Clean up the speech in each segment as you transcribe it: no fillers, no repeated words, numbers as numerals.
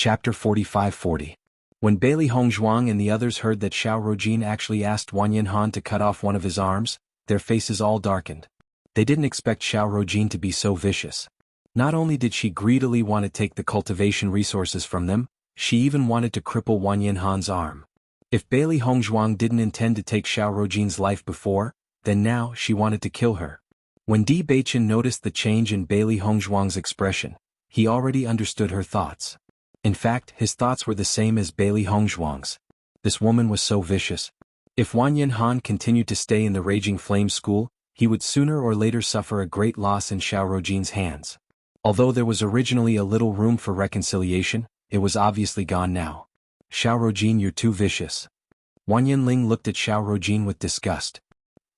Chapter 45-40. When Bailey Hongzhuang and the others heard that Xiao Rojin actually asked Wang Yanhan to cut off one of his arms, their faces all darkened. They didn't expect Xiao Rojin to be so vicious. Not only did she greedily want to take the cultivation resources from them, she even wanted to cripple Wang Yanhan's arm. If Bailey Hongzhuang didn't intend to take Xiao Rojin's life before, then now she wanted to kill her. When Di Beichen noticed the change in Bailey Hongzhuang's expression, he already understood her thoughts. In fact, his thoughts were the same as Bailey Hongzhuang's. This woman was so vicious. If Wang Yanhan continued to stay in the Raging Flame School, he would sooner or later suffer a great loss in Xiao Rojin's hands. Although there was originally a little room for reconciliation, it was obviously gone now. Xiao Rojin, you're too vicious. Wang Yanling looked at Xiao Rojin with disgust.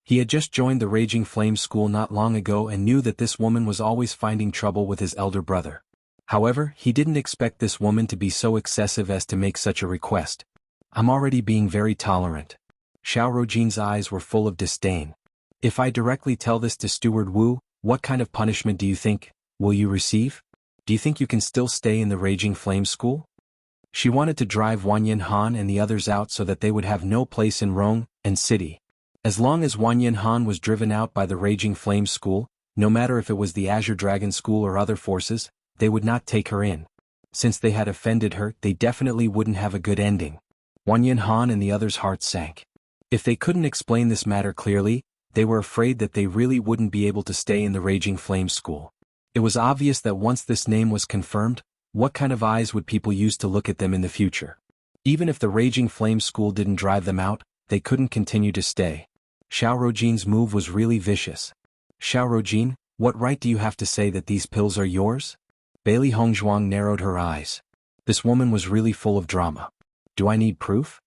He had just joined the Raging Flame School not long ago and knew that this woman was always finding trouble with his elder brother. However, he didn't expect this woman to be so excessive as to make such a request. I'm already being very tolerant. Xiao Rojin's eyes were full of disdain. If I directly tell this to Steward Wu, what kind of punishment do you think will you receive? Do you think you can still stay in the Raging Flame School? She wanted to drive Wang Yanhan and the others out so that they would have no place in Rong and City. As long as Wang Yanhan was driven out by the Raging Flame School, no matter if it was the Azure Dragon School or other forces, they would not take her in. Since they had offended her, they definitely wouldn't have a good ending. Wang Yanhan and the others' hearts sank. If they couldn't explain this matter clearly, they were afraid that they really wouldn't be able to stay in the Raging Flame School. It was obvious that once this name was confirmed, what kind of eyes would people use to look at them in the future? Even if the Raging Flame School didn't drive them out, they couldn't continue to stay. Xiao Rojin's move was really vicious. Xiao Rojin, what right do you have to say that these pills are yours? Bailey Hongzhuang narrowed her eyes. This woman was really full of drama. Do I need proof?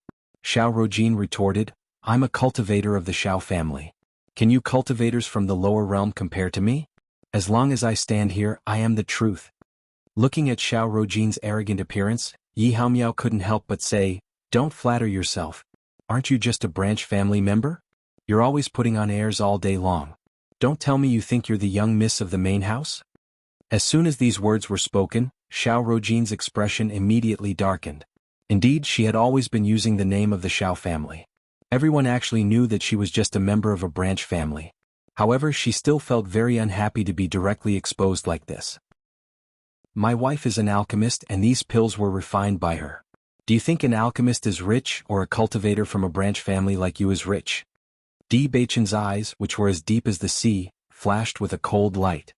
Xiao Rojin retorted, I'm a cultivator of the Xiao family. Can you cultivators from the lower realm compare to me? As long as I stand here, I am the truth. Looking at Xiao Rojin's arrogant appearance, Yi Haomiao couldn't help but say, don't flatter yourself. Aren't you just a branch family member? You're always putting on airs all day long. Don't tell me you think you're the young miss of the main house? As soon as these words were spoken, Xiao Rojin's expression immediately darkened. Indeed, she had always been using the name of the Xiao family. Everyone actually knew that she was just a member of a branch family. However, she still felt very unhappy to be directly exposed like this. My wife is an alchemist and these pills were refined by her. Do you think an alchemist is rich or a cultivator from a branch family like you is rich? Di Beichen's eyes, which were as deep as the sea, flashed with a cold light.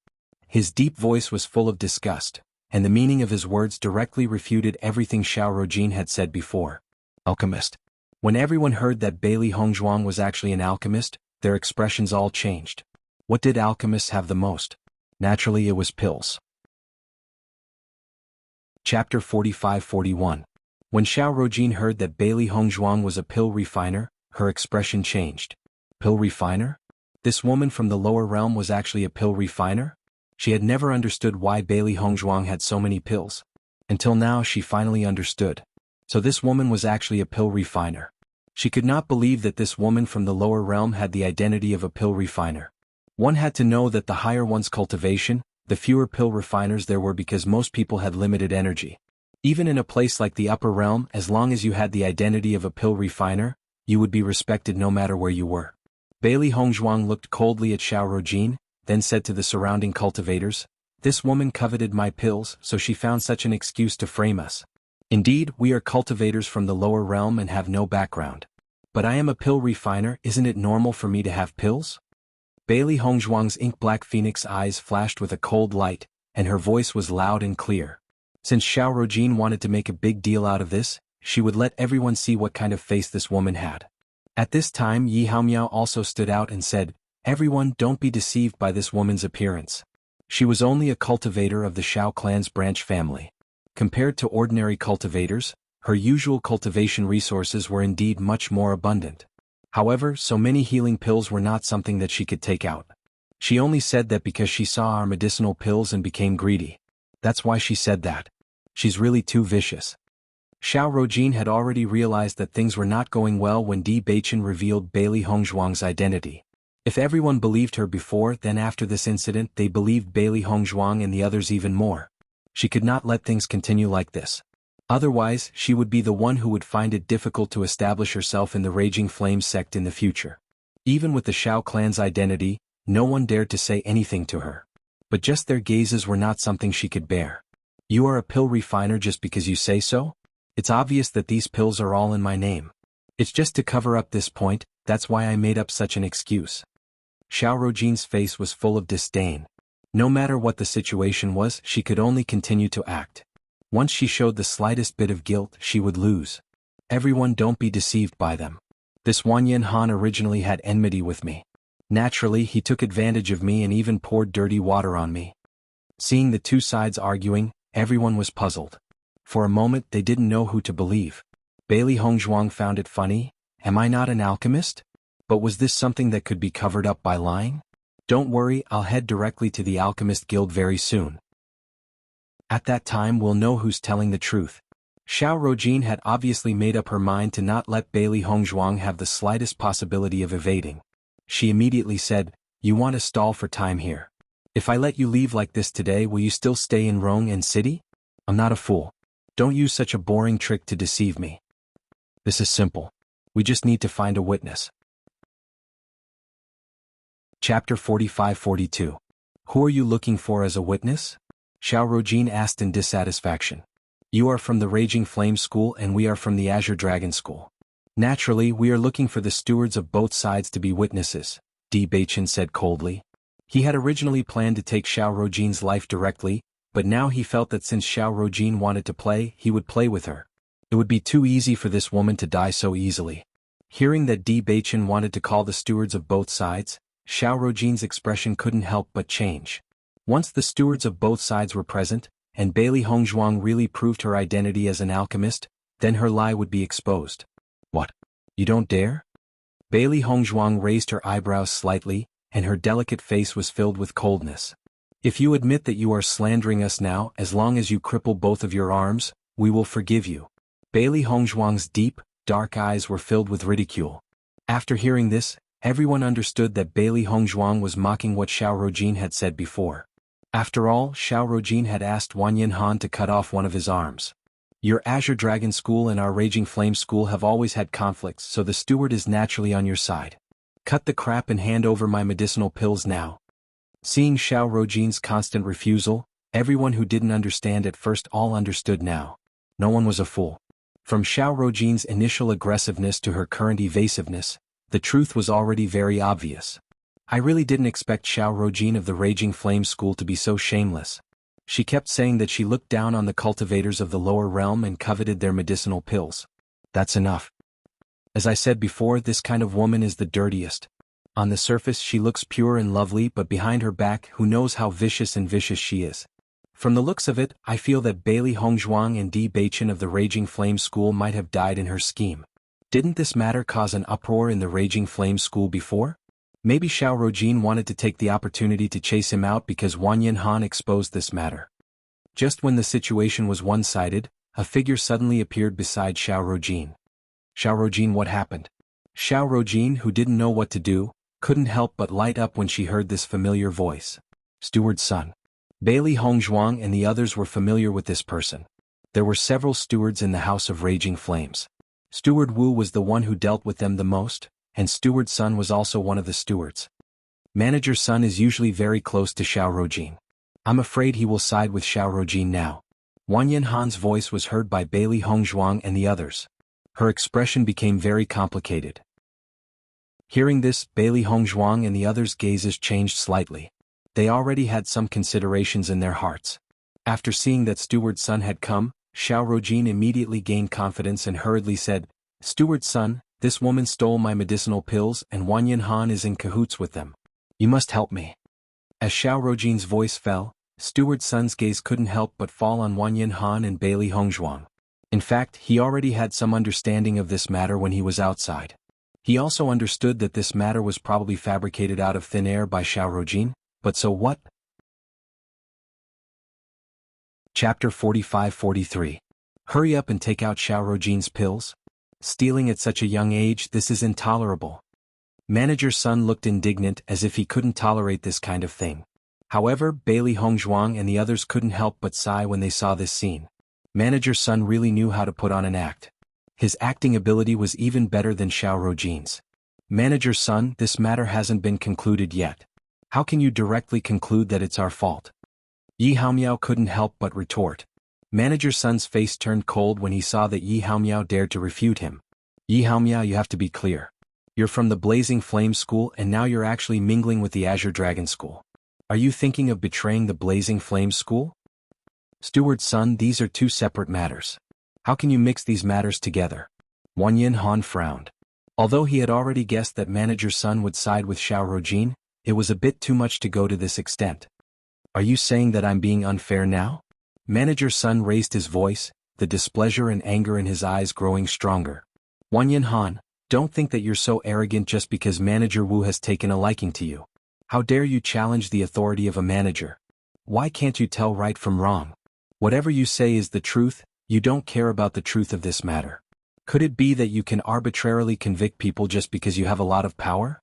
His deep voice was full of disgust, and the meaning of his words directly refuted everything Xiao Rojin had said before. Alchemist. When everyone heard that Bailey Hongzhuang was actually an alchemist, their expressions all changed. What did alchemists have the most? Naturally, it was pills. Chapter 45-41. When Xiao Rojin heard that Bailey Hongzhuang was a pill refiner, her expression changed. Pill refiner? This woman from the lower realm was actually a pill refiner? She had never understood why Bailey Hongzhuang had so many pills. Until now she finally understood. So this woman was actually a pill refiner. She could not believe that this woman from the lower realm had the identity of a pill refiner. One had to know that the higher one's cultivation, the fewer pill refiners there were because most people had limited energy. Even in a place like the upper realm, as long as you had the identity of a pill refiner, you would be respected no matter where you were. Bailey Hongzhuang looked coldly at Xiao Rojin, then said to the surrounding cultivators, this woman coveted my pills, so she found such an excuse to frame us. Indeed, we are cultivators from the lower realm and have no background. But I am a pill refiner, isn't it normal for me to have pills? Bailey Hongzhuang's ink-black phoenix eyes flashed with a cold light, and her voice was loud and clear. Since Xiao Rojin wanted to make a big deal out of this, she would let everyone see what kind of face this woman had. At this time Yi Haomiao also stood out and said, everyone, don't be deceived by this woman's appearance. She was only a cultivator of the Xiao clan's branch family. Compared to ordinary cultivators, her usual cultivation resources were indeed much more abundant. However, so many healing pills were not something that she could take out. She only said that because she saw our medicinal pills and became greedy. That's why she said that. She's really too vicious. Xiao Rojin had already realized that things were not going well when Di Beichen revealed Bailey Hongzhuang's identity. If everyone believed her before, then after this incident they believed Bailey Hongzhuang and the others even more. She could not let things continue like this. Otherwise, she would be the one who would find it difficult to establish herself in the Raging Flame sect in the future. Even with the Shao clan's identity, no one dared to say anything to her. But just their gazes were not something she could bear. You are a pill refiner just because you say so? It's obvious that these pills are all in my name. It's just to cover up this point, that's why I made up such an excuse. Shao Rojin's face was full of disdain. No matter what the situation was, she could only continue to act. Once she showed the slightest bit of guilt, she would lose. Everyone, don't be deceived by them. This Wanyan Han originally had enmity with me. Naturally, he took advantage of me and even poured dirty water on me. Seeing the two sides arguing, everyone was puzzled. For a moment they didn't know who to believe. Bailey Hongzhuang found it funny. Am I not an alchemist? But was this something that could be covered up by lying? Don't worry, I'll head directly to the Alchemist Guild very soon. At that time we'll know who's telling the truth. Shao Rojin had obviously made up her mind to not let Bailey Hongzhuang have the slightest possibility of evading. She immediately said, "You want to stall for time here. If I let you leave like this today, will you still stay in Rong City? I'm not a fool. Don't use such a boring trick to deceive me. This is simple. We just need to find a witness." Chapter 45-42. Who are you looking for as a witness? Shao Rojin asked in dissatisfaction. You are from the Raging Flame School and we are from the Azure Dragon School. Naturally, we are looking for the stewards of both sides to be witnesses, Di Baichen said coldly. He had originally planned to take Shao Rojin's life directly, but now he felt that since Shao Rojin wanted to play, he would play with her. It would be too easy for this woman to die so easily. Hearing that Di Baichen wanted to call the stewards of both sides, Shao Rojin's expression couldn't help but change. Once the stewards of both sides were present, and Bailey Hongzhuang really proved her identity as an alchemist, then her lie would be exposed. What? You don't dare? Bailey Hongzhuang raised her eyebrows slightly, and her delicate face was filled with coldness. If you admit that you are slandering us now, as long as you cripple both of your arms, we will forgive you. Bailey Hongzhuang's deep, dark eyes were filled with ridicule. After hearing this, everyone understood that Bailey Hongzhuang was mocking what Shao Rojin had said before. After all, Shao Rojin had asked Wanyan Han to cut off one of his arms. Your Azure Dragon School and our Raging Flame School have always had conflicts, so the steward is naturally on your side. Cut the crap and hand over my medicinal pills now. Seeing Shao Rojin's constant refusal, everyone who didn't understand at first all understood now. No one was a fool. From Shao Rojin's initial aggressiveness to her current evasiveness, the truth was already very obvious. I really didn't expect Shao Rojin of the Raging Flame School to be so shameless. She kept saying that she looked down on the cultivators of the lower realm and coveted their medicinal pills. That's enough. As I said before, this kind of woman is the dirtiest. On the surface she looks pure and lovely, but behind her back who knows how vicious she is. From the looks of it, I feel that Bailey Hongzhuang and Di Baichen of the Raging Flame School might have died in her scheme. Didn't this matter cause an uproar in the Raging Flame School before? Maybe Shao Rojin wanted to take the opportunity to chase him out because Wanyan Han exposed this matter. Just when the situation was one-sided, a figure suddenly appeared beside Shao Rojin. Shao Rojin, what happened? Shao Rojin, who didn't know what to do, couldn't help but light up when she heard this familiar voice. Steward's son. Bailey Hongzhuang and the others were familiar with this person. There were several stewards in the House of Raging Flames. Steward Wu was the one who dealt with them the most, and Steward Sun was also one of the stewards. Manager Sun is usually very close to Shao Rojin. I'm afraid he will side with Shao Rojin now. Wanyan Han's voice was heard by Bailey Hongzhuang and the others. Her expression became very complicated. Hearing this, Bailey Hongzhuang and the others' gazes changed slightly. They already had some considerations in their hearts. After seeing that Steward Sun had come, Shao Rojin immediately gained confidence and hurriedly said, Steward Sun, this woman stole my medicinal pills and Wanyan Han is in cahoots with them. You must help me. As Shao Rojin's voice fell, Steward Sun's gaze couldn't help but fall on Wanyan Han and Bailey Hongzhuang. In fact, he already had some understanding of this matter when he was outside. He also understood that this matter was probably fabricated out of thin air by Shao Rojin, but so what? Chapter 45-43. Hurry up and take out Shao Rojin's pills? Stealing at such a young age, this is intolerable. Manager Sun looked indignant as if he couldn't tolerate this kind of thing. However, Bailey Hongzhuang and the others couldn't help but sigh when they saw this scene. Manager Sun really knew how to put on an act. His acting ability was even better than Xiao Rojin's. Manager Sun, this matter hasn't been concluded yet. How can you directly conclude that it's our fault? Yi Haomiao couldn't help but retort. Manager Sun's face turned cold when he saw that Yi Haomiao dared to refute him. Yi Haomiao, you have to be clear. You're from the Blazing Flame School and now you're actually mingling with the Azure Dragon School. Are you thinking of betraying the Blazing Flame School? Steward Sun, these are two separate matters. How can you mix these matters together? Wanyan Han frowned. Although he had already guessed that Manager Sun would side with Xiao Rojin, it was a bit too much to go to this extent. Are you saying that I'm being unfair now? Manager Sun raised his voice, the displeasure and anger in his eyes growing stronger. Wanyan Han, don't think that you're so arrogant just because Manager Wu has taken a liking to you. How dare you challenge the authority of a manager? Why can't you tell right from wrong? Whatever you say is the truth, you don't care about the truth of this matter. Could it be that you can arbitrarily convict people just because you have a lot of power?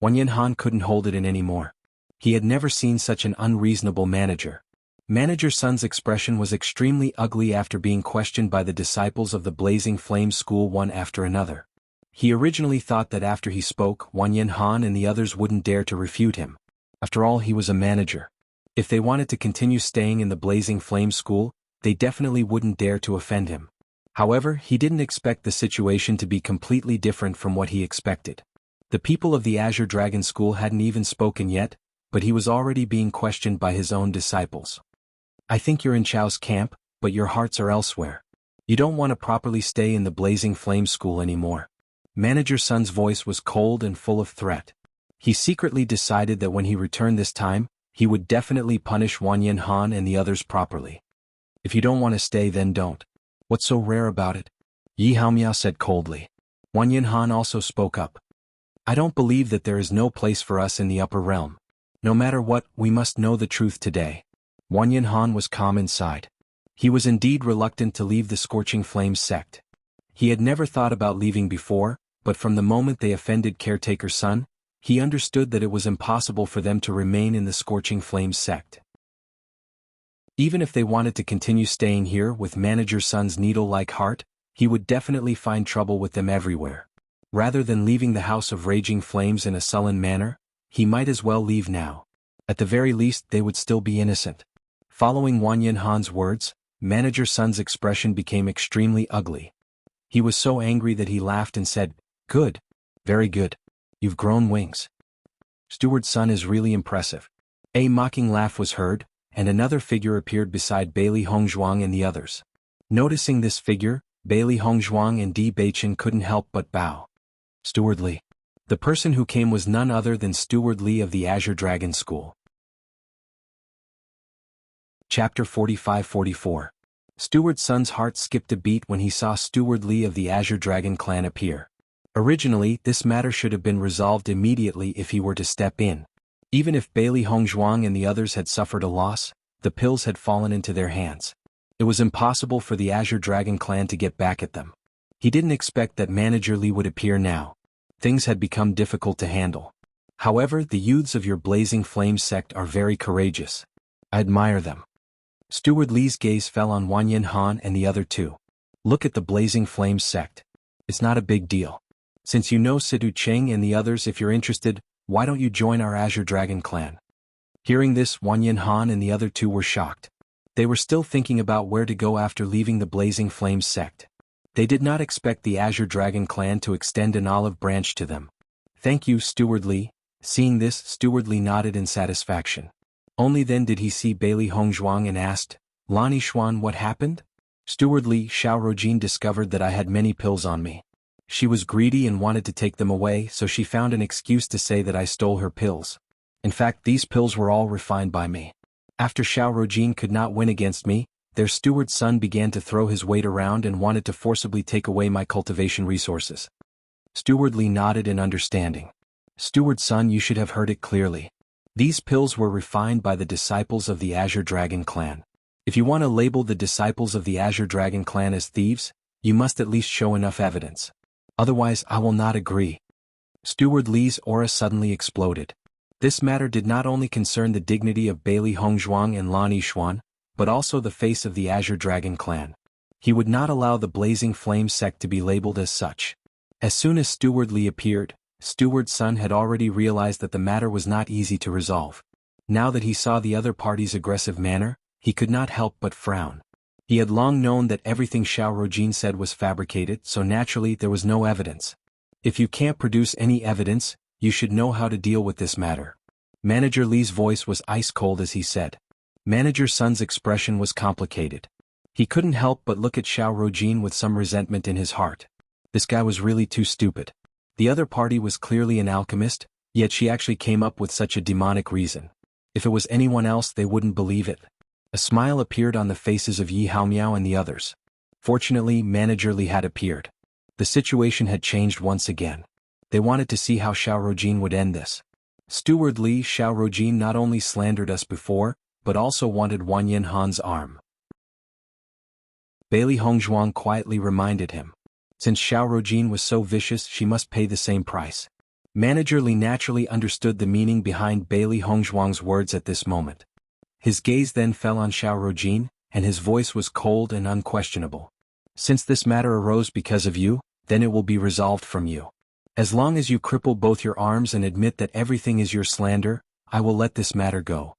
Wanyan Han couldn't hold it in anymore. He had never seen such an unreasonable manager. Manager Sun's expression was extremely ugly after being questioned by the disciples of the Blazing Flame School one after another. He originally thought that after he spoke, Wanyan Han and the others wouldn't dare to refute him. After all, he was a manager. If they wanted to continue staying in the Blazing Flame School, they definitely wouldn't dare to offend him. However, he didn't expect the situation to be completely different from what he expected. The people of the Azure Dragon School hadn't even spoken yet, but he was already being questioned by his own disciples. I think you're in Chao's camp, but your hearts are elsewhere. You don't want to properly stay in the Blazing Flame School anymore. Manager Sun's voice was cold and full of threat. He secretly decided that when he returned this time, he would definitely punish Wanyan Han and the others properly. If you don't want to stay, then don't. What's so rare about it? Yi Haomiao said coldly. Wanyan Han also spoke up. I don't believe that there is no place for us in the upper realm. No matter what, we must know the truth today. Wanyan Han was calm inside. He was indeed reluctant to leave the Scorching Flames sect. He had never thought about leaving before, but from the moment they offended Caretaker Sun, he understood that it was impossible for them to remain in the Scorching Flames sect. Even if they wanted to continue staying here with Manager Sun's needle-like heart, he would definitely find trouble with them everywhere. Rather than leaving the House of Raging Flames in a sullen manner, he might as well leave now. At the very least, they would still be innocent. Following Wanyan Han's words, Manager Sun's expression became extremely ugly. He was so angry that he laughed and said, "Good. Very good. You've grown wings. Steward Sun is really impressive." A mocking laugh was heard, and another figure appeared beside Bailey Hongzhuang and the others. Noticing this figure, Bailey Hongzhuang and Di Beichen couldn't help but bow. Steward Li. The person who came was none other than Steward Li of the Azure Dragon School. Chapter 45-44. Steward Sun's heart skipped a beat when he saw Steward Li of the Azure Dragon clan appear. Originally, this matter should have been resolved immediately if he were to step in. Even if Bailey Hongzhuang and the others had suffered a loss, the pills had fallen into their hands. It was impossible for the Azure Dragon clan to get back at them. He didn't expect that Manager Li would appear now. Things had become difficult to handle. However, the youths of your Blazing Flame sect are very courageous. I admire them. Steward Li's gaze fell on Wanyan Han and the other two. Look at the Blazing Flame sect. It's not a big deal. Since you know Sidu Cheng and the others, if you're interested, why don't you join our Azure Dragon clan? Hearing this, Wanyan Han and the other two were shocked. They were still thinking about where to go after leaving the Blazing Flames sect. They did not expect the Azure Dragon clan to extend an olive branch to them. Thank you, Steward Li. Seeing this, Steward Li nodded in satisfaction. Only then did he see Bailey Hongzhuang and asked, Lani Xuan, what happened? Steward Li, Xiao Rojin discovered that I had many pills on me. She was greedy and wanted to take them away, so she found an excuse to say that I stole her pills. In fact, these pills were all refined by me. After Xiao Rojin could not win against me, their Steward Sun began to throw his weight around and wanted to forcibly take away my cultivation resources. Steward Li nodded in understanding. Steward Sun, you should have heard it clearly. These pills were refined by the disciples of the Azure Dragon clan. If you want to label the disciples of the Azure Dragon clan as thieves, you must at least show enough evidence. Otherwise, I will not agree. Steward Li's aura suddenly exploded. This matter did not only concern the dignity of Bailey Hongzhuang and Lani Xuan, but also the face of the Azure Dragon clan. He would not allow the Blazing Flame sect to be labeled as such. As soon as Steward Li appeared, Steward Sun had already realized that the matter was not easy to resolve. Now that he saw the other party's aggressive manner, he could not help but frown. He had long known that everything Xiao Rojin said was fabricated, so naturally there was no evidence. If you can't produce any evidence, you should know how to deal with this matter. Manager Li's voice was ice cold as he said. Manager Sun's expression was complicated. He couldn't help but look at Xiao Rojin with some resentment in his heart. This guy was really too stupid. The other party was clearly an alchemist, yet she actually came up with such a demonic reason. If it was anyone else they wouldn't believe it. A smile appeared on the faces of Yi Haomiao and the others. Fortunately, Manager Li had appeared. The situation had changed once again. They wanted to see how Xiao Rojin would end this. Steward Li, Xiao Rojin not only slandered us before, but also wanted Wanyan Han's arm. Bailey Hongzhuang quietly reminded him. Since Xiao Rojin was so vicious, she must pay the same price. Manager Li naturally understood the meaning behind Bailey Hongzhuang's words at this moment. His gaze then fell on Xiao Rojin, and his voice was cold and unquestionable. Since this matter arose because of you, then it will be resolved from you. As long as you cripple both your arms and admit that everything is your slander, I will let this matter go.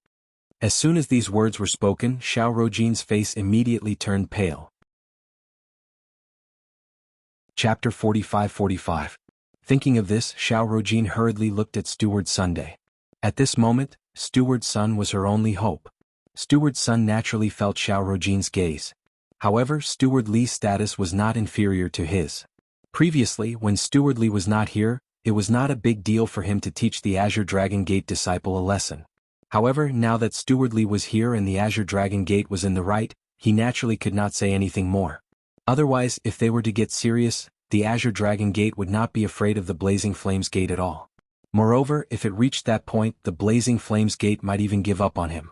As soon as these words were spoken, Xiao Rojin's face immediately turned pale. Chapter 45-45. Thinking of this, Xiao Rojin hurriedly looked at Steward Sunday. At this moment, Steward Sun was her only hope. Steward Sun naturally felt Xiao Rojin's gaze. However, Steward Li's status was not inferior to his. Previously, when Steward Li was not here, it was not a big deal for him to teach the Azure Dragon Gate disciple a lesson. However, now that Steward Li was here and the Azure Dragon Gate was in the right, he naturally could not say anything more. Otherwise, if they were to get serious, the Azure Dragon Gate would not be afraid of the Blazing Flames Gate at all. Moreover, if it reached that point, the Blazing Flames Gate might even give up on him.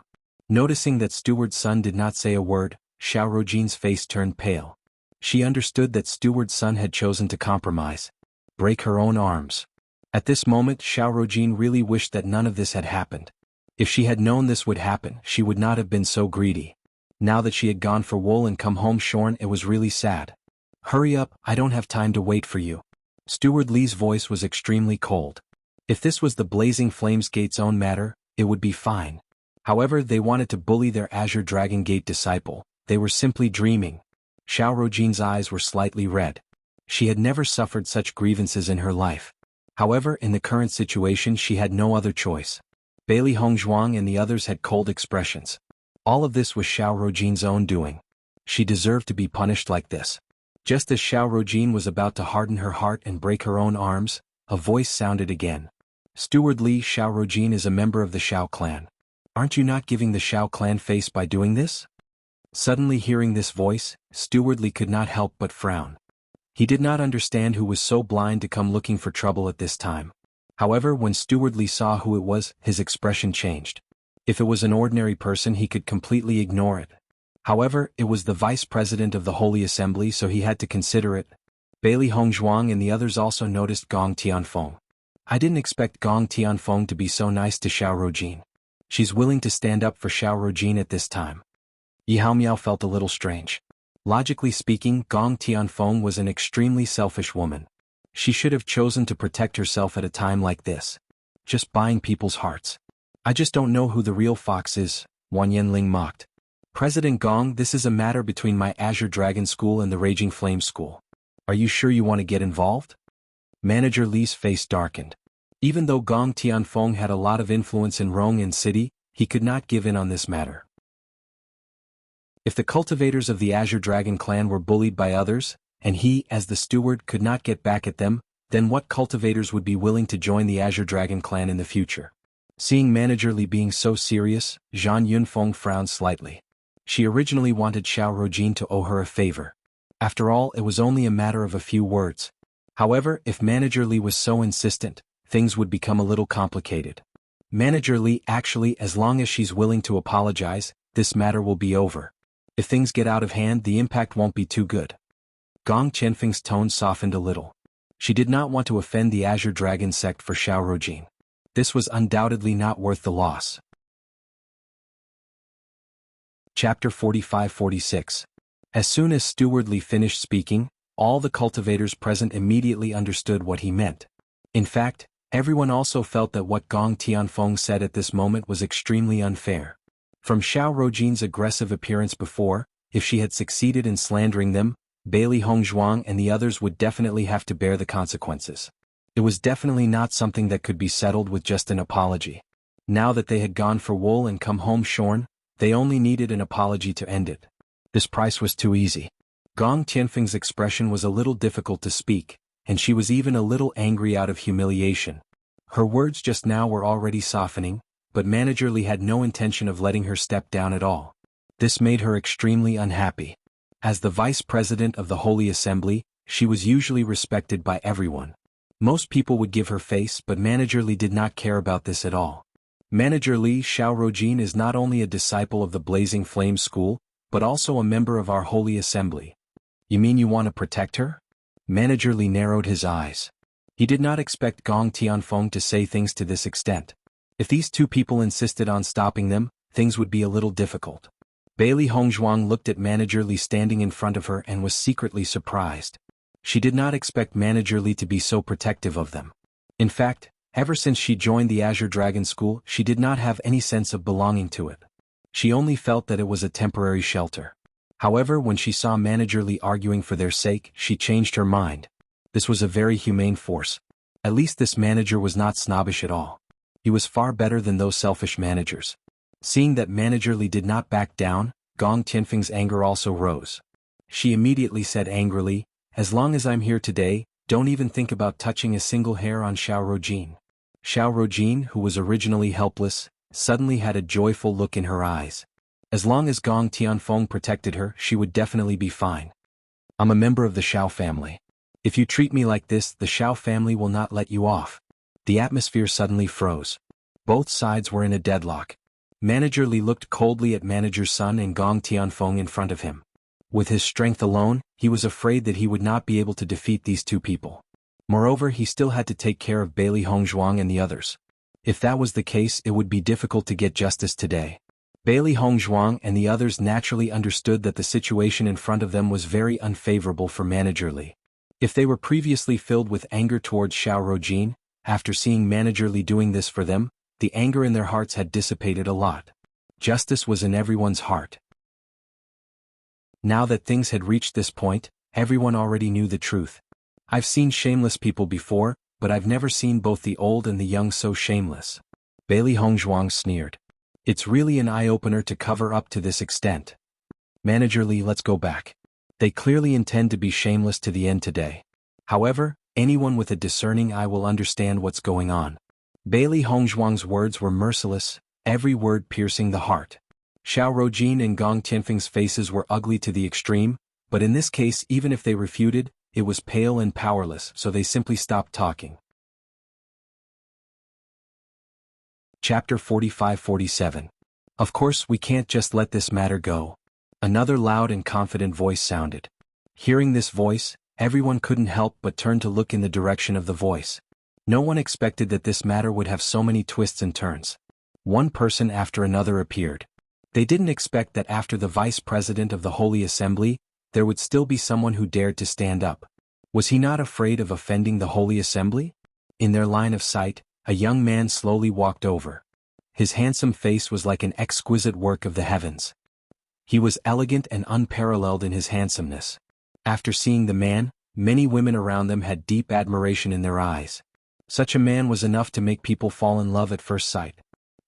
Noticing that Steward Sun did not say a word, Xiao Rojin's face turned pale. She understood that Steward Sun had chosen to compromise. Break her own arms. At this moment, Xiao Rojin really wished that none of this had happened. If she had known this would happen, she would not have been so greedy. Now that she had gone for wool and come home shorn, it was really sad. Hurry up, I don't have time to wait for you. Steward Li's voice was extremely cold. If this was the Blazing Flames Gate's own matter, it would be fine. However, they wanted to bully their Azure Dragon Gate disciple. They were simply dreaming. Xiao Rojin's eyes were slightly red. She had never suffered such grievances in her life. However, in the current situation she had no other choice. Bailey Hongzhuang and the others had cold expressions. All of this was Xiao Rojin's own doing. She deserved to be punished like this. Just as Xiao Rojin was about to harden her heart and break her own arms, a voice sounded again. Steward Li, Xiao Rojin is a member of the Xiao clan. Aren't you not giving the Xiao clan face by doing this? Suddenly hearing this voice, Steward Li could not help but frown. He did not understand who was so blind to come looking for trouble at this time. However, when Steward Li saw who it was, his expression changed. If it was an ordinary person he could completely ignore it. However, it was the vice president of the Holy Assembly, so he had to consider it. Bailey Hongzhuang and the others also noticed Gong Tianfeng. I didn't expect Gong Tianfeng to be so nice to Xiao Rojin. She's willing to stand up for Xiao Rojin at this time. Yi Haomiao felt a little strange. Logically speaking, Gong Tianfeng was an extremely selfish woman. She should have chosen to protect herself at a time like this. Just buying people's hearts. I just don't know who the real fox is, Wan Yanling mocked. President Gong, this is a matter between my Azure Dragon School and the Raging Flame School. Are you sure you want to get involved? Manager Li's face darkened. Even though Gong Tianfeng had a lot of influence in Rong'an City, he could not give in on this matter. If the cultivators of the Azure Dragon clan were bullied by others, and he, as the steward, could not get back at them, then what cultivators would be willing to join the Azure Dragon clan in the future? Seeing Manager Li being so serious, Zhang Yunfeng frowned slightly. She originally wanted Xiao Rojin to owe her a favor. After all, it was only a matter of a few words. However, if Manager Li was so insistent, things would become a little complicated. Manager Li, actually, as long as she's willing to apologize, this matter will be over. If things get out of hand, the impact won't be too good. Gong Qianfeng's tone softened a little. She did not want to offend the Azure Dragon sect for Xiao Rojin. This was undoubtedly not worth the loss. Chapter 45-46. As soon as Steward Li finished speaking, all the cultivators present immediately understood what he meant. In fact, everyone also felt that what Gong Tianfeng said at this moment was extremely unfair. From Xiao Rojin's aggressive appearance before, if she had succeeded in slandering them, Bailey Hongzhuang and the others would definitely have to bear the consequences. It was definitely not something that could be settled with just an apology. Now that they had gone for wool and come home shorn, they only needed an apology to end it. This price was too easy. Gong Tianfeng's expression was a little difficult to speak, and she was even a little angry out of humiliation. Her words just now were already softening, but Manager Li had no intention of letting her step down at all. This made her extremely unhappy. As the vice president of the Holy Assembly, she was usually respected by everyone. Most people would give her face, but Manager Li did not care about this at all. Manager Li, Xiao Rojin is not only a disciple of the Blazing Flame School, but also a member of our Holy Assembly. You mean you want to protect her? Manager Li narrowed his eyes. He did not expect Gong Tianfeng to say things to this extent. If these two people insisted on stopping them, things would be a little difficult. Bailey Hongzhuang looked at Manager Li standing in front of her and was secretly surprised. She did not expect Manager Li to be so protective of them. In fact, ever since she joined the Azure Dragon School, she did not have any sense of belonging to it. She only felt that it was a temporary shelter. However, when she saw Manager Li arguing for their sake, she changed her mind. This was a very humane force. At least this manager was not snobbish at all. He was far better than those selfish managers. Seeing that Manager Li did not back down, Gong Tianfeng's anger also rose. She immediately said angrily, "As long as I'm here today, don't even think about touching a single hair on Xiao Rojin." Xiao Rojin, who was originally helpless, suddenly had a joyful look in her eyes. As long as Gong Tianfeng protected her, she would definitely be fine. I'm a member of the Xiao family. If you treat me like this, the Xiao family will not let you off. The atmosphere suddenly froze. Both sides were in a deadlock. Manager Li looked coldly at Manager Sun and Gong Tianfeng in front of him. With his strength alone, he was afraid that he would not be able to defeat these two people. Moreover, he still had to take care of Bailey Hongzhuang and the others. If that was the case, it would be difficult to get justice today. Bailey Hongzhuang and the others naturally understood that the situation in front of them was very unfavorable for Manager Li. If they were previously filled with anger towards Xiao Rojin, after seeing Manager Li doing this for them, the anger in their hearts had dissipated a lot. Justice was in everyone's heart. Now that things had reached this point, everyone already knew the truth. I've seen shameless people before, but I've never seen both the old and the young so shameless. Bailey Hongzhuang sneered. It's really an eye-opener to cover up to this extent. Manager Li, let's go back. They clearly intend to be shameless to the end today. However, anyone with a discerning eye will understand what's going on. Bailey Hongzhuang's words were merciless, every word piercing the heart. Xiao Rojin and Gong Tianfeng's faces were ugly to the extreme, but in this case, even if they refuted, it was pale and powerless, so they simply stopped talking. Chapter 45-47. Of course, we can't just let this matter go. Another loud and confident voice sounded. Hearing this voice, everyone couldn't help but turn to look in the direction of the voice. No one expected that this matter would have so many twists and turns. One person after another appeared. They didn't expect that after the vice president of the Holy Assembly, there would still be someone who dared to stand up. Was he not afraid of offending the Holy Assembly? In their line of sight, a young man slowly walked over. His handsome face was like an exquisite work of the heavens. He was elegant and unparalleled in his handsomeness. After seeing the man, many women around them had deep admiration in their eyes. Such a man was enough to make people fall in love at first sight.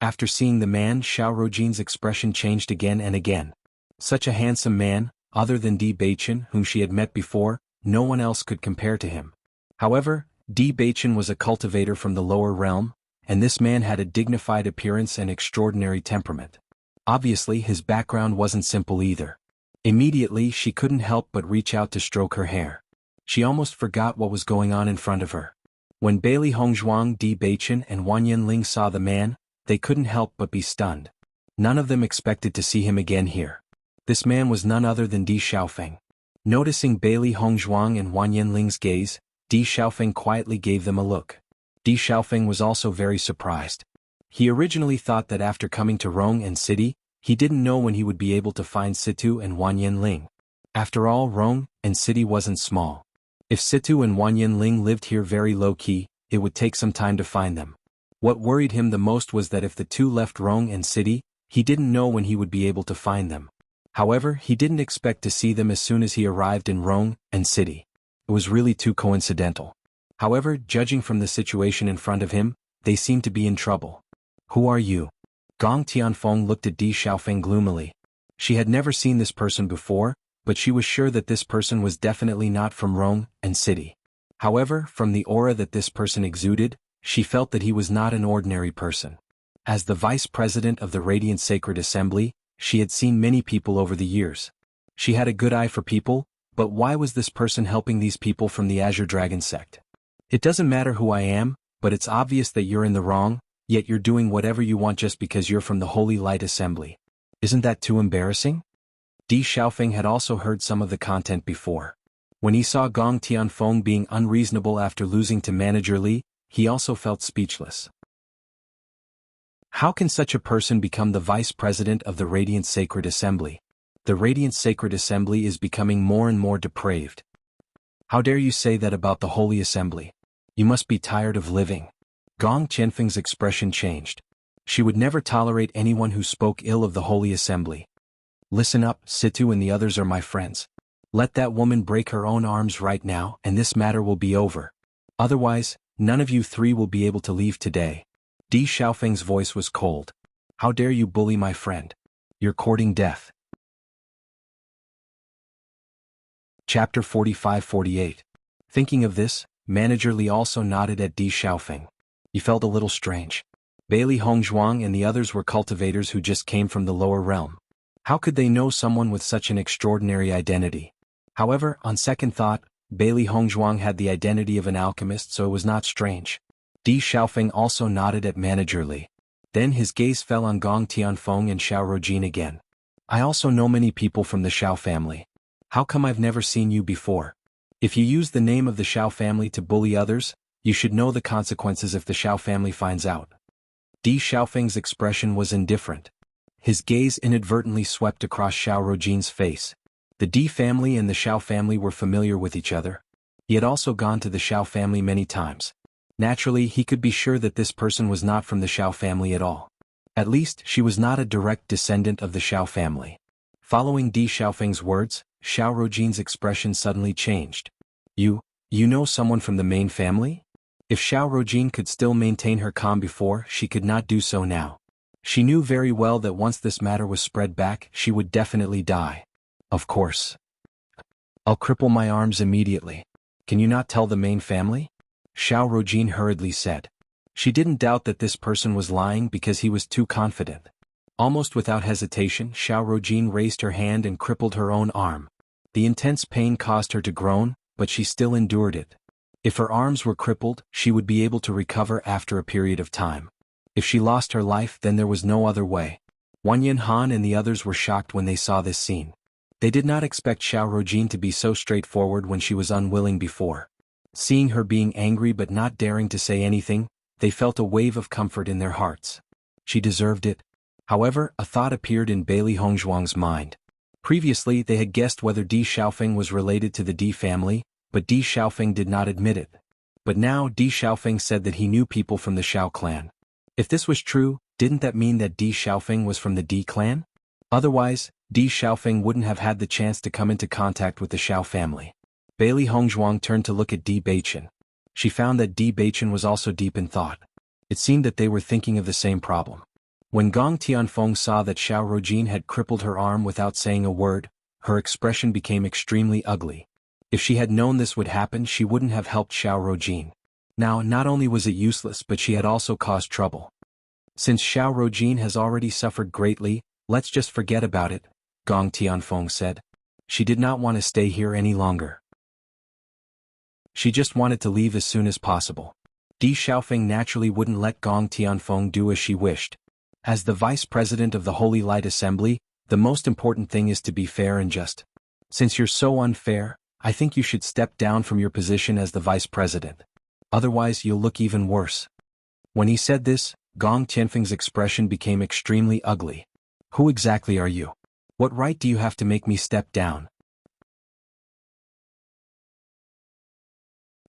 After seeing the man, Xiao Rojin's expression changed again and again. Such a handsome man, other than Di Beichen, whom she had met before, no one else could compare to him. However, Di Beichen was a cultivator from the lower realm, and this man had a dignified appearance and extraordinary temperament. Obviously, his background wasn't simple either. Immediately, she couldn't help but reach out to stroke her hair. She almost forgot what was going on in front of her. When Bailey Hongzhuang, Di Beichen, and Wan Yanling saw the man, they couldn't help but be stunned. None of them expected to see him again here. This man was none other than Di Xiaofeng. Noticing Bailey Hongzhuang and Wan Yanling's gaze, Di Xiaofeng quietly gave them a look. Di Xiaofeng was also very surprised. He originally thought that after coming to Rong and City, He didn't know when he would be able to find Situ and Wan Yinling. After all, Rong and City wasn't small. If Situ and Wan Yinling lived here very low-key, it would take some time to find them. What worried him the most was that if the two left Rong and City, he didn't know when he would be able to find them. However, he didn't expect to see them as soon as he arrived in Rong and City. It was really too coincidental. However, judging from the situation in front of him, they seemed to be in trouble. "Who are you?" Gong Tianfeng looked at Di Xiaofeng gloomily. She had never seen this person before, but she was sure that this person was definitely not from Rong and City. However, from the aura that this person exuded, she felt that he was not an ordinary person. As the vice president of the Radiant Sacred Assembly, she had seen many people over the years. She had a good eye for people, but why was this person helping these people from the Azure Dragon sect? "It doesn't matter who I am, but it's obvious that you're in the wrong, yet you're doing whatever you want just because you're from the Holy Light Assembly. Isn't that too embarrassing?" Di Xiaofeng had also heard some of the content before. When he saw Gong Tianfeng being unreasonable after losing to Manager Li, he also felt speechless. How can such a person become the vice president of the Radiant Sacred Assembly? The Radiant Sacred Assembly is becoming more and more depraved. How dare you say that about the Holy Assembly? You must be tired of living. Gong Tianfeng's expression changed. She would never tolerate anyone who spoke ill of the Holy Assembly. "Listen up, Situ and the others are my friends. Let that woman break her own arms right now and this matter will be over. Otherwise, none of you three will be able to leave today." Di Xiaofeng's voice was cold. "How dare you bully my friend? You're courting death." Chapter 45-48. Thinking of this, Manager Li also nodded at Di Xiaofeng. He felt a little strange. Bailey Hongzhuang and the others were cultivators who just came from the lower realm. How could they know someone with such an extraordinary identity? However, on second thought, Bailey Hongzhuang had the identity of an alchemist, so it was not strange. Di Xiaofeng also nodded at Manager Li. Then his gaze fell on Gong Tianfeng and Xiao Rojin again. "I also know many people from the Xiao family. How come I've never seen you before? If you use the name of the Xiao family to bully others, you should know the consequences if the Xiao family finds out." Di Xiaofeng's expression was indifferent. His gaze inadvertently swept across Xiao Rojin's face. The Di family and the Xiao family were familiar with each other. He had also gone to the Xiao family many times. Naturally, he could be sure that this person was not from the Xiao family at all. At least, she was not a direct descendant of the Xiao family. Following Di Xiaofeng's words, Xiao Rojin's expression suddenly changed. You know someone from the main family?" If Xiao Rojin could still maintain her calm before, she could not do so now. She knew very well that once this matter was spread back, she would definitely die. "Of course. I'll cripple my arms immediately. Can you not tell the main family?" Xiao Rojin hurriedly said. She didn't doubt that this person was lying because he was too confident. Almost without hesitation, Xiao Rojin raised her hand and crippled her own arm. The intense pain caused her to groan, but she still endured it. If her arms were crippled, she would be able to recover after a period of time. If she lost her life, then there was no other way. Wanyan Han and the others were shocked when they saw this scene. They did not expect Xiao Rojin to be so straightforward when she was unwilling before. Seeing her being angry but not daring to say anything, they felt a wave of comfort in their hearts. She deserved it. However, a thought appeared in Bailey Hongzhuang's mind. Previously, they had guessed whether Di Xiaofeng was related to the Di family, but Di Xiaofeng did not admit it. But now Di Xiaofeng said that he knew people from the Xiao clan. If this was true, didn't that mean that Di Xiaofeng was from the Di clan? Otherwise, Di Xiaofeng wouldn't have had the chance to come into contact with the Xiao family. Bailey Hongzhuang turned to look at Di Beichen. She found that Di Beichen was also deep in thought. It seemed that they were thinking of the same problem. When Gong Tianfeng saw that Xiao Rojin had crippled her arm without saying a word, her expression became extremely ugly. If she had known this would happen, she wouldn't have helped Xiao Rojin. Now, not only was it useless, but she had also caused trouble. Since Xiao Rojin has already suffered greatly, let's just forget about it, Gong Tianfeng said. She did not want to stay here any longer. She just wanted to leave as soon as possible. Di Xiaofeng naturally wouldn't let Gong Tianfeng do as she wished. As the vice president of the Holy Light Assembly, the most important thing is to be fair and just. Since you're so unfair, I think you should step down from your position as the vice president. Otherwise you'll look even worse. When he said this, Gong Tianfeng's expression became extremely ugly. Who exactly are you? What right do you have to make me step down?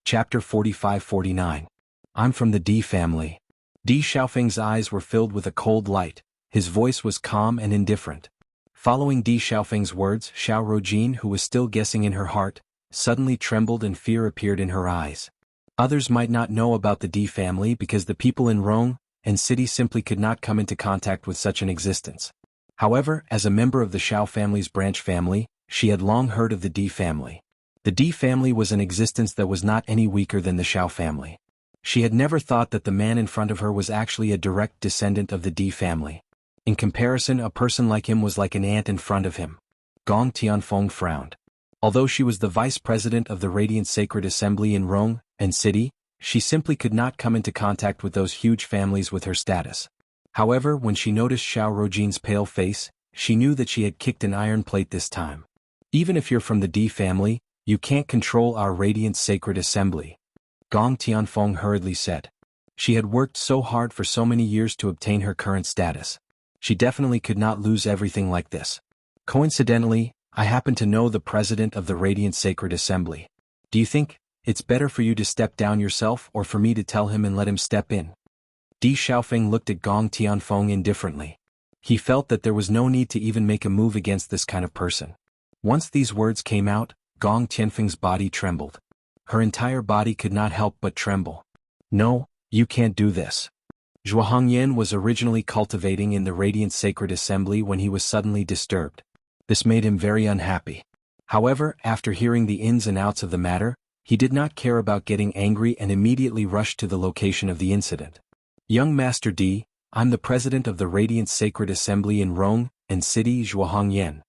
Chapter 45-49. I'm from the D family. Di Xiaofeng's eyes were filled with a cold light, his voice was calm and indifferent. Following Di Xiaofeng's words, Xiao Rojin, who was still guessing in her heart, suddenly trembled and fear appeared in her eyes. Others might not know about the Di family because the people in Rong and city simply could not come into contact with such an existence. However, as a member of the Xiao family's branch family, she had long heard of the Di family. The Di family was an existence that was not any weaker than the Xiao family. She had never thought that the man in front of her was actually a direct descendant of the Di family. In comparison, a person like him was like an ant in front of him. Gong Tianfeng frowned. Although she was the vice president of the Radiant Sacred Assembly in Rong and city, she simply could not come into contact with those huge families with her status. However, when she noticed Xiao Rojin's pale face, she knew that she had kicked an iron plate this time. Even if you're from the Di family, you can't control our Radiant Sacred Assembly, Gong Tianfeng hurriedly said. She had worked so hard for so many years to obtain her current status. She definitely could not lose everything like this. Coincidentally, I happen to know the president of the Radiant Sacred Assembly. Do you think it's better for you to step down yourself or for me to tell him and let him step in? Di Xiaofeng looked at Gong Tianfeng indifferently. He felt that there was no need to even make a move against this kind of person. Once these words came out, Gong Tianfeng's body trembled. Her entire body could not help but tremble. No, you can't do this. Zhuangyan was originally cultivating in the Radiant Sacred Assembly when he was suddenly disturbed. This made him very unhappy. However, after hearing the ins and outs of the matter, he did not care about getting angry and immediately rushed to the location of the incident. Young Master Di, I'm the president of the Radiant Sacred Assembly in Rong and city Zhuangyan.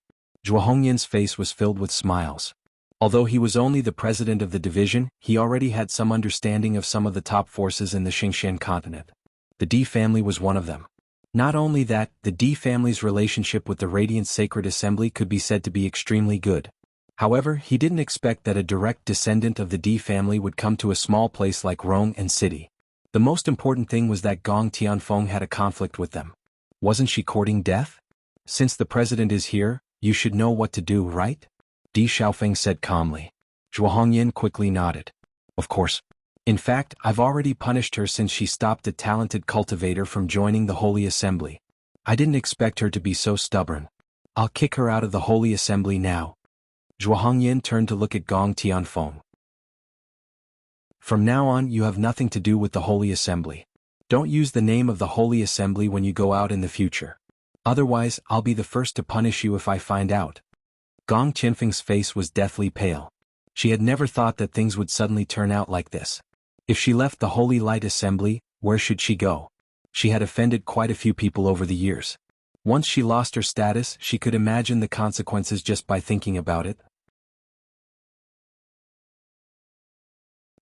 Zhuangyan's face was filled with smiles. Although he was only the president of the division, he already had some understanding of some of the top forces in the Xingqian continent. The Di family was one of them. Not only that, the Di family's relationship with the Radiant Sacred Assembly could be said to be extremely good. However, he didn't expect that a direct descendant of the Di family would come to a small place like Rong and city. The most important thing was that Gong Tianfeng had a conflict with them. Wasn't she courting death? Since the president is here, you should know what to do, right? Di Xiaofeng said calmly. Zhuangyan quickly nodded. Of course. In fact, I've already punished her since she stopped a talented cultivator from joining the Holy Assembly. I didn't expect her to be so stubborn. I'll kick her out of the Holy Assembly now. Zhuangyan turned to look at Gong Tianfeng. From now on, you have nothing to do with the Holy Assembly. Don't use the name of the Holy Assembly when you go out in the future. Otherwise, I'll be the first to punish you if I find out. Gong Tianfeng's face was deathly pale. She had never thought that things would suddenly turn out like this. If she left the Holy Light Assembly, where should she go? She had offended quite a few people over the years. Once she lost her status, she could imagine the consequences just by thinking about it.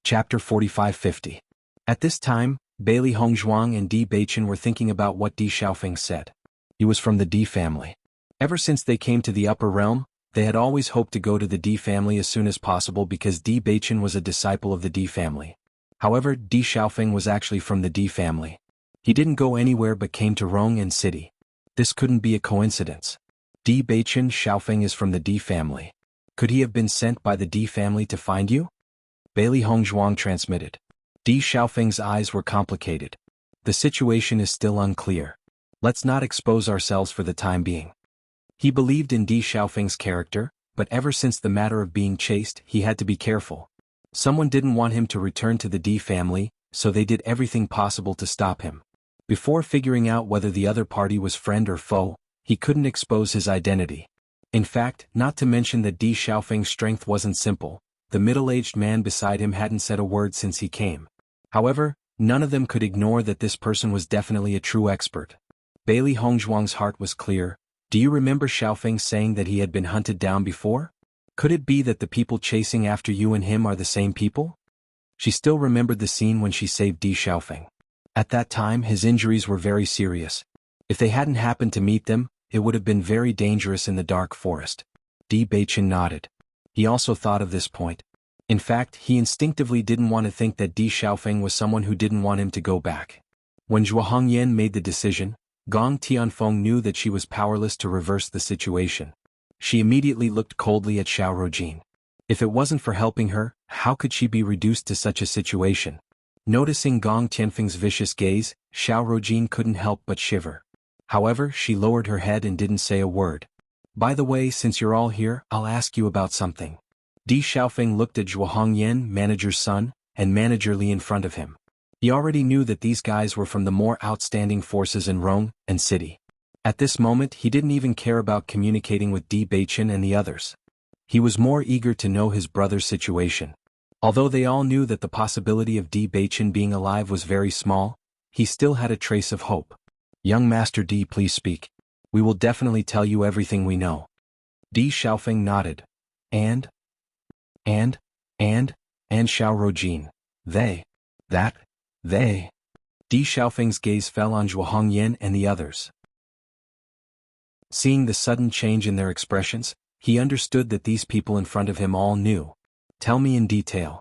Chapter 45-50. At this time, Bailey Hongzhuang and Di Beichen were thinking about what Di Xiaofeng said. He was from the Di family. Ever since they came to the upper realm, they had always hoped to go to the Di family as soon as possible because Di Beichen was a disciple of the Di family. However, Di Xiaofeng was actually from the Di family. He didn't go anywhere but came to Rong and city. This couldn't be a coincidence. Di Beichen Xiaofeng is from the Di family. Could he have been sent by the Di family to find you? Bailey Hongzhuang transmitted. Di Xiaofeng's eyes were complicated. The situation is still unclear. Let's not expose ourselves for the time being. He believed in Di Xiaofeng's character, but ever since the matter of being chased, he had to be careful. Someone didn't want him to return to the Di family, so they did everything possible to stop him. Before figuring out whether the other party was friend or foe, he couldn't expose his identity. In fact, not to mention that Di Xiaofeng's strength wasn't simple, the middle-aged man beside him hadn't said a word since he came. However, none of them could ignore that this person was definitely a true expert. Bailey Hongzhuang's heart was clear. Do you remember Xiaofeng saying that he had been hunted down before? Could it be that the people chasing after you and him are the same people? She still remembered the scene when she saved Di Xiaofeng. At that time, his injuries were very serious. If they hadn't happened to meet them, it would have been very dangerous in the dark forest. Di Beichen nodded. He also thought of this point. In fact, he instinctively didn't want to think that Di Xiaofeng was someone who didn't want him to go back. When Zhuangyan made the decision, Gong Tianfeng knew that she was powerless to reverse the situation. She immediately looked coldly at Xiao Rojin. If it wasn't for helping her, how could she be reduced to such a situation? Noticing Gong Tianfeng's vicious gaze, Xiao Rojin couldn't help but shiver. However, she lowered her head and didn't say a word. By the way, since you're all here, I'll ask you about something. Di Xiaofeng looked at Zhuo Hongyan, manager's son, and Manager Li in front of him. He already knew that these guys were from the more outstanding forces in Rome and city. At this moment, he didn't even care about communicating with Di Beichen and the others. He was more eager to know his brother's situation. Although they all knew that the possibility of Di Beichen being alive was very small, he still had a trace of hope. Young Master Di, please speak. We will definitely tell you everything we know. Di Xiaofeng nodded. And Xiao Rojin. They. Di Xiaofeng's gaze fell on Zhuo Hongyan and the others. Seeing the sudden change in their expressions, he understood that these people in front of him all knew. Tell me in detail.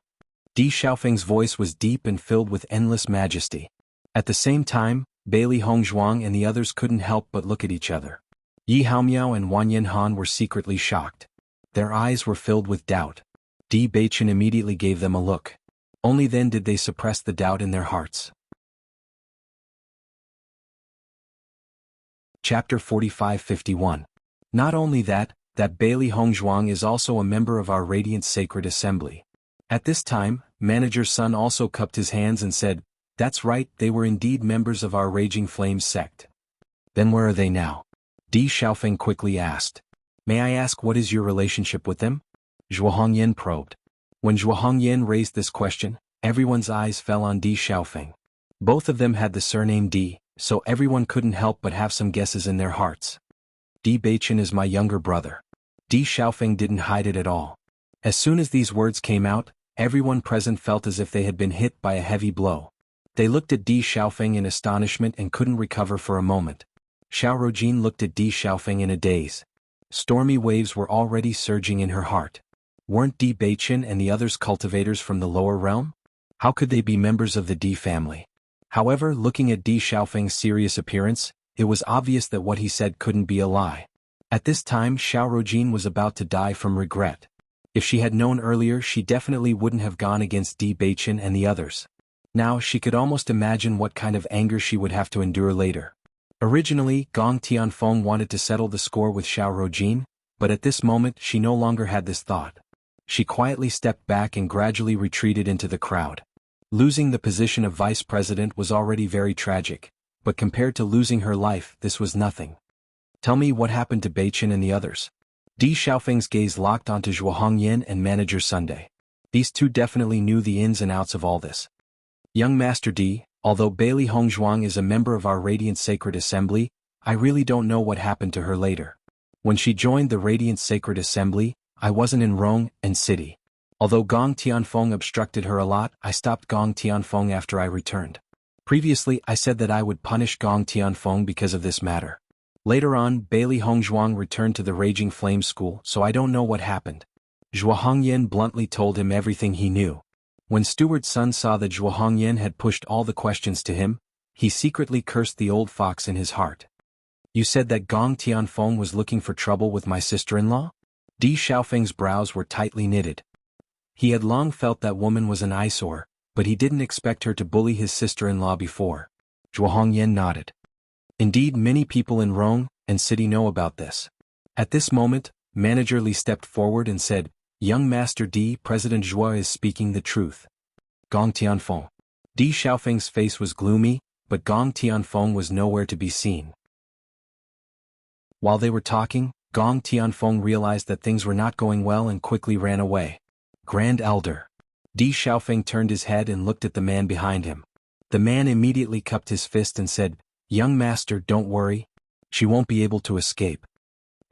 Di Xiaofeng's voice was deep and filled with endless majesty. At the same time, Bailey Hongzhuang and the others couldn't help but look at each other. Yi Haomiao and Wanyan Han were secretly shocked. Their eyes were filled with doubt. Di Beichen immediately gave them a look. Only then did they suppress the doubt in their hearts. Chapter 45-51. Not only that Bailey Hongzhuang is also a member of our Radiant Sacred Assembly. At this time, Manager's son also cupped his hands and said, that's right, they were indeed members of our Raging Flames sect. Then where are they now? Di Xiaofeng quickly asked. May I ask what is your relationship with them? Zhuo Hongyan probed. When Zhuo Hongyan raised this question, everyone's eyes fell on Di Xiaofeng. Both of them had the surname Di, so everyone couldn't help but have some guesses in their hearts. Di Beichen is my younger brother. Di Xiaofeng didn't hide it at all. As soon as these words came out, everyone present felt as if they had been hit by a heavy blow. They looked at Di Xiaofeng in astonishment and couldn't recover for a moment. Xiao Rojin looked at Di Xiaofeng in a daze. Stormy waves were already surging in her heart. Weren't Di Beichen and the others cultivators from the lower realm? How could they be members of the Di family? However, looking at Di Xiaofeng's serious appearance, it was obvious that what he said couldn't be a lie. At this time, Xiao Rojin was about to die from regret. If she had known earlier, she definitely wouldn't have gone against Di Beichen and the others. Now, she could almost imagine what kind of anger she would have to endure later. Originally, Gong Tianfeng wanted to settle the score with Xiao Rojin, but at this moment she no longer had this thought. She quietly stepped back and gradually retreated into the crowd. Losing the position of vice president was already very tragic, but compared to losing her life, this was nothing. Tell me what happened to Beichen and the others. Di Xiaofeng's gaze locked onto Zhuo Hongyan and Manager Sunday. These two definitely knew the ins and outs of all this. Young Master Di, although Bailey Hongzhuang is a member of our Radiant Sacred Assembly, I really don't know what happened to her later. When she joined the Radiant Sacred Assembly, I wasn't in Rome and city. Although Gong Tianfeng obstructed her a lot, I stopped Gong Tianfeng after I returned. Previously, I said that I would punish Gong Tianfeng because of this matter. Later on, Bailey Hongzhuang returned to the Raging Flame School, so I don't know what happened. Zhuo Hongyan bluntly told him everything he knew. When Steward's son saw that Zhuo Hongyan had pushed all the questions to him, he secretly cursed the old fox in his heart. You said that Gong Tianfeng was looking for trouble with my sister-in-law? Di Xiaofeng's brows were tightly knitted. He had long felt that woman was an eyesore, but he didn't expect her to bully his sister-in-law before. Zhuo Hongyan nodded. Indeed, many people in Rome and city know about this. At this moment, Manager Li stepped forward and said, Young Master Di, President Zhuo is speaking the truth. Gong Tianfeng. Di Xiaofeng's face was gloomy, but Gong Tianfeng was nowhere to be seen. While they were talking, Gong Tianfeng realized that things were not going well and quickly ran away. Grand Elder. Di Xiaofeng turned his head and looked at the man behind him. The man immediately cupped his fist and said, Young Master, don't worry. She won't be able to escape.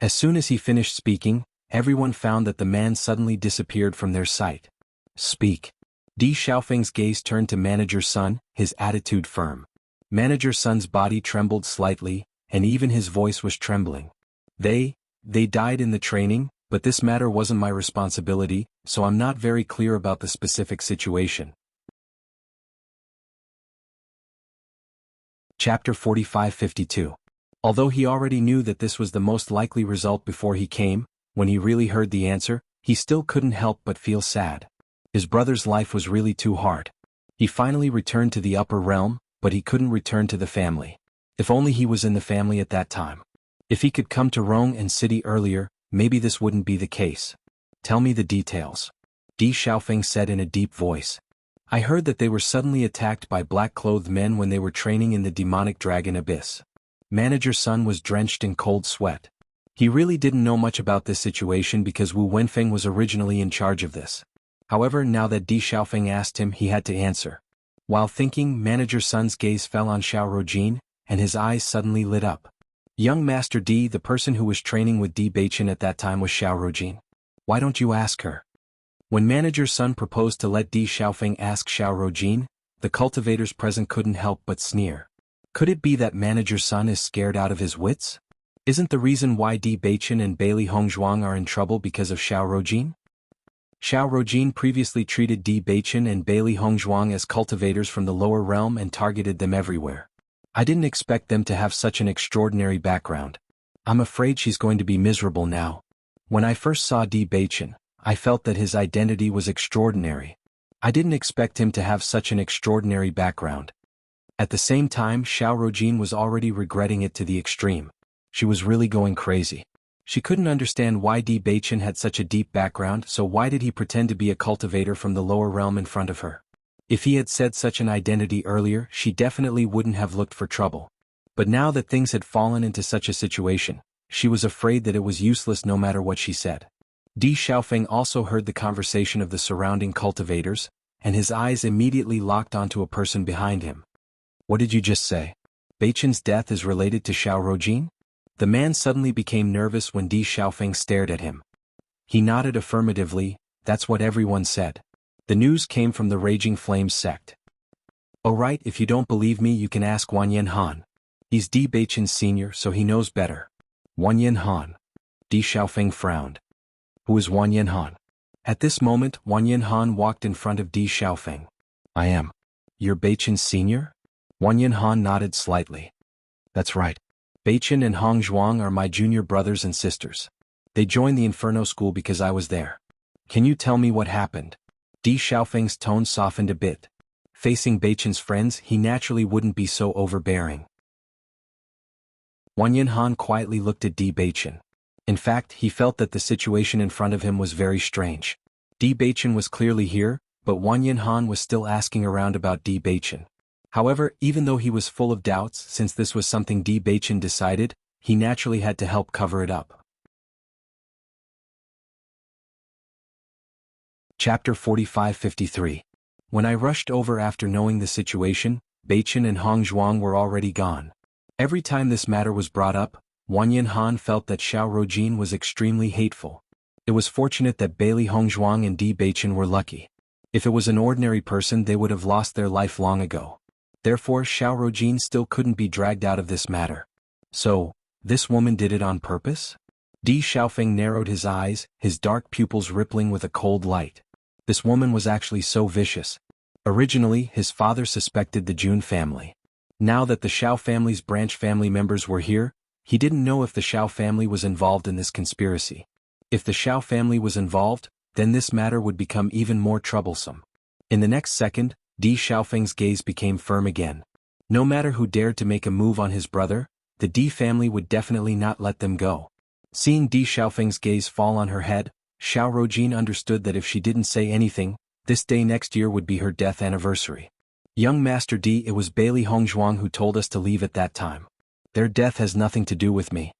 As soon as he finished speaking, everyone found that the man suddenly disappeared from their sight. Speak. Di Xiaofeng's gaze turned to Manager Sun, his attitude firm. Manager Sun's body trembled slightly, and even his voice was trembling. They died in the training, but this matter wasn't my responsibility, so I'm not very clear about the specific situation. Chapter 45-52. Although he already knew that this was the most likely result before he came, when he really heard the answer, he still couldn't help but feel sad. His brother's life was really too hard. He finally returned to the upper realm, but he couldn't return to the family. If only he was in the family at that time. If he could come to Rong and City earlier, maybe this wouldn't be the case. Tell me the details. Di Xiaofeng said in a deep voice. I heard that they were suddenly attacked by black-clothed men when they were training in the demonic dragon abyss. Manager Sun was drenched in cold sweat. He really didn't know much about this situation because Wu Wenfeng was originally in charge of this. However, now that Di Xiaofeng asked him, he had to answer. While thinking, Manager Sun's gaze fell on Xiao Rojin, and his eyes suddenly lit up. Young Master Di, the person who was training with Di Beichen at that time, was Xiao Rojin. Why don't you ask her? When Manager Sun proposed to let Di Xiaofeng ask Xiao Rojin, the cultivators present couldn't help but sneer. Could it be that Manager Sun is scared out of his wits? Isn't the reason why Di Beichen and Bailey Hongzhuang are in trouble because of Xiao Rojin? Xiao Rojin previously treated Di Beichen and Bailey Hongzhuang as cultivators from the lower realm and targeted them everywhere. I didn't expect them to have such an extraordinary background. I'm afraid she's going to be miserable now. When I first saw Di Beichen, I felt that his identity was extraordinary. I didn't expect him to have such an extraordinary background. At the same time, Xiao Rojin was already regretting it to the extreme. She was really going crazy. She couldn't understand why Di Beichen had such a deep background, so why did he pretend to be a cultivator from the lower realm in front of her? If he had said such an identity earlier, she definitely wouldn't have looked for trouble. But now that things had fallen into such a situation, she was afraid that it was useless no matter what she said. Di Xiaofeng also heard the conversation of the surrounding cultivators, and his eyes immediately locked onto a person behind him. What did you just say? Beichen's death is related to Xiao Rojin? The man suddenly became nervous when Di Xiaofeng stared at him. He nodded affirmatively. That's what everyone said. The news came from the Raging Flames sect. Oh right, if you don't believe me you can ask Wanyan Han. He's Di Beichen's senior, so he knows better. Wanyan Han. Di Xiaofeng frowned. Who is Wanyan Han? At this moment, Wanyan Han walked in front of Di Xiaofeng. I am. You're Beichen's senior? Wanyan Han nodded slightly. That's right. Beichen and Hongzhuang are my junior brothers and sisters. They joined the Inferno School because I was there. Can you tell me what happened? Di Xiaofeng's tone softened a bit. Facing Beichen's friends, he naturally wouldn't be so overbearing. Wanyan Han quietly looked at Di Beichen. In fact, he felt that the situation in front of him was very strange. Di Beichen was clearly here, but Wanyan Han was still asking around about Di Beichen. However, even though he was full of doubts since this was something Di Beichen decided, he naturally had to help cover it up. Chapter 45-53. When I rushed over after knowing the situation, Beichen and Hongzhuang were already gone. Every time this matter was brought up, Wanyan Han felt that Xiao Rojin was extremely hateful. It was fortunate that Bailey Hongzhuang and Di Beichen were lucky. If it was an ordinary person they would have lost their life long ago. Therefore Xiao Rojin still couldn't be dragged out of this matter. So, this woman did it on purpose? Di Xiaofeng narrowed his eyes, his dark pupils rippling with a cold light. This woman was actually so vicious. Originally, his father suspected the Jun family. Now that the Xiao family's branch family members were here, he didn't know if the Xiao family was involved in this conspiracy. If the Xiao family was involved, then this matter would become even more troublesome. In the next second, Di Xiaofeng's gaze became firm again. No matter who dared to make a move on his brother, the Di family would definitely not let them go. Seeing Di Xiaofeng's gaze fall on her head, Xiao Rojin understood that if she didn't say anything, this day next year would be her death anniversary. Young Master Di, it was Bailey Hongzhuang who told us to leave at that time. Their death has nothing to do with me.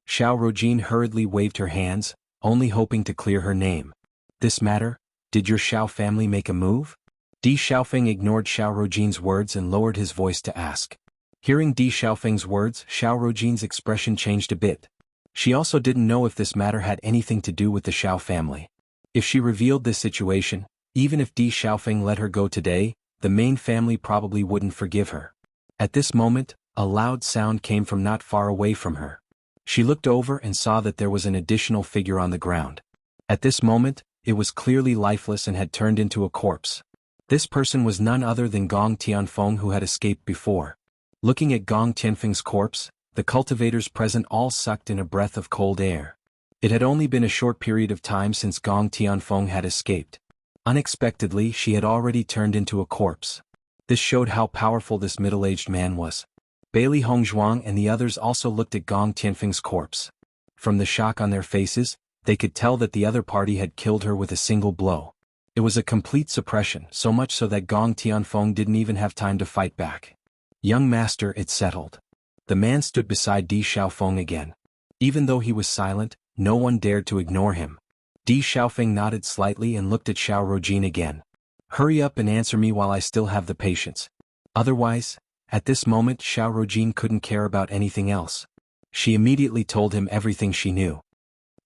Xiao Rojin hurriedly waved her hands, only hoping to clear her name. This matter? Did your Xiao family make a move? Di Xiaofeng ignored Xiao Rojin's words and lowered his voice to ask. Hearing Di Xiaofeng's words, Xiao Rojin's expression changed a bit. She also didn't know if this matter had anything to do with the Xiao family. If she revealed this situation, even if Di Xiaofeng let her go today, the main family probably wouldn't forgive her. At this moment, a loud sound came from not far away from her. She looked over and saw that there was an additional figure on the ground. At this moment, it was clearly lifeless and had turned into a corpse. This person was none other than Gong Tianfeng, who had escaped before. Looking at Gong Tianfeng's corpse, The cultivators present all sucked in a breath of cold air. It had only been a short period of time since Gong Tianfeng had escaped. Unexpectedly, she had already turned into a corpse. This showed how powerful this middle-aged man was. Bailey Hongzhuang and the others also looked at Gong Tianfeng's corpse. From the shock on their faces, they could tell that the other party had killed her with a single blow. It was a complete suppression, so much so that Gong Tianfeng didn't even have time to fight back. Young master, it's settled. The man stood beside Di Xiaofeng again. Even though he was silent, no one dared to ignore him. Di Xiaofeng nodded slightly and looked at Xiao Rojin again. Hurry up and answer me while I still have the patience. Otherwise, at this moment Xiao Rojin couldn't care about anything else. She immediately told him everything she knew.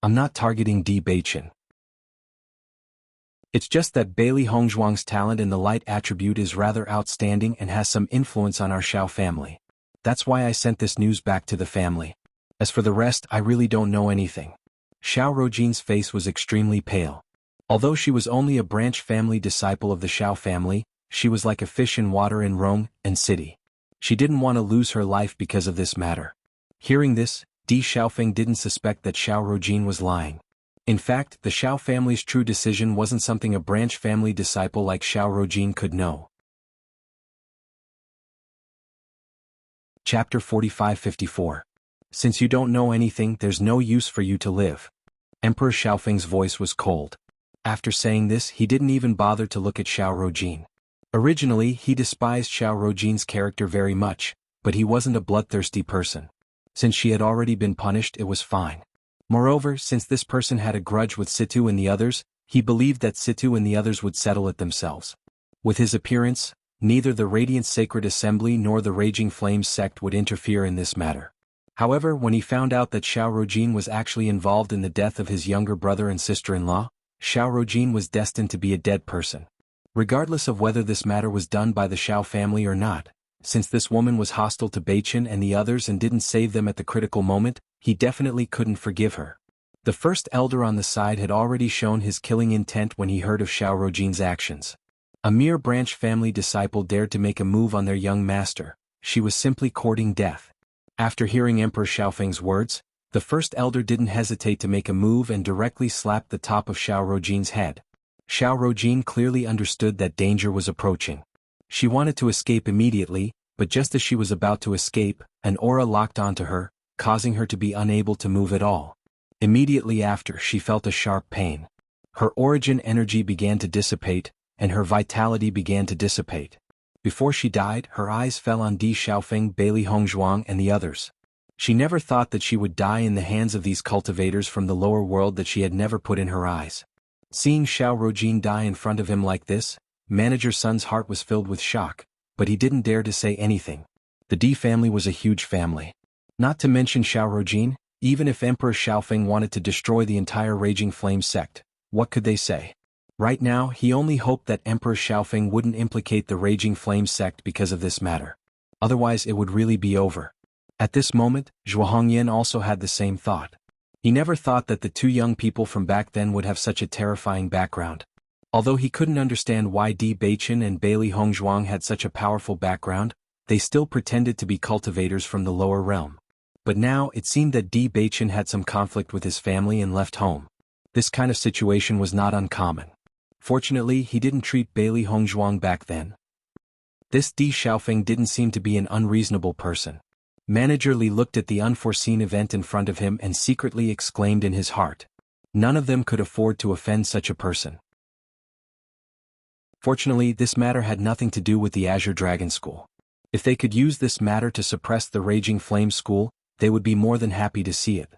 I'm not targeting Di Beichen. It's just that Bailey Hongzhuang's talent in the light attribute is rather outstanding and has some influence on our Xiao family. That's why I sent this news back to the family. As for the rest, I really don't know anything. Xiao Rojin's face was extremely pale. Although she was only a branch family disciple of the Xiao family, she was like a fish in water in Rome and city. She didn't want to lose her life because of this matter. Hearing this, Di Xiaofeng didn't suspect that Xiao Rojin was lying. In fact, the Xiao family's true decision wasn't something a branch family disciple like Xiao Rojin could know. Chapter 45-54. Since you don't know anything, there's no use for you to live. Emperor Xiaofeng's voice was cold. After saying this, he didn't even bother to look at Xiao Rojin. Originally, he despised Xiao Rojin's character very much, but he wasn't a bloodthirsty person. Since she had already been punished, it was fine. Moreover, since this person had a grudge with Situ and the others, he believed that Situ and the others would settle it themselves. With his appearance, neither the Radiant Sacred Assembly nor the Raging Flames sect would interfere in this matter. However, when he found out that Xiao Rojin was actually involved in the death of his younger brother and sister-in-law, Xiao Rojin was destined to be a dead person. Regardless of whether this matter was done by the Xiao family or not, since this woman was hostile to Beichen and the others and didn't save them at the critical moment, he definitely couldn't forgive her. The first elder on the side had already shown his killing intent when he heard of Xiao Rojin's actions. A mere branch family disciple dared to make a move on their young master. She was simply courting death. After hearing Emperor Xiaofeng's words, the first elder didn't hesitate to make a move and directly slapped the top of Xiao Rojin's head. Xiao Rojin clearly understood that danger was approaching. She wanted to escape immediately, but just as she was about to escape, an aura locked onto her, causing her to be unable to move at all. Immediately after, she felt a sharp pain. Her origin energy began to dissipate, and her vitality began to dissipate. Before she died, her eyes fell on Di Xiaofeng, Bailey Hongzhuang and the others. She never thought that she would die in the hands of these cultivators from the lower world that she had never put in her eyes. Seeing Xiao Rojin die in front of him like this, Manager Sun's heart was filled with shock, but he didn't dare to say anything. The Di family was a huge family. Not to mention Xiao Rojin, even if Emperor Xiaofeng wanted to destroy the entire Raging Flame sect, what could they say? Right now, he only hoped that Emperor Xiaofeng wouldn't implicate the Raging Flame sect because of this matter. Otherwise it would really be over. At this moment, Zhuo Hongyan also had the same thought. He never thought that the two young people from back then would have such a terrifying background. Although he couldn't understand why Di Beichen and Bailey Hongzhuang had such a powerful background, they still pretended to be cultivators from the lower realm. But now, it seemed that Di Beichen had some conflict with his family and left home. This kind of situation was not uncommon. Fortunately, he didn't treat Bailey Hongzhuang back then. This Di Xiaofeng didn't seem to be an unreasonable person. Manager Li looked at the unforeseen event in front of him and secretly exclaimed in his heart. None of them could afford to offend such a person. Fortunately, this matter had nothing to do with the Azure Dragon School. If they could use this matter to suppress the Raging Flame School, they would be more than happy to see it.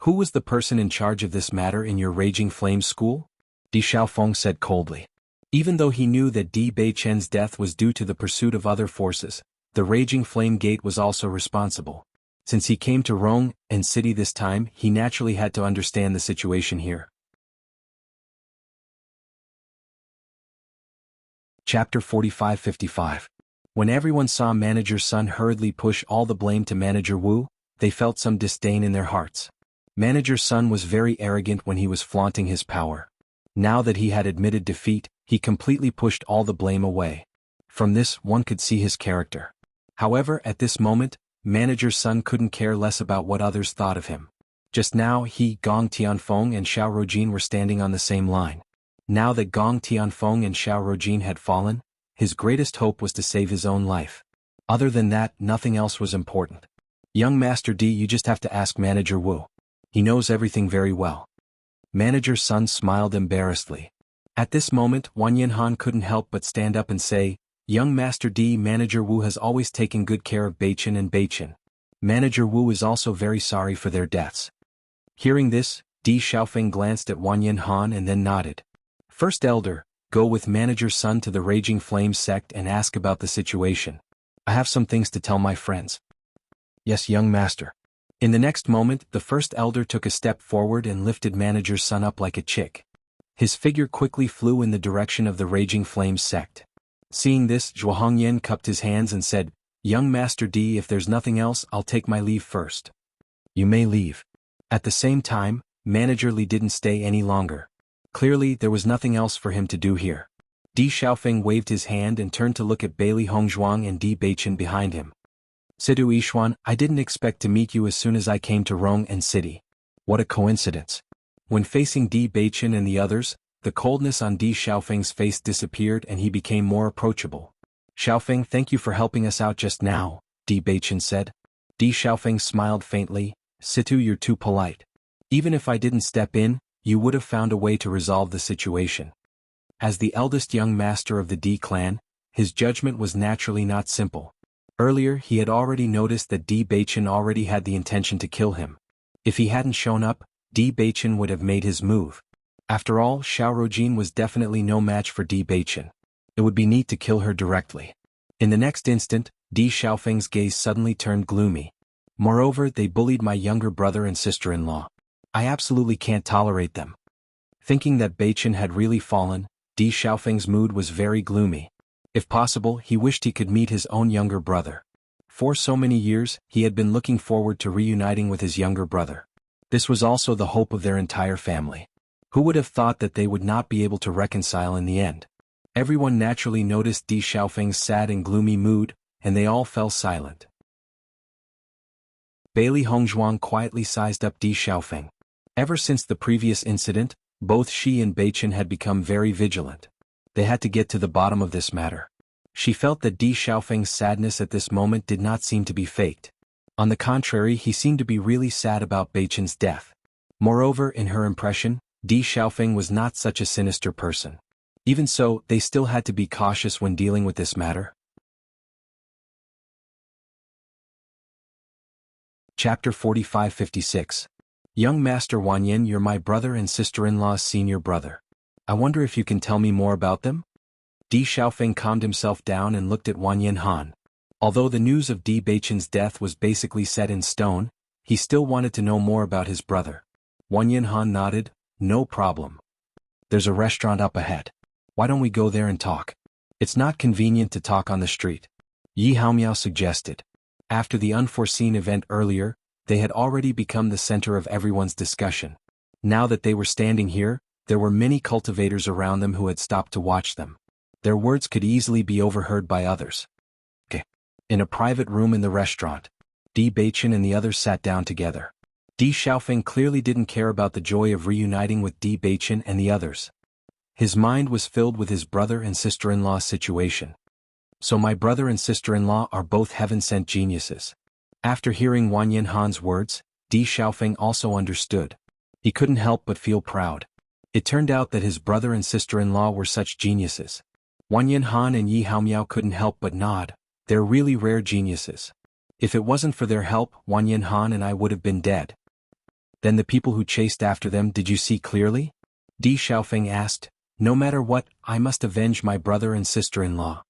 Who was the person in charge of this matter in your Raging Flame School? Di Xiaofeng said coldly. Even though he knew that Di Beichen's death was due to the pursuit of other forces, the Raging Flame Gate was also responsible. Since he came to Rong and City this time, he naturally had to understand the situation here. Chapter 45-55. When everyone saw Manager Sun hurriedly push all the blame to Manager Wu, they felt some disdain in their hearts. Manager Sun was very arrogant when he was flaunting his power. Now that he had admitted defeat, he completely pushed all the blame away. From this, one could see his character. However, at this moment, Manager's son couldn't care less about what others thought of him. Just now he, Gong Tianfeng and Xiao Rojin were standing on the same line. Now that Gong Tianfeng and Xiao Rojin had fallen, his greatest hope was to save his own life. Other than that, nothing else was important. Young Master D, you just have to ask Manager Wu. He knows everything very well. Manager's son smiled embarrassedly. At this moment, Wang Yinhan couldn't help but stand up and say, Young Master D, Manager Wu has always taken good care of Beichen and Beichen. Manager Wu is also very sorry for their deaths. Hearing this, Di Xiaofeng glanced at Wang Yinhan and then nodded. First Elder, go with Manager's son to the Raging Flames sect and ask about the situation. I have some things to tell my friends. Yes, young master. In the next moment, the first elder took a step forward and lifted Manager's son up like a chick. His figure quickly flew in the direction of the Raging Flames sect. Seeing this, Zhuo Hongyan cupped his hands and said, Young Master D, if there's nothing else, I'll take my leave first. You may leave. At the same time, Manager Li didn't stay any longer. Clearly, there was nothing else for him to do here. Di Xiaofeng waved his hand and turned to look at Bailey Hongzhuang and Di Beichen behind him. Sidu Yishuan, I didn't expect to meet you as soon as I came to Rong'an City. What a coincidence. When facing Di Beichen and the others, the coldness on Di Xiaofeng's face disappeared and he became more approachable. Xiaofeng, thank you for helping us out just now, Di Beichen said. Di Xiaofeng smiled faintly, Situ, you're too polite. Even if I didn't step in, you would have found a way to resolve the situation. As the eldest young master of the Di clan, his judgment was naturally not simple. Earlier he had already noticed that Di Beichen already had the intention to kill him. If he hadn't shown up, Di Beichen would have made his move. After all, Xiao Rojin was definitely no match for Di Beichen. It would be neat to kill her directly. In the next instant, Di Xiaofeng's gaze suddenly turned gloomy. Moreover, they bullied my younger brother and sister-in-law. I absolutely can't tolerate them. Thinking that Beichen had really fallen, Di Xiaofeng's mood was very gloomy. If possible, he wished he could meet his own younger brother. For so many years, he had been looking forward to reuniting with his younger brother. This was also the hope of their entire family. Who would have thought that they would not be able to reconcile in the end? Everyone naturally noticed Di Xiaofeng's sad and gloomy mood, and they all fell silent. Bailey Hongzhuang quietly sized up Di Xiaofeng. Ever since the previous incident, both she and Beichen had become very vigilant. They had to get to the bottom of this matter. She felt that Di Xiaofeng's sadness at this moment did not seem to be faked. On the contrary, he seemed to be really sad about Beichen's death. Moreover, in her impression, Di Xiaofeng was not such a sinister person. Even so, they still had to be cautious when dealing with this matter. Chapter 45-56. Young Master Wanyan, you're my brother and sister-in-law's senior brother. I wonder if you can tell me more about them? Di Xiaofeng calmed himself down and looked at Wang Yinhan. Although the news of Di Beichen's death was basically set in stone, he still wanted to know more about his brother. Wang Yinhan nodded, no problem. There's a restaurant up ahead. Why don't we go there and talk? It's not convenient to talk on the street. Yi Haomiao suggested. After the unforeseen event earlier, they had already become the center of everyone's discussion. Now that they were standing here, there were many cultivators around them who had stopped to watch them. Their words could easily be overheard by others. In a private room in the restaurant, Di Beichen and the others sat down together. Di Xiaofeng clearly didn't care about the joy of reuniting with Di Beichen and the others. His mind was filled with his brother and sister-in-law's situation. So my brother and sister-in-law are both heaven-sent geniuses. After hearing Wang Yinhan's words, Di Xiaofeng also understood. He couldn't help but feel proud. It turned out that his brother and sister-in-law were such geniuses. Wang Yinhan and Yi Haomiao couldn't help but nod. They're really rare geniuses. If it wasn't for their help, Wang Yinhan and I would have been dead. Then the people who chased after them, did you see clearly? Di Xiaofeng asked. No matter what, I must avenge my brother and sister-in-law.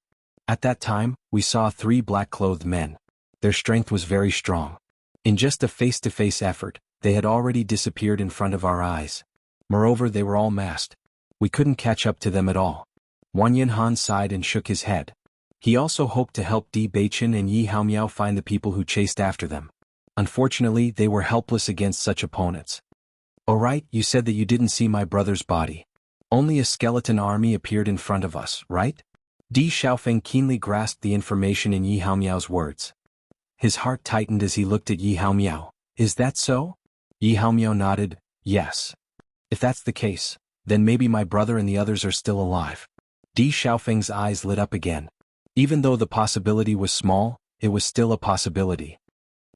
At that time, we saw 3 black-clothed men. Their strength was very strong. In just a face-to-face effort, they had already disappeared in front of our eyes. Moreover, they were all masked. We couldn't catch up to them at all. Wang Yinhan sighed and shook his head. He also hoped to help Di Beichen and Yi Haomiao find the people who chased after them. Unfortunately, they were helpless against such opponents. All right, you said that you didn't see my brother's body. Only a skeleton army appeared in front of us, right? Di Xiaofeng keenly grasped the information in Yi Haomiao's words. His heart tightened as he looked at Yi Haomiao. Is that so? Yi Haomiao nodded, yes. If that's the case, then maybe my brother and the others are still alive. Di Xiaofeng's eyes lit up again. Even though the possibility was small, it was still a possibility.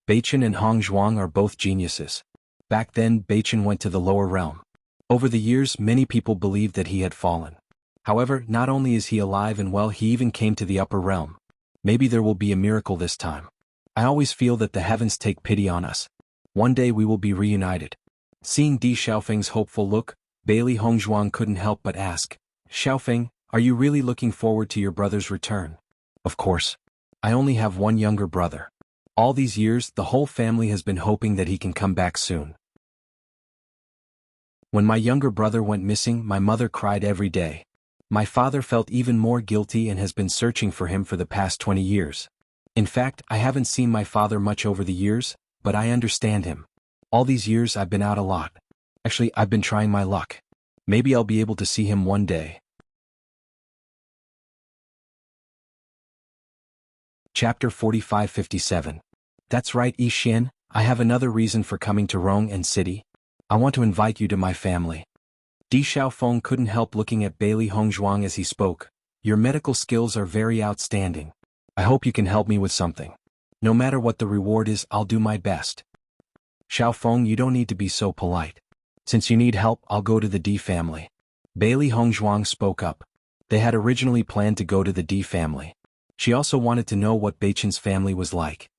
Beichen and Hong Zhuang are both geniuses. Back then, Beichen went to the lower realm. Over the years, many people believed that he had fallen. However, not only is he alive and well, he even came to the upper realm. Maybe there will be a miracle this time. I always feel that the heavens take pity on us. One day we will be reunited. Seeing Di Xiaofeng's hopeful look, Bailey Hongzhuang couldn't help but ask, Xiaofeng, are you really looking forward to your brother's return? Of course. I only have one younger brother. All these years, the whole family has been hoping that he can come back soon. When my younger brother went missing, my mother cried every day. My father felt even more guilty and has been searching for him for the past 20 years. In fact, I haven't seen my father much over the years, but I understand him. All these years I've been out a lot. Actually, I've been trying my luck. Maybe I'll be able to see him one day. Chapter 45-57. That's right, Yi Xian, I have another reason for coming to Rong City. I want to invite you to my family. Di Xiaofeng couldn't help looking at Bailey Hongzhuang as he spoke. Your medical skills are very outstanding. I hope you can help me with something. No matter what the reward is, I'll do my best. Xiaofeng, you don't need to be so polite. Since you need help, I'll go to the Di family. Bailey Hongzhuang spoke up. They had originally planned to go to the Di family. She also wanted to know what Beichen's family was like.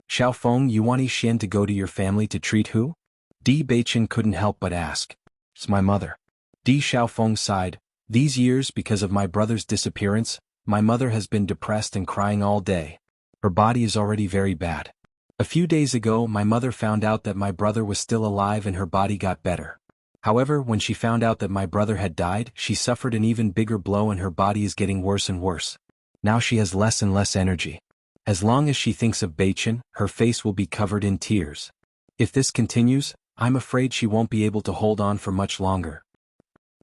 Xiaofeng, you want Yi Xian to go to your family to treat who? Di Beichen couldn't help but ask. It's my mother. Di Xiaofeng sighed. These years, because of my brother's disappearance, my mother has been depressed and crying all day. Her body is already very bad. A few days ago, my mother found out that my brother was still alive and her body got better. However, when she found out that my brother had died, she suffered an even bigger blow and her body is getting worse and worse. Now she has less and less energy. As long as she thinks of Beichen, her face will be covered in tears. If this continues, I'm afraid she won't be able to hold on for much longer.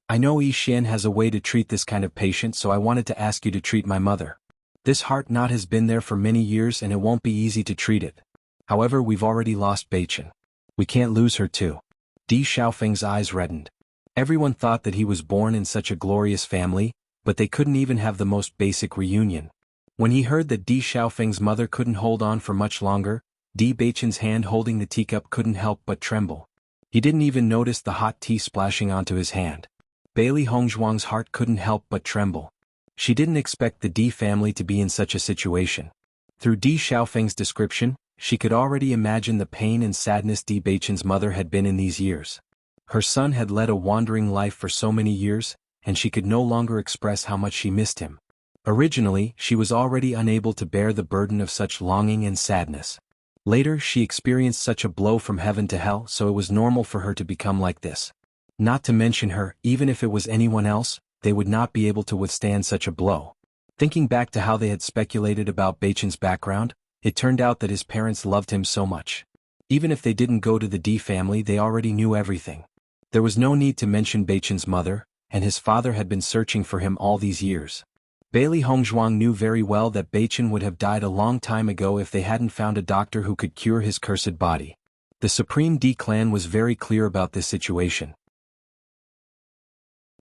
I know Yi Xian has a way to treat this kind of patient, so I wanted to ask you to treat my mother. This heart knot has been there for many years and it won't be easy to treat it. However, we've already lost Beichen. We can't lose her too. Di Xiaofeng's eyes reddened. Everyone thought that he was born in such a glorious family, but they couldn't even have the most basic reunion. When he heard that Di Xiaofeng's mother couldn't hold on for much longer, Di Beichen's hand holding the teacup couldn't help but tremble. He didn't even notice the hot tea splashing onto his hand. Bailey Hongzhuang's heart couldn't help but tremble. She didn't expect the Di family to be in such a situation. Through Di Xiaofeng's description, she could already imagine the pain and sadness Di Beichen's mother had been in these years. Her son had led a wandering life for so many years, and she could no longer express how much she missed him. Originally, she was already unable to bear the burden of such longing and sadness. Later, she experienced such a blow from heaven to hell, so it was normal for her to become like this. Not to mention her, even if it was anyone else, they would not be able to withstand such a blow. Thinking back to how they had speculated about Beichen's background, it turned out that his parents loved him so much. Even if they didn't go to the Di family, they already knew everything. There was no need to mention Beichen's mother, and his father had been searching for him all these years. Bailey Hongzhuang knew very well that Beichen would have died a long time ago if they hadn't found a doctor who could cure his cursed body. The Supreme Di clan was very clear about this situation.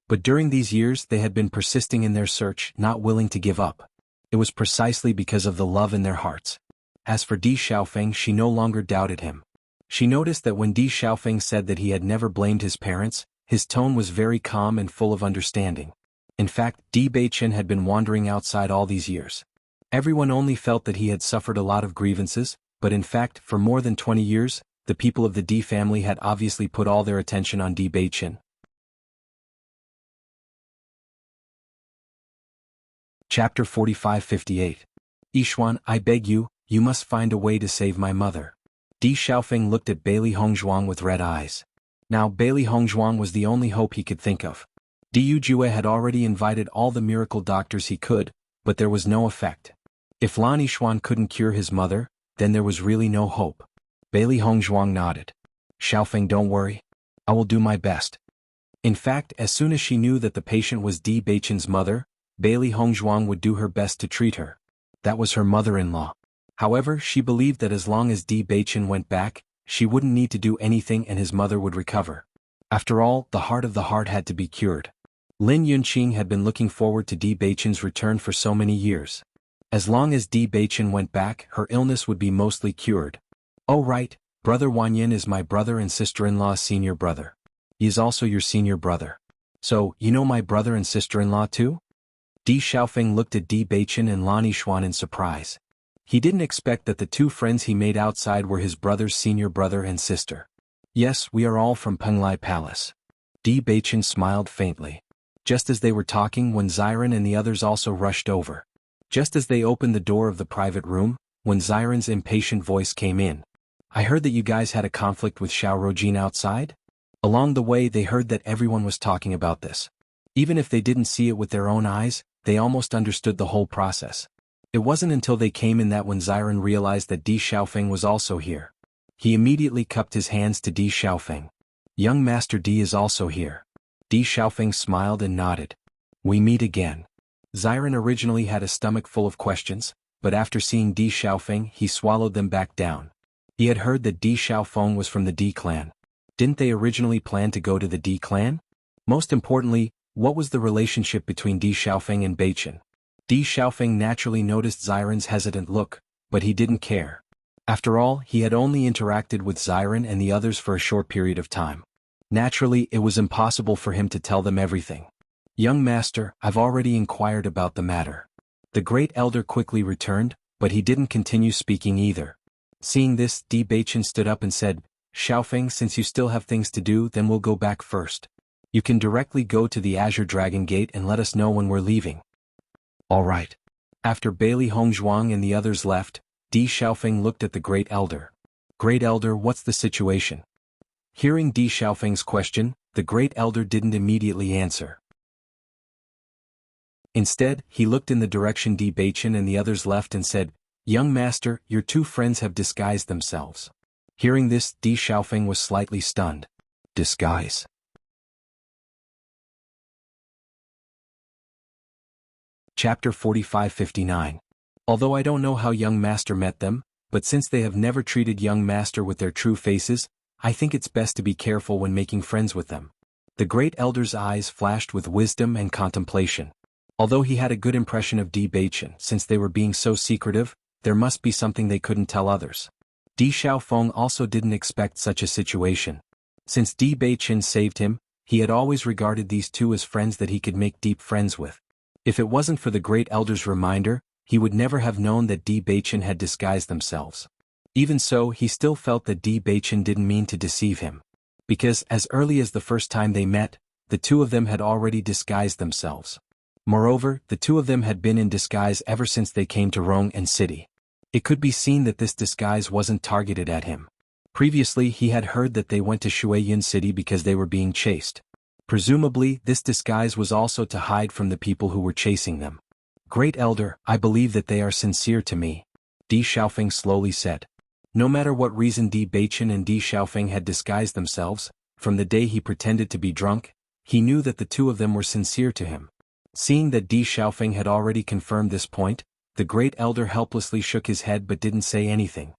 But during these years they had been persisting in their search, not willing to give up. It was precisely because of the love in their hearts. As for Di Xiaofeng, she no longer doubted him. She noticed that when Di Xiaofeng said that he had never blamed his parents, his tone was very calm and full of understanding. In fact, Di Beichen had been wandering outside all these years. Everyone only felt that he had suffered a lot of grievances, but in fact, for more than 20 years, the people of the Di family had obviously put all their attention on Di Beichen. Chapter 45-58. Yixuan, I beg you, you must find a way to save my mother. Di Xiaofeng looked at Bailey Hongzhuang with red eyes. Now Bailey Hongzhuang was the only hope he could think of. Di Yujue had already invited all the miracle doctors he could, but there was no effect. If Lan Yixuan couldn't cure his mother, then there was really no hope. Bailey Hongzhuang nodded. Xiaofeng, don't worry. I will do my best. In fact, as soon as she knew that the patient was Di Beichen's mother, Bailey Hongzhuang would do her best to treat her. That was her mother-in-law. However, she believed that as long as Di Beichen went back, she wouldn't need to do anything and his mother would recover. After all, the heart of the heart had to be cured. Lin Yunqing had been looking forward to Di Beichen's return for so many years. As long as Di Beichen went back, her illness would be mostly cured. Oh right, brother Wanyin is my brother and sister-in-law's senior brother. He is also your senior brother. So, you know my brother and sister-in-law too? Di Xiaofeng looked at Di Beichen and Lan Yixuan in surprise. He didn't expect that the two friends he made outside were his brother's senior brother and sister. Yes, we are all from Penglai Palace. Di Beichen smiled faintly. Just as they were talking, when Xiren and the others also rushed over. Just as they opened the door of the private room, when Xiren's impatient voice came in. I heard that you guys had a conflict with Xiao Rojin outside? Along the way they heard that everyone was talking about this. Even if they didn't see it with their own eyes, they almost understood the whole process. It wasn't until they came in that when Xiren realized that Di Xiaofeng was also here. He immediately cupped his hands to Di Xiaofeng. Young Master Di is also here. Di Xiaofeng smiled and nodded. We meet again. Xiren originally had a stomach full of questions, but after seeing Di Xiaofeng he swallowed them back down. He had heard that Di Xiaofeng was from the Di clan. Didn't they originally plan to go to the Di clan? Most importantly, what was the relationship between Di Xiaofeng and Beichen? Di Xiaofeng naturally noticed Xiren's hesitant look, but he didn't care. After all, he had only interacted with Xiren and the others for a short period of time. Naturally, it was impossible for him to tell them everything. Young master, I've already inquired about the matter. The great elder quickly returned, but he didn't continue speaking either. Seeing this, Di Beichen stood up and said, Xiaofeng, since you still have things to do, then we'll go back first. You can directly go to the Azure Dragon Gate and let us know when we're leaving. All right. After Bailey Hongzhuang and the others left, Di Xiaofeng looked at the great elder. Great elder, what's the situation? Hearing Di Xiaofeng's question, the great elder didn't immediately answer. Instead, he looked in the direction Di Beichen and the others left and said, Young master, your two friends have disguised themselves. Hearing this, Di Xiaofeng was slightly stunned. Disguise? Chapter 45-59. Although I don't know how young master met them, but since they have never treated young master with their true faces, I think it's best to be careful when making friends with them. The great elder's eyes flashed with wisdom and contemplation. Although he had a good impression of Di Beichen, since they were being so secretive, there must be something they couldn't tell others. Di Xiaofeng also didn't expect such a situation. Since Di Beichen saved him, he had always regarded these two as friends that he could make deep friends with. If it wasn't for the great elder's reminder, he would never have known that Di Beichen had disguised themselves. Even so, he still felt that Di Beichen didn't mean to deceive him. Because, as early as the first time they met, the two of them had already disguised themselves. Moreover, the two of them had been in disguise ever since they came to Rong'an City. It could be seen that this disguise wasn't targeted at him. Previously he had heard that they went to Shuiyin City because they were being chased. Presumably, this disguise was also to hide from the people who were chasing them. Great Elder, I believe that they are sincere to me, Di Xiaofeng slowly said. No matter what reason Di Beichen and Di Xiaofeng had disguised themselves, from the day he pretended to be drunk, he knew that the two of them were sincere to him. Seeing that Di Xiaofeng had already confirmed this point, the great elder helplessly shook his head but didn't say anything.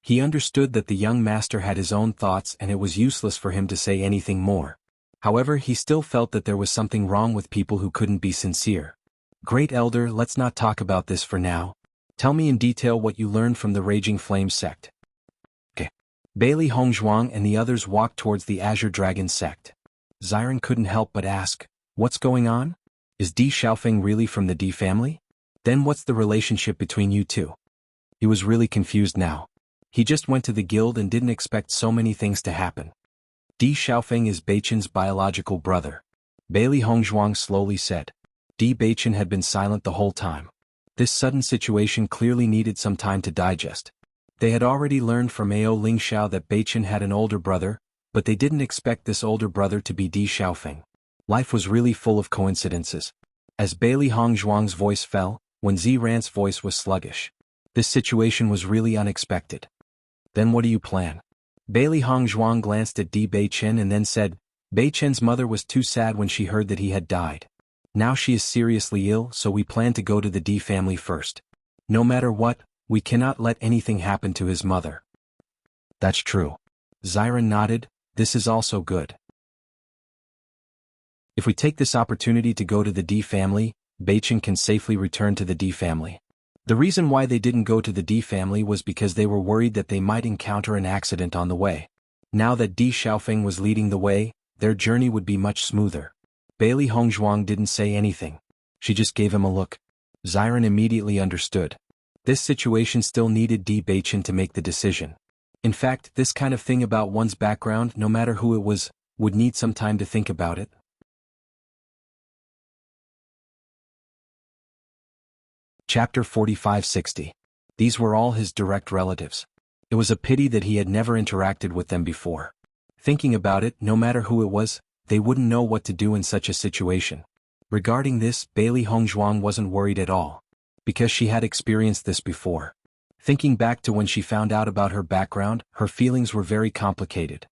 He understood that the young master had his own thoughts and it was useless for him to say anything more. However, he still felt that there was something wrong with people who couldn't be sincere. Great elder, let's not talk about this for now. Tell me in detail what you learned from the Raging Flame sect. Okay. Bailey Hongzhuang and the others walked towards the Azure Dragon sect. Xiren couldn't help but ask, what's going on? Is Di Xiaofeng really from the Di family? Then what's the relationship between you two? He was really confused now. He just went to the guild and didn't expect so many things to happen. Di Xiaofeng is Beichen's biological brother. Bailey Hongzhuang slowly said. Di Beichen had been silent the whole time. This sudden situation clearly needed some time to digest. They had already learned from Ao Lingxiao that Beichen had an older brother, but they didn't expect this older brother to be Di Xiaofeng. Life was really full of coincidences. As Bailey Hongzhuang's voice fell, when Zirant's voice was sluggish. This situation was really unexpected. Then what do you plan? Bailey Hongzhuang glanced at Di Beichen and then said, Beichen's mother was too sad when she heard that he had died. Now she is seriously ill, so we plan to go to the Di family first. No matter what, We cannot let anything happen to his mother. That's true. Ziren nodded. This is also good. If we take this opportunity to go to the D family, Beichen can safely return to the D family. The reason why they didn't go to the D family was because they were worried that they might encounter an accident on the way. Now that Di Xiaofeng was leading the way, their journey would be much smoother. Bailey Hongzhuang didn't say anything. She just gave him a look. Ziren immediately understood. This situation still needed Di Beichen to make the decision. In fact, this kind of thing about one's background, no matter who it was, would need some time to think about it. Chapter 45-60. These were all his direct relatives. It was a pity that he had never interacted with them before. Thinking about it, no matter who it was, they wouldn't know what to do in such a situation. Regarding this, Bailey Hongzhuang wasn't worried at all, because she had experienced this before. Thinking back to when she found out about her background, her feelings were very complicated.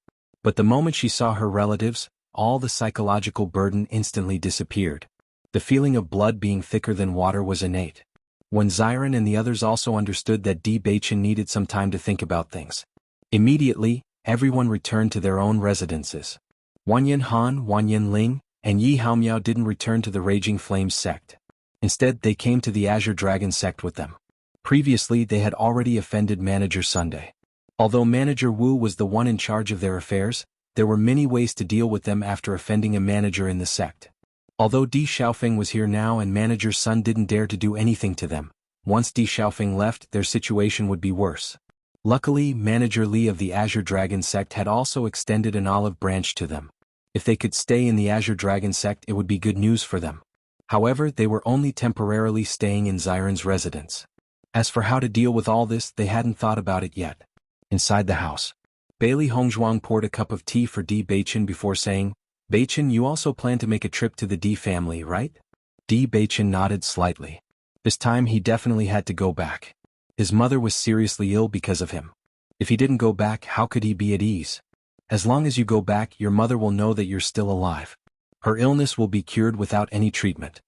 But the moment she saw her relatives, all the psychological burden instantly disappeared. The feeling of blood being thicker than water was innate. When Ziren and the others also understood that Di Beichen needed some time to think about things, immediately, everyone returned to their own residences. Wanyan Han, Wanyan Ling, and Yi Haomiao didn't return to the Raging Flames sect. Instead, they came to the Azure Dragon sect with them. Previously, they had already offended Manager Sunday. Although Manager Wu was the one in charge of their affairs, there were many ways to deal with them after offending a manager in the sect. Although Di Xiaofeng was here now and Manager Sun didn't dare to do anything to them, once Di Xiaofeng left, their situation would be worse. Luckily, Manager Li of the Azure Dragon sect had also extended an olive branch to them. If they could stay in the Azure Dragon sect, it would be good news for them. However, they were only temporarily staying in Ziren's residence. As for how to deal with all this, they hadn't thought about it yet. Inside the house, Bailey Hongzhuang poured a cup of tea for Di Beichen before saying, "Beichen, you also plan to make a trip to the Di family, right?" Di Beichen nodded slightly. This time he definitely had to go back. His mother was seriously ill because of him. If he didn't go back, how could he be at ease? As long as you go back, your mother will know that you're still alive. Her illness will be cured without any treatment.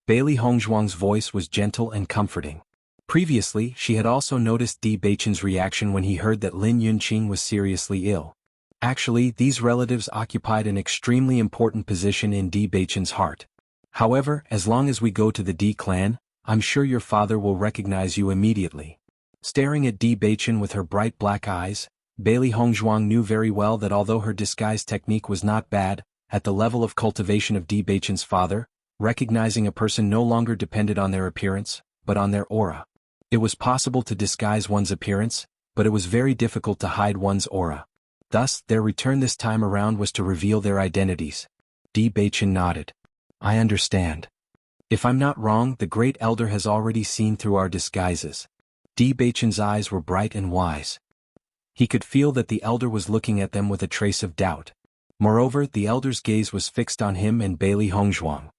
Bailey Hongzhuang's voice was gentle and comforting. Previously, she had also noticed Di Beichen's reaction when he heard that Lin Yunqing was seriously ill. Actually, these relatives occupied an extremely important position in Di Beichen's heart. However, as long as we go to the Di clan, I'm sure your father will recognize you immediately. Staring at Di Beichen with her bright black eyes, Bailey Hongzhuang knew very well that although her disguise technique was not bad, at the level of cultivation of Di Beichen's father, recognizing a person no longer depended on their appearance, but on their aura. It was possible to disguise one's appearance, but it was very difficult to hide one's aura. Thus, their return this time around was to reveal their identities. Di Beichen nodded. I understand. If I'm not wrong, the Great Elder has already seen through our disguises. Di Beichen's eyes were bright and wise. He could feel that the Elder was looking at them with a trace of doubt. Moreover, the Elder's gaze was fixed on him and Bailey Hongzhuang.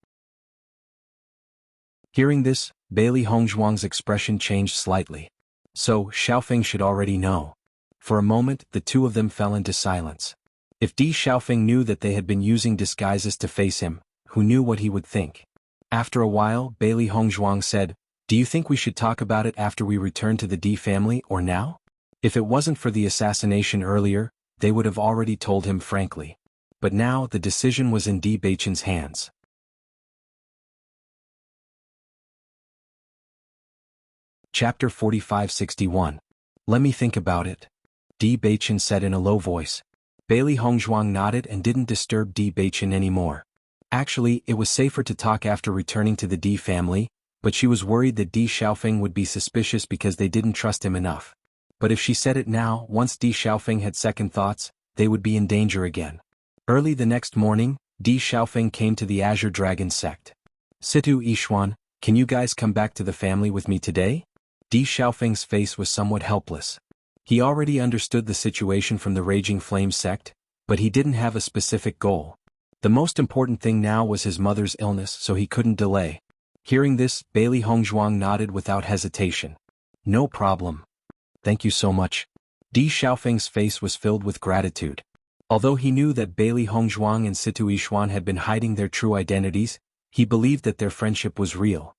Hearing this, Bailey Hongzhuang's expression changed slightly. So, Xiaofeng should already know. For a moment, the two of them fell into silence. If Di Xiaofeng knew that they had been using disguises to face him, who knew what he would think? After a while, Bailey Hongzhuang said, "Do you think we should talk about it after we return to the Di family or now?" If it wasn't for the assassination earlier, they would have already told him frankly. But now the decision was in Di Beichen's hands. Chapter 45-61. Let me think about it. Di Beichen said in a low voice. Bailey Hongzhuang nodded and didn't disturb Di Beichen anymore. Actually, it was safer to talk after returning to the Di family, but she was worried that Di Xiaofeng would be suspicious because they didn't trust him enough. But if she said it now, once Di Xiaofeng had second thoughts, they would be in danger again. Early the next morning, Di Xiaofeng came to the Azure Dragon sect. Situ Yixuan, can you guys come back to the family with me today? Di Xiaofeng's face was somewhat helpless. He already understood the situation from the Raging Flame sect, but he didn't have a specific goal. The most important thing now was his mother's illness, so he couldn't delay. Hearing this, Bailey Hongzhuang nodded without hesitation. No problem. Thank you so much. Di Xiaofeng's face was filled with gratitude. Although he knew that Bailey Hongzhuang and Situ Yixuan had been hiding their true identities, he believed that their friendship was real.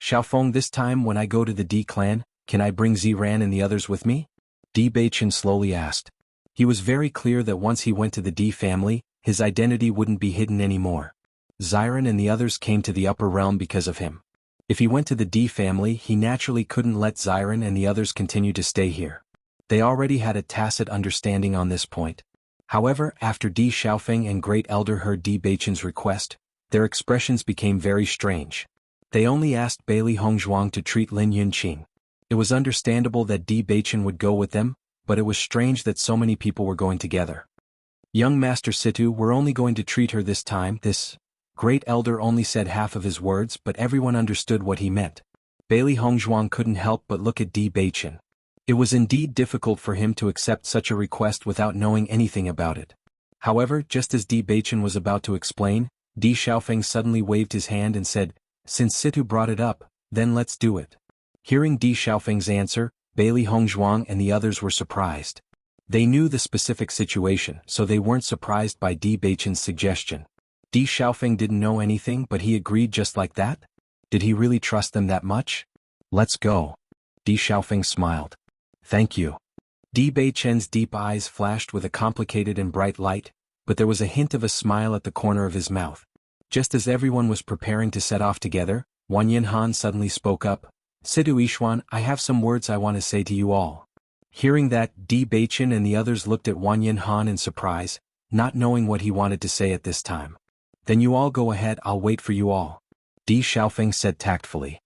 Xiaofeng, this time when I go to the Di clan, can I bring Ziran and the others with me? Di Baichen slowly asked. He was very clear that once he went to the D family, his identity wouldn't be hidden anymore. Ziran and the others came to the upper realm because of him. If he went to the D family, he naturally couldn't let Ziran and the others continue to stay here. They already had a tacit understanding on this point. However, after Di Xiaofeng and Great Elder heard Di Baichen's request, their expressions became very strange. They only asked Bailey Hongzhuang to treat Lin Yunqing. It was understandable that Di Baichen would go with them, but it was strange that so many people were going together. Young Master Situ, we're only going to treat her this time. This Great Elder only said half of his words, but everyone understood what he meant. Bailey Hongzhuang couldn't help but look at Di Baichen. It was indeed difficult for him to accept such a request without knowing anything about it. However, just as Di Baichen was about to explain, Di Xiaofeng suddenly waved his hand and said, "Since Situ brought it up, then let's do it." Hearing Di Xiaofeng's answer, Bailey Hongzhuang and the others were surprised. They knew the specific situation, so they weren't surprised by Di Baichen's suggestion. Di Xiaofeng didn't know anything, but he agreed just like that? Did he really trust them that much? Let's go. Di Xiaofeng smiled. Thank you. Di Baichen's deep eyes flashed with a complicated and bright light, but there was a hint of a smile at the corner of his mouth. Just as everyone was preparing to set off together, Wanyan Han suddenly spoke up. Situ Ishuan, I have some words I want to say to you all. Hearing that, Di Baichen and the others looked at Wanyan Han in surprise, not knowing what he wanted to say at this time. Then you all go ahead, I'll wait for you all. Di Xiaofeng said tactfully.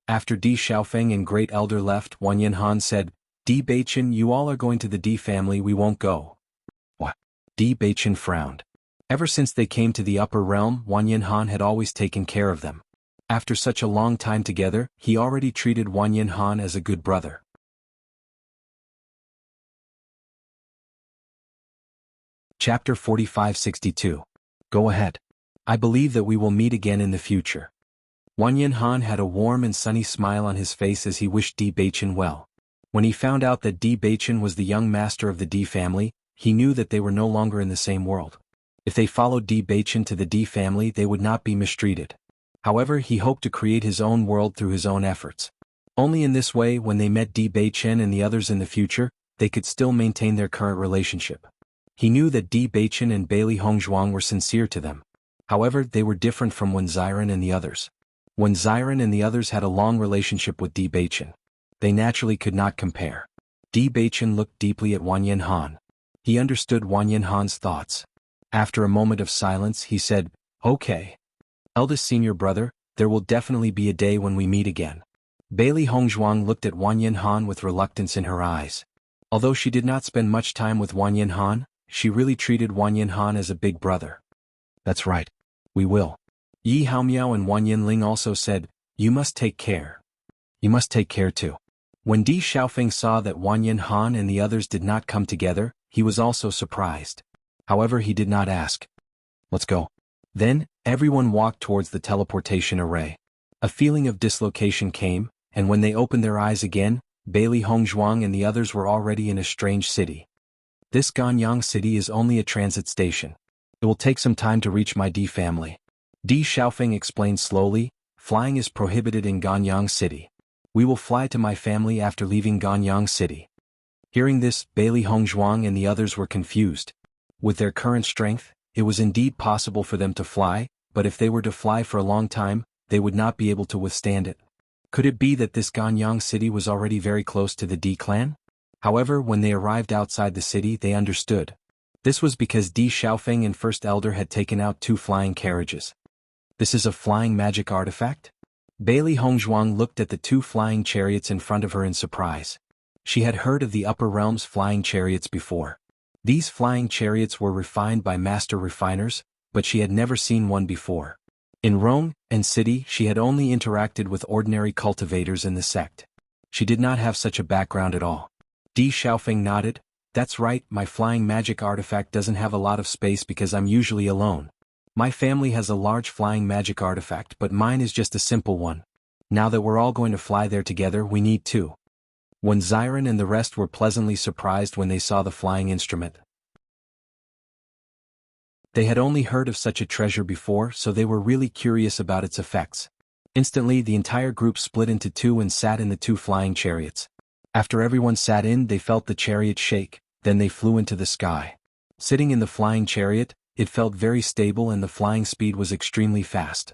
After Di Xiaofeng and Great Elder left, Wanyan Han said, Di Baichen, you all are going to the D family, we won't go. What? Di Baichen frowned. Ever since they came to the upper realm, Wanyan Han had always taken care of them. After such a long time together, he already treated Wanyan Han as a good brother. Chapter 4562. Go ahead. I believe that we will meet again in the future. Wanyan Han had a warm and sunny smile on his face as he wished Di Baichen well. When he found out that Di Baichen was the young master of the D family, he knew that they were no longer in the same world. If they followed Di Baichen to the D family, they would not be mistreated. However, he hoped to create his own world through his own efforts. Only in this way, when they met Di Baichen and the others in the future, they could still maintain their current relationship. He knew that Di Baichen and Bailey Hongzhuang were sincere to them. However, they were different from Wen Ziran and the others. Wen Ziran and the others had a long relationship with Di Baichen. They naturally could not compare. Di Baichen looked deeply at Wanyan Han. He understood Wanyan Han's thoughts. After a moment of silence, he said, Okay. Eldest senior brother, there will definitely be a day when we meet again. Bailey Hongzhuang looked at Wanyan Han with reluctance in her eyes. Although she did not spend much time with Wanyan Han, she really treated Wanyan Han as a big brother. That's right. We will. Yi Haomiao and Wanyan Ling also said, You must take care. You must take care too. When Di Xiaofeng saw that Wanyan Han and the others did not come together, he was also surprised. However, he did not ask. Let's go. Then, everyone walked towards the teleportation array. A feeling of dislocation came, and when they opened their eyes again, Bailey Hongzhuang and the others were already in a strange city. This Ganyang city is only a transit station. It will take some time to reach my D family. Di Xiaofeng explained slowly, flying is prohibited in Ganyang city. We will fly to my family after leaving Ganyang city. Hearing this, Bailey Hongzhuang and the others were confused. With their current strength, it was indeed possible for them to fly, but if they were to fly for a long time, they would not be able to withstand it. Could it be that this Ganyang city was already very close to the D clan? However, when they arrived outside the city, they understood. This was because Di Xiaofeng and First Elder had taken out 2 flying carriages. This is a flying magic artifact? Bailey Hongzhuang looked at the 2 flying chariots in front of her in surprise. She had heard of the upper realm's flying chariots before. These flying chariots were refined by master refiners, but she had never seen one before. In Rome and city, she had only interacted with ordinary cultivators in the sect. She did not have such a background at all. Di Xiaofeng nodded. That's right, my flying magic artifact doesn't have a lot of space because I'm usually alone. My family has a large flying magic artifact, but mine is just a simple one. Now that we're all going to fly there together, we need 2. When Ziran and the rest were pleasantly surprised when they saw the flying instrument. They had only heard of such a treasure before, so they were really curious about its effects. Instantly the entire group split into two and sat in the two flying chariots. After everyone sat in, they felt the chariot shake, then they flew into the sky. Sitting in the flying chariot, it felt very stable and the flying speed was extremely fast.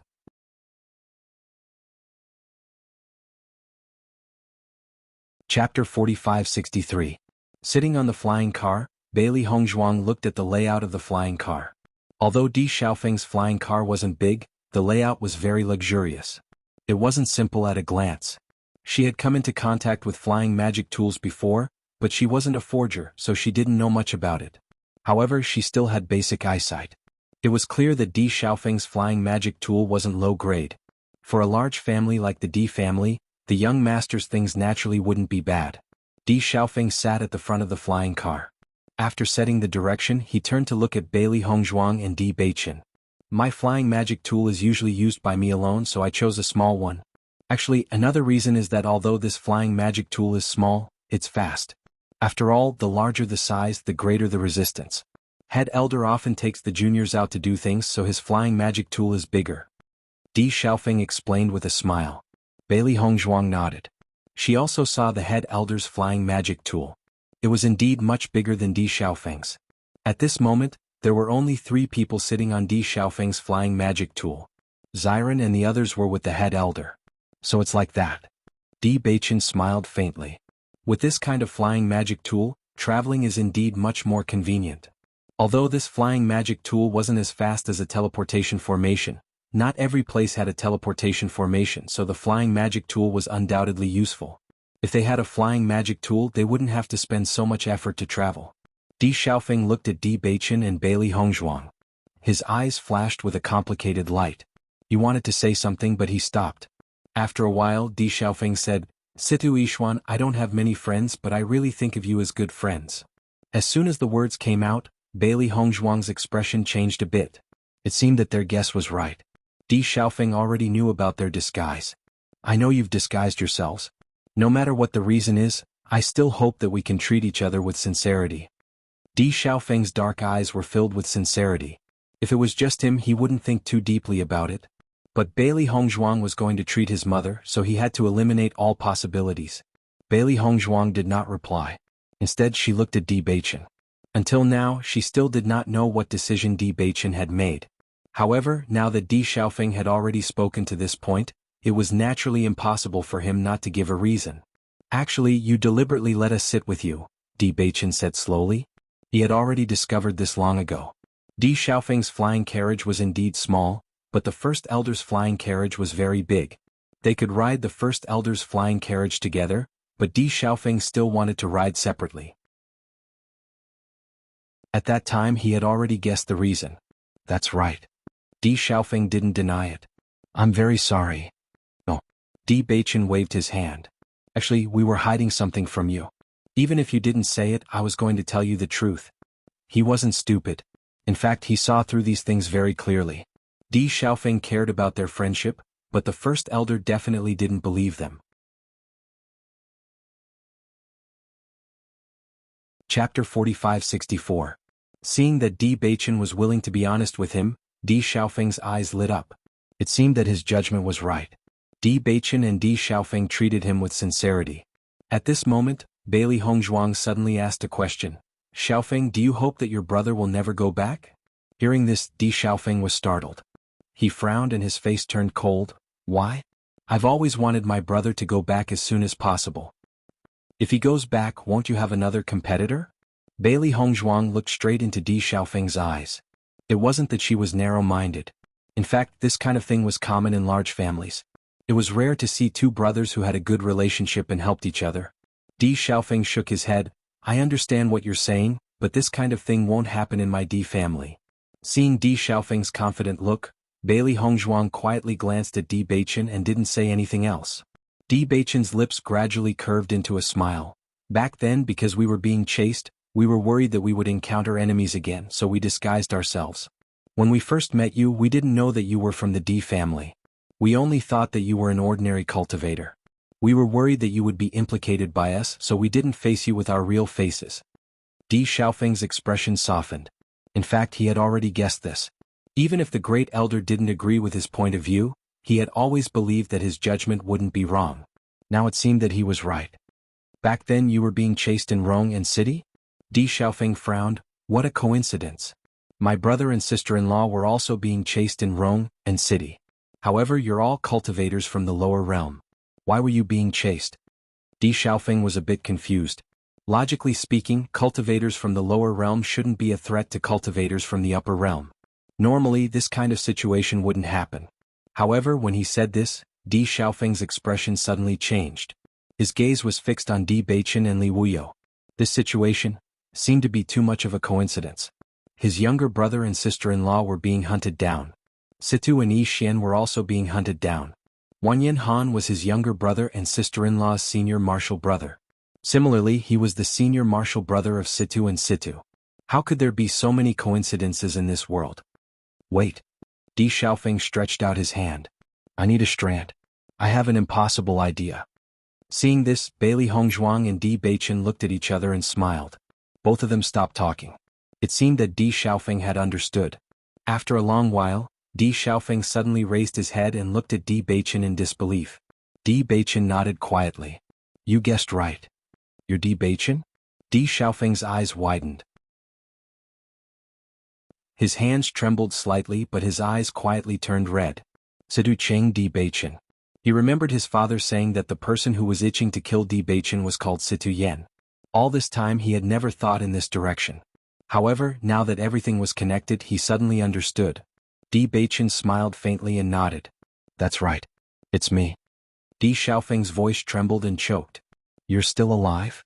Chapter 45-63. Sitting on the flying car, Bailey Hongzhuang looked at the layout of the flying car. Although Di Xiaofeng's flying car wasn't big, the layout was very luxurious. It wasn't simple at a glance. She had come into contact with flying magic tools before, but she wasn't a forger, so she didn't know much about it. However, she still had basic eyesight. It was clear that Di Xiaofeng's flying magic tool wasn't low grade. For a large family like the Di family, the young master's things naturally wouldn't be bad. Di Xiaofeng sat at the front of the flying car. After setting the direction, he turned to look at Bailey Hongzhuang and Di Beichen. My flying magic tool is usually used by me alone, so I chose a small one. Actually, another reason is that although this flying magic tool is small, it's fast. After all, the larger the size, the greater the resistance. Head Elder often takes the juniors out to do things, so his flying magic tool is bigger. Di Xiaofeng explained with a smile. Bailey Hongzhuang nodded. She also saw the head elder's flying magic tool. It was indeed much bigger than Di Xiaofeng's. At this moment, there were only 3 people sitting on Di Xiaofeng's flying magic tool. Xiren and the others were with the head elder. So it's like that. Di Beichen smiled faintly. With this kind of flying magic tool, traveling is indeed much more convenient. Although this flying magic tool wasn't as fast as a teleportation formation, not every place had a teleportation formation, so the flying magic tool was undoubtedly useful. If they had a flying magic tool, they wouldn't have to spend so much effort to travel. Di Xiaofeng looked at Di Beichen and Bailey Hongzhuang. His eyes flashed with a complicated light. He wanted to say something, but he stopped. After a while, Di Xiaofeng said, "Situ Yixuan, I don't have many friends, but I really think of you as good friends." As soon as the words came out, Bailey Hongzhuang's expression changed a bit. It seemed that their guess was right. Di Xiaofeng already knew about their disguise. "I know you've disguised yourselves. No matter what the reason is, I still hope that we can treat each other with sincerity." Di Xiaofeng's dark eyes were filled with sincerity. If it was just him, he wouldn't think too deeply about it. But Bailey Hongzhuang was going to treat his mother, so he had to eliminate all possibilities. Bailey Hongzhuang did not reply. Instead, she looked at Di Beichen. Until now, she still did not know what decision Di Beichen had made. However, now that Di Xiaofeng had already spoken to this point, it was naturally impossible for him not to give a reason. "Actually, you deliberately let us sit with you," Di Beichen said slowly. He had already discovered this long ago. Di Xiaofeng's flying carriage was indeed small, but the first elder's flying carriage was very big. They could ride the first elder's flying carriage together, but Di Xiaofeng still wanted to ride separately. At that time he had already guessed the reason. "That's right." Di Xiaofeng didn't deny it. "I'm very sorry." "No." Di Beichen waved his hand. "Actually, we were hiding something from you. Even if you didn't say it, I was going to tell you the truth." He wasn't stupid. In fact, he saw through these things very clearly. Di Xiaofeng cared about their friendship, but the first elder definitely didn't believe them. Chapter 45-64. Seeing that Di Beichen was willing to be honest with him, Di Xiaofeng's eyes lit up. It seemed that his judgment was right. Di Beichen and Di Xiaofeng treated him with sincerity. At this moment, Bailey Hongzhuang suddenly asked a question. "Xiaofeng, do you hope that your brother will never go back?" Hearing this, Di Xiaofeng was startled. He frowned and his face turned cold. "Why? I've always wanted my brother to go back as soon as possible." "If he goes back, won't you have another competitor?" Bailey Hongzhuang looked straight into Di Xiaofeng's eyes. It wasn't that she was narrow-minded. In fact, this kind of thing was common in large families. It was rare to see 2 brothers who had a good relationship and helped each other. Di Xiaofeng shook his head. "I understand what you're saying, but this kind of thing won't happen in my Di family." Seeing Di Xiaofeng's confident look, Bailey Hongzhuang quietly glanced at Di Beichen and didn't say anything else. Di Beichen's lips gradually curved into a smile. "Back then, because we were being chased, we were worried that we would encounter enemies again, so we disguised ourselves. When we first met you, we didn't know that you were from the Di family. We only thought that you were an ordinary cultivator. We were worried that you would be implicated by us, so we didn't face you with our real faces." Di Xiaofeng's expression softened. In fact, he had already guessed this. Even if the great elder didn't agree with his point of view, He had always believed that his judgment wouldn't be wrong. Now it seemed that he was right. Back then you were being chased in Rong and City? Di Xiaofeng frowned. What a coincidence. My brother and sister-in-law were also being chased in Rong and City. However, you're all cultivators from the lower realm. Why were you being chased? Di Xiaofeng was a bit confused. Logically speaking, cultivators from the lower realm shouldn't be a threat to cultivators from the upper realm. Normally, this kind of situation wouldn't happen. However, when he said this, Di Xiaofeng's expression suddenly changed. His gaze was fixed on Di Beichen and Li Wuyo. This situation seemed to be too much of a coincidence. His younger brother and sister-in-law were being hunted down. Situ and Yi Xian were also being hunted down. Wanyan Han was his younger brother and sister-in-law's senior martial brother. Similarly, he was the senior martial brother of Situ and Situ. How could there be so many coincidences in this world? Wait. Di Xiaofeng stretched out his hand. I need a strand. I have an impossible idea. Seeing this, Bailey Hongzhuang and Di Beichen looked at each other and smiled. Both of them stopped talking. It seemed that Di Xiaofeng had understood. After a long while, Di Xiaofeng suddenly raised his head and looked at Di Beichen in disbelief. Di Beichen nodded quietly. You guessed right. You're Di Beichen? Di Xiaofeng's eyes widened. His hands trembled slightly but his eyes quietly turned red. Situ Cheng Di Beichen. He remembered his father saying that the person who was itching to kill Di Beichen was called Situ Yen. All this time he had never thought in this direction. However, now that everything was connected, he suddenly understood. Di Beichen smiled faintly and nodded. That's right. It's me. Di Xiaofeng's voice trembled and choked. You're still alive?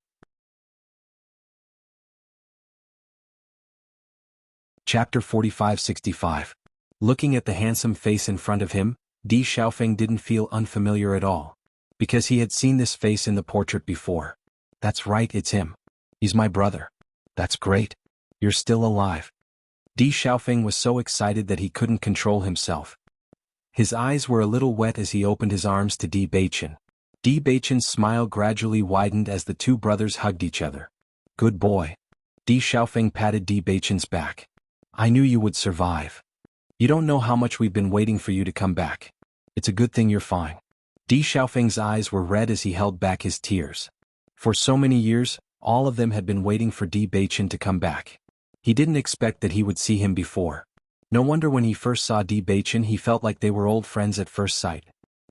Chapter 45-65. Looking at the handsome face in front of him, Di Xiaofeng didn't feel unfamiliar at all. Because he had seen this face in the portrait before. That's right, it's him. He's my brother. That's great. You're still alive. Di Xiaofeng was so excited that he couldn't control himself. His eyes were a little wet as he opened his arms to Di Beichen. Di Beichen's smile gradually widened as the two brothers hugged each other. Good boy. Di Xiaofeng patted Di Beichen's back. I knew you would survive. You don't know how much we've been waiting for you to come back. It's a good thing you're fine. Di Xiaofeng's eyes were red as he held back his tears. For so many years, all of them had been waiting for Di Beichen to come back. He didn't expect that he would see him before. No wonder when he first saw Di Beichen he felt like they were old friends at first sight.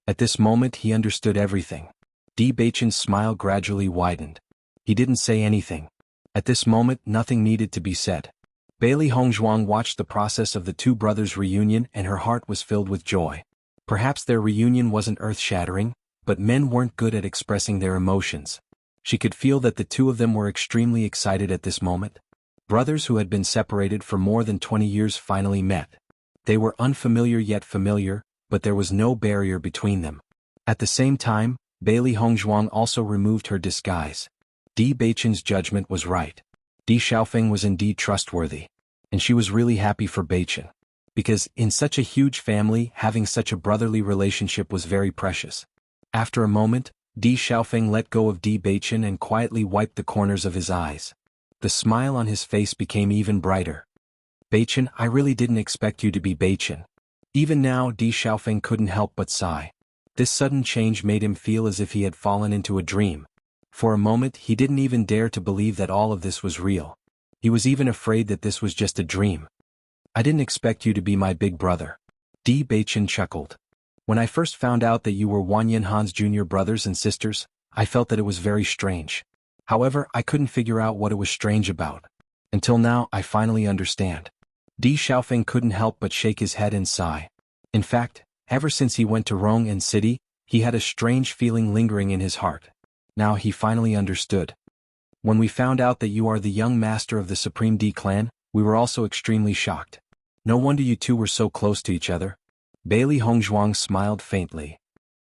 At this moment he understood everything. Di Beichen's smile gradually widened. He didn't say anything. At this moment nothing needed to be said. Bailey Hongzhuang watched the process of the two brothers' reunion and her heart was filled with joy. Perhaps their reunion wasn't earth-shattering, but men weren't good at expressing their emotions. She could feel that the two of them were extremely excited at this moment. Brothers who had been separated for more than 20 years finally met. They were unfamiliar yet familiar, but there was no barrier between them. At the same time, Bailey Hongzhuang also removed her disguise. Di Beichen's judgment was right. Di Xiaofeng was indeed trustworthy. And she was really happy for Beichen. Because, in such a huge family, having such a brotherly relationship was very precious. After a moment, Di Xiaofeng let go of Di Beichen and quietly wiped the corners of his eyes. The smile on his face became even brighter. Beichen, I really didn't expect you to be Beichen. Even now, Di Xiaofeng couldn't help but sigh. This sudden change made him feel as if he had fallen into a dream. For a moment, he didn't even dare to believe that all of this was real. He was even afraid that this was just a dream. I didn't expect you to be my big brother. Di Beichen chuckled. When I first found out that you were Wanyan Han's junior brothers and sisters, I felt that it was very strange. However, I couldn't figure out what it was strange about. Until now, I finally understand. Di Xiaofeng couldn't help but shake his head and sigh. In fact, ever since he went to Rong and City, he had a strange feeling lingering in his heart. Now he finally understood. When we found out that you are the young master of the Supreme Di clan, we were also extremely shocked. No wonder you two were so close to each other. Bailey Hongzhuang smiled faintly.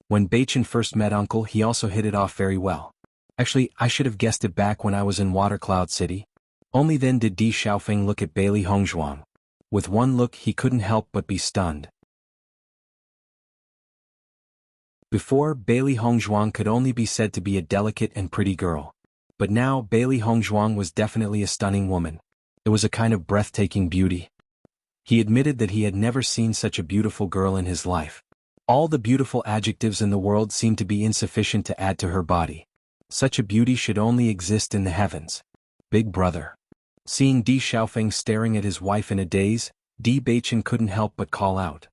When Beichen first met Uncle, he also hit it off very well. Actually, I should have guessed it back when I was in Watercloud City. Only then did Di Xiaofeng look at Bailey Hongzhuang. With one look he couldn't help but be stunned. Before, Bailey Hongzhuang could only be said to be a delicate and pretty girl. But now, Bailey Hongzhuang was definitely a stunning woman. It was a kind of breathtaking beauty. He admitted that he had never seen such a beautiful girl in his life. All the beautiful adjectives in the world seemed to be insufficient to add to her body. Such a beauty should only exist in the heavens. Big brother. Seeing Di Xiaofeng staring at his wife in a daze, Di Beichen couldn't help but call out.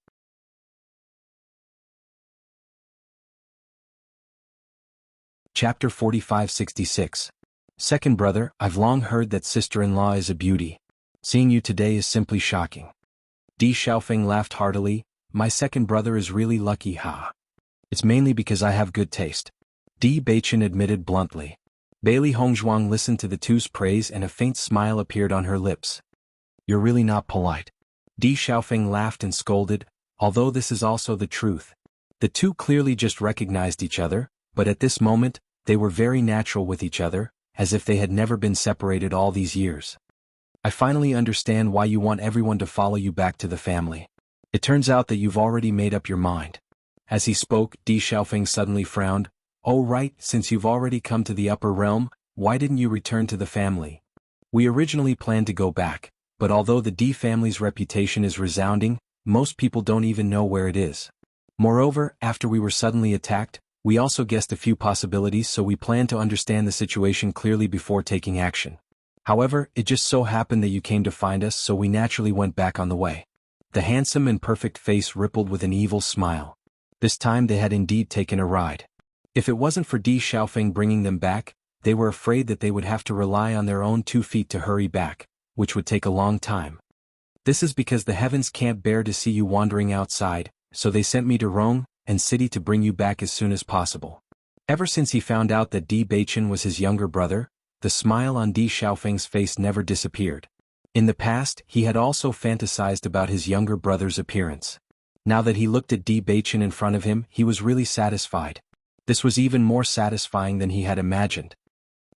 Chapter 45-66. Second brother, I've long heard that sister-in-law is a beauty. Seeing you today is simply shocking. Di Xiaofeng laughed heartily. My second brother is really lucky, ha. It's mainly because I have good taste. Di Beichen admitted bluntly. Bailey Hongzhuang listened to the two's praise and a faint smile appeared on her lips. You're really not polite. Di Xiaofeng laughed and scolded, although this is also the truth. The two clearly just recognized each other, but at this moment, they were very natural with each other, as if they had never been separated all these years. I finally understand why you want everyone to follow you back to the family. It turns out that you've already made up your mind. As he spoke, Di Xiaofeng suddenly frowned. Oh right, since you've already come to the upper realm, why didn't you return to the family? We originally planned to go back, but although the Di family's reputation is resounding, most people don't even know where it is. Moreover, after we were suddenly attacked, we also guessed a few possibilities, so we planned to understand the situation clearly before taking action. However, it just so happened that you came to find us, so we naturally went back on the way. The handsome and perfect face rippled with an evil smile. This time they had indeed taken a ride. If it wasn't for Di Xiaofeng bringing them back, they were afraid that they would have to rely on their own 2 feet to hurry back, which would take a long time. This is because the heavens can't bear to see you wandering outside, so they sent me to Rong and City to bring you back as soon as possible. Ever since he found out that Di Beichen was his younger brother, the smile on Di Xiaofeng's face never disappeared. In the past, he had also fantasized about his younger brother's appearance. Now that he looked at Di Beichen in front of him, he was really satisfied. This was even more satisfying than he had imagined.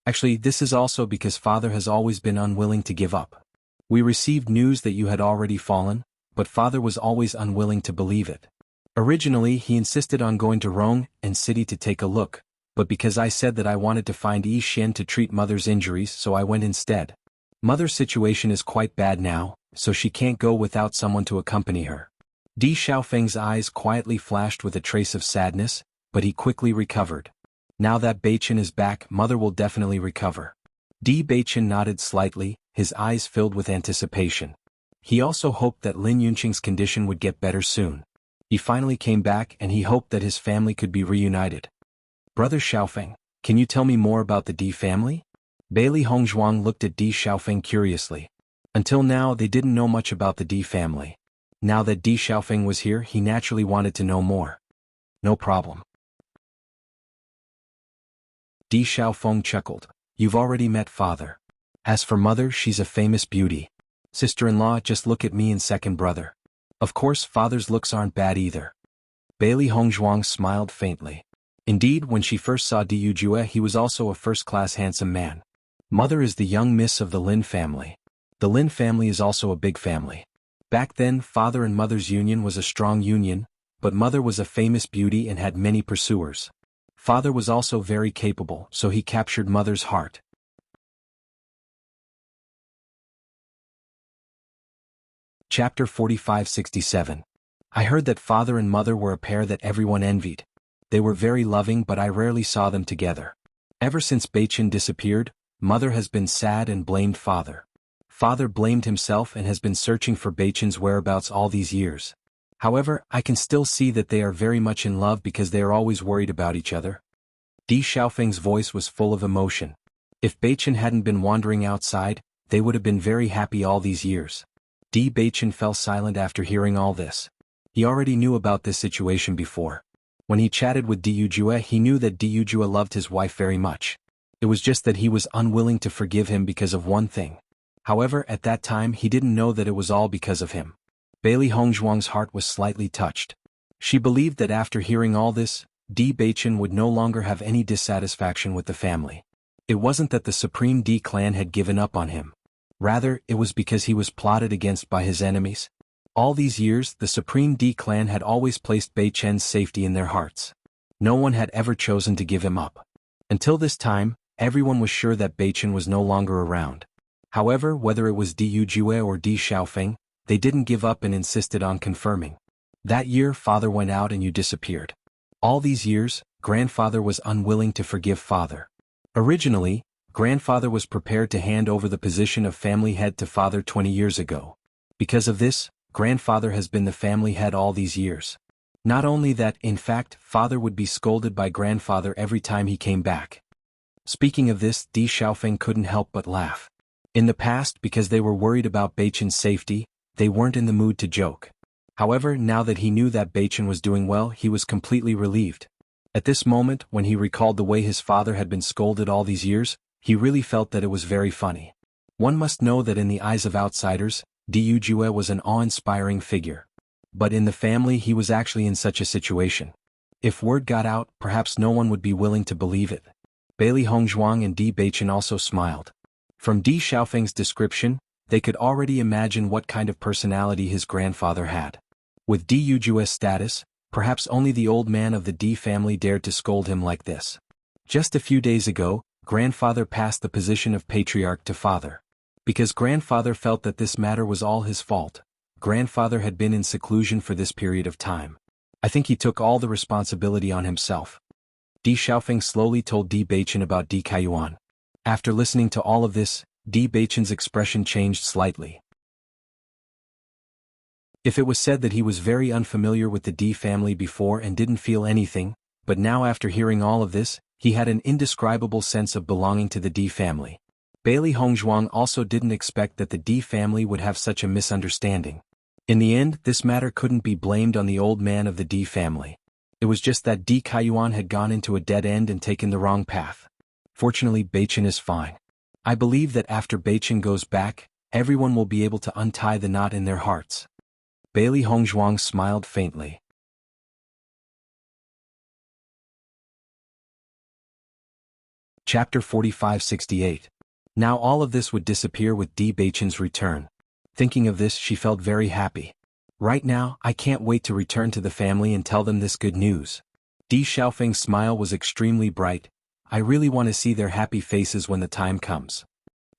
Actually, this is also because father has always been unwilling to give up. We received news that you had already fallen, but father was always unwilling to believe it. Originally, he insisted on going to Rong and City to take a look, but because I said that I wanted to find Yi Xian to treat mother's injuries, so I went instead. Mother's situation is quite bad now, so she can't go without someone to accompany her. Di Xiaofeng's eyes quietly flashed with a trace of sadness, but he quickly recovered. Now that Beichen is back, mother will definitely recover. Di Beichen nodded slightly, his eyes filled with anticipation. He also hoped that Lin Yunqing's condition would get better soon. He finally came back and he hoped that his family could be reunited. Brother Xiaofeng, can you tell me more about the Di family? Bailey Hongzhuang looked at Di Xiaofeng curiously. Until now they didn't know much about the Di family. Now that Di Xiaofeng was here, he naturally wanted to know more. No problem. Di Xiaofeng chuckled. You've already met father. As for mother, she's a famous beauty. Sister-in-law, just look at me and second brother. Of course, father's looks aren't bad either. Bailey Hongzhuang smiled faintly. Indeed, when she first saw Di Yujue, he was also a first-class handsome man. Mother is the young miss of the Lin family. The Lin family is also a big family. Back then, father and mother's union was a strong union, but mother was a famous beauty and had many pursuers. Father was also very capable, so he captured mother's heart. Chapter 45-67. I heard that father and mother were a pair that everyone envied. They were very loving, but I rarely saw them together. Ever since Beichen disappeared, mother has been sad and blamed father. Father blamed himself and has been searching for Beichen's whereabouts all these years. However, I can still see that they are very much in love because they are always worried about each other. Di Xiaofeng's voice was full of emotion. If Beichen hadn't been wandering outside, they would have been very happy all these years. Di Beichen fell silent after hearing all this. He already knew about this situation before. When he chatted with Di Yujue, he knew that Di Yujue loved his wife very much. It was just that he was unwilling to forgive him because of one thing. However, at that time he didn't know that it was all because of him. Bailey Hongzhuang's heart was slightly touched. She believed that after hearing all this, Di Beichen would no longer have any dissatisfaction with the family. It wasn't that the Supreme Di clan had given up on him. Rather, it was because he was plotted against by his enemies. All these years, the Supreme Di clan had always placed Beichen's safety in their hearts. No one had ever chosen to give him up. Until this time, everyone was sure that Beichen was no longer around. However, whether it was Di Yujue or Di Xiaofeng, they didn't give up and insisted on confirming. That year father went out and you disappeared. All these years, grandfather was unwilling to forgive father. Originally, grandfather was prepared to hand over the position of family head to father 20 years ago. Because of this, grandfather has been the family head all these years. Not only that, in fact, father would be scolded by grandfather every time he came back. Speaking of this, Di Xiaofeng couldn't help but laugh. In the past, because they were worried about Beichen's safety, they weren't in the mood to joke. However, now that he knew that Beichen was doing well, he was completely relieved. At this moment, when he recalled the way his father had been scolded all these years, he really felt that it was very funny. One must know that in the eyes of outsiders, Di Yujue was an awe-inspiring figure. But in the family he was actually in such a situation. If word got out, perhaps no one would be willing to believe it. Bailey Hongzhuang and Di Beichen also smiled. From Di Xiaofeng's description, they could already imagine what kind of personality his grandfather had. With Di Yujue's status, perhaps only the old man of the Di family dared to scold him like this. Just a few days ago, grandfather passed the position of patriarch to father. Because grandfather felt that this matter was all his fault, grandfather had been in seclusion for this period of time. I think he took all the responsibility on himself. Di Xiaofeng slowly told Di Beichen about Di Kaiyuan. After listening to all of this, Di Beichen's expression changed slightly. If it was said that he was very unfamiliar with the Di family before and didn't feel anything, but now after hearing all of this, he had an indescribable sense of belonging to the Di family. Bailey Hongzhuang also didn't expect that the Di family would have such a misunderstanding. In the end, this matter couldn't be blamed on the old man of the Di family. It was just that Di Kaiyuan had gone into a dead end and taken the wrong path. Fortunately, Beichen is fine. I believe that after Beichen goes back, everyone will be able to untie the knot in their hearts. Bailey Hongzhuang smiled faintly. Chapter 45-68. Now all of this would disappear with Di Beichen's return. Thinking of this, she felt very happy. Right now, I can't wait to return to the family and tell them this good news. Di Xiaofeng's smile was extremely bright. I really want to see their happy faces when the time comes.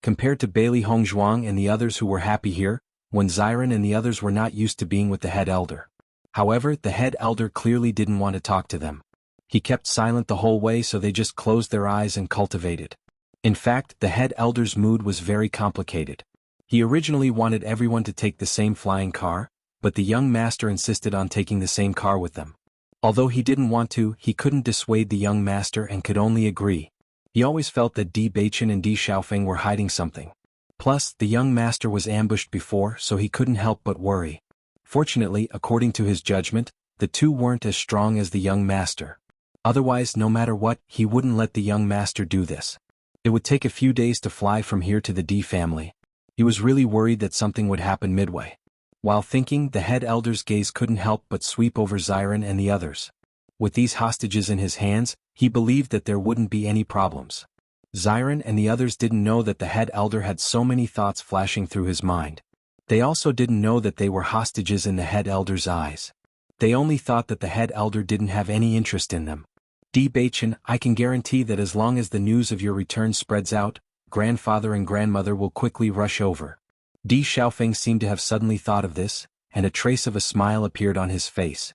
Compared to Bailey Hongzhuang and the others who were happy here, when Xiren and the others were not used to being with the head elder. However, the head elder clearly didn't want to talk to them. He kept silent the whole way, so they just closed their eyes and cultivated. In fact, the head elder's mood was very complicated. He originally wanted everyone to take the same flying car, but the young master insisted on taking the same car with them. Although he didn't want to, he couldn't dissuade the young master and could only agree. He always felt that Di Beichen and Di Xiaofeng were hiding something. Plus, the young master was ambushed before, so he couldn't help but worry. Fortunately, according to his judgment, the two weren't as strong as the young master. Otherwise, no matter what, he wouldn't let the young master do this. It would take a few days to fly from here to the Di family. He was really worried that something would happen midway. While thinking, the head elder's gaze couldn't help but sweep over Xiren and the others. With these hostages in his hands, he believed that there wouldn't be any problems. Xiren and the others didn't know that the head elder had so many thoughts flashing through his mind. They also didn't know that they were hostages in the head elder's eyes. They only thought that the head elder didn't have any interest in them. Di Beichen, I can guarantee that as long as the news of your return spreads out, grandfather and grandmother will quickly rush over. Di Xiaofeng seemed to have suddenly thought of this, and a trace of a smile appeared on his face.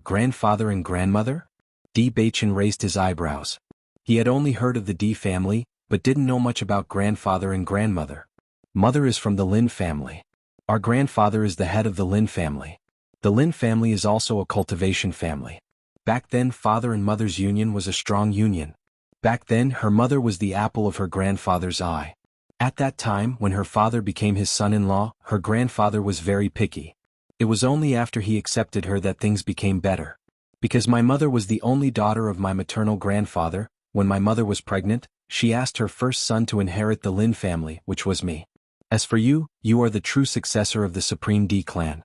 Grandfather and grandmother? Di Beichen raised his eyebrows. He had only heard of the Di family, but didn't know much about grandfather and grandmother. Mother is from the Lin family. Our grandfather is the head of the Lin family. The Lin family is also a cultivation family. Back then, father and mother's union was a strong union. Back then, her mother was the apple of her grandfather's eye. At that time, when her father became his son-in-law, her grandfather was very picky. It was only after he accepted her that things became better. Because my mother was the only daughter of my maternal grandfather, when my mother was pregnant, she asked her first son to inherit the Lin family, which was me. As for you, you are the true successor of the Supreme Di clan.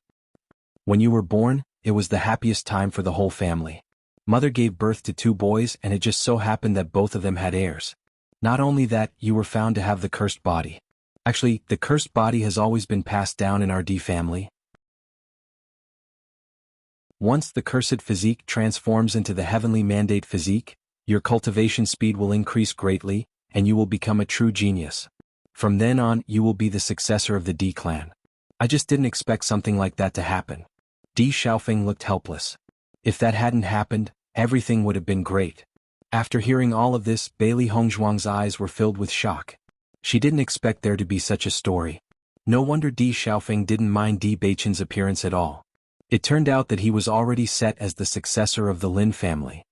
When you were born, it was the happiest time for the whole family. Mother gave birth to 2 boys and it just so happened that both of them had heirs. Not only that, you were found to have the cursed body. Actually, the cursed body has always been passed down in our Di family. Once the cursed physique transforms into the heavenly mandate physique, your cultivation speed will increase greatly, and you will become a true genius. From then on, you will be the successor of the Di clan. I just didn't expect something like that to happen. Di Xiaofeng looked helpless. If that hadn't happened, everything would have been great. After hearing all of this, Bailey Hongzhuang's eyes were filled with shock. She didn't expect there to be such a story. No wonder Di Xiaofeng didn't mind Di Beichen's appearance at all. It turned out that he was already set as the successor of the Lin family.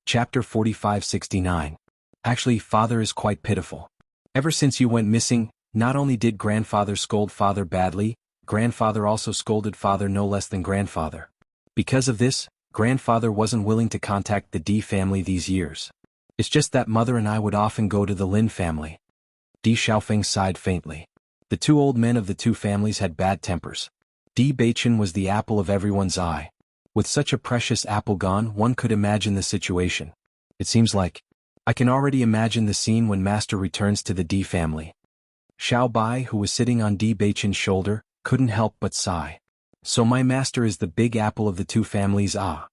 Chapter 4569. Actually, father is quite pitiful. Ever since you went missing, not only did grandfather scold father badly, grandfather also scolded father no less than grandfather. Because of this, grandfather wasn't willing to contact the Di family these years. It's just that mother and I would often go to the Lin family. Di Xiaofeng sighed faintly. The two old men of the two families had bad tempers. Di Beichen was the apple of everyone's eye. With such a precious apple gone, one could imagine the situation. It seems like I can already imagine the scene when master returns to the Di family. Xiao Bai, who was sitting on Di Beichen's shoulder, couldn't help but sigh. So my master is the big apple of the two families, ah.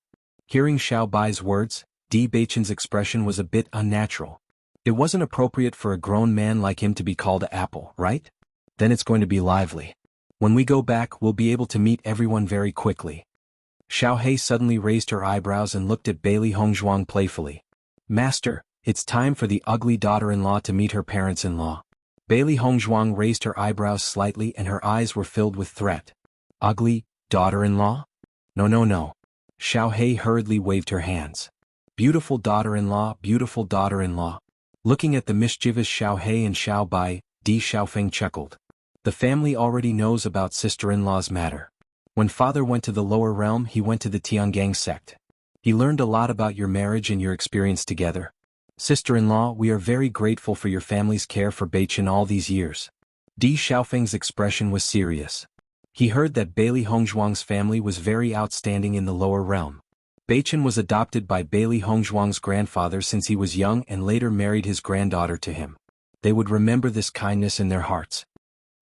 Hearing Xiao Bai's words, Di Beichen's expression was a bit unnatural. It wasn't appropriate for a grown man like him to be called an apple, right? Then it's going to be lively. When we go back, we'll be able to meet everyone very quickly. Xiao He suddenly raised her eyebrows and looked at Bailey Hongzhuang playfully. Master, it's time for the ugly daughter-in-law to meet her parents-in-law. Bailey Hongzhuang raised her eyebrows slightly and her eyes were filled with threat. Ugly daughter-in-law? No, no, no. Xiao He hurriedly waved her hands. Beautiful daughter-in-law, beautiful daughter-in-law. Looking at the mischievous Xiao He and Xiao Bai, Di Xiaofeng chuckled. The family already knows about sister-in-law's matter. When father went to the lower realm, he went to the Tiangang sect. He learned a lot about your marriage and your experience together. Sister-in-law, we are very grateful for your family's care for Beichen all these years. Di Xiaofeng's expression was serious. He heard that Bailey Hongzhuang's family was very outstanding in the lower realm. Beichen was adopted by Bailey Hongzhuang's grandfather since he was young and later married his granddaughter to him. They would remember this kindness in their hearts.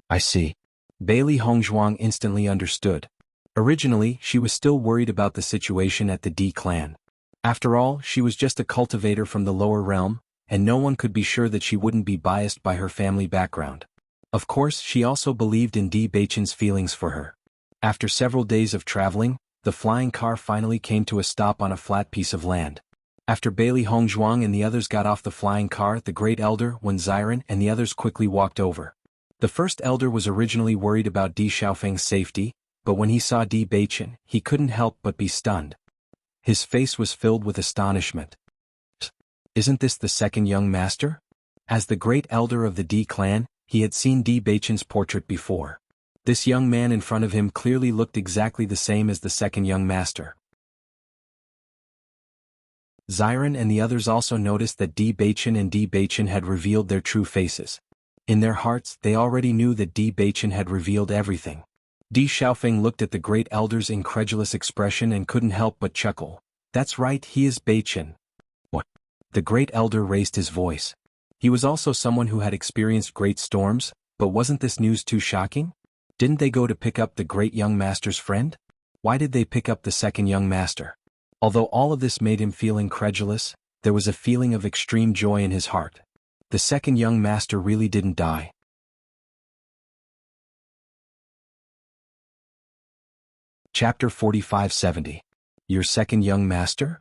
I see. Bailey Hongzhuang instantly understood. Originally, she was still worried about the situation at the Di clan. After all, she was just a cultivator from the lower realm, and no one could be sure that she wouldn't be biased by her family background. Of course, she also believed in Di Beichen's feelings for her. After several days of traveling, the flying car finally came to a stop on a flat piece of land. After Bailey Hongzhuang and the others got off the flying car, the Great Elder, Wen Ziren, and the others quickly walked over. The first elder was originally worried about Di Xiaofeng's safety, but when he saw Di Beichen, he couldn't help but be stunned. His face was filled with astonishment. Isn't this the second young master? As the great elder of the Di clan, he had seen Di Beichen's portrait before. This young man in front of him clearly looked exactly the same as the second young master. Ziren and the others also noticed that Di Beichen and Di Beichen had revealed their true faces. In their hearts, they already knew that Di Beichen had revealed everything. Di Xiaofeng looked at the great elder's incredulous expression and couldn't help but chuckle. That's right, he is Beichen. What? The great elder raised his voice. He was also someone who had experienced great storms, but wasn't this news too shocking? Didn't they go to pick up the great young master's friend? Why did they pick up the second young master? Although all of this made him feel incredulous, there was a feeling of extreme joy in his heart. The second young master really didn't die. Chapter 4570. Your second young master?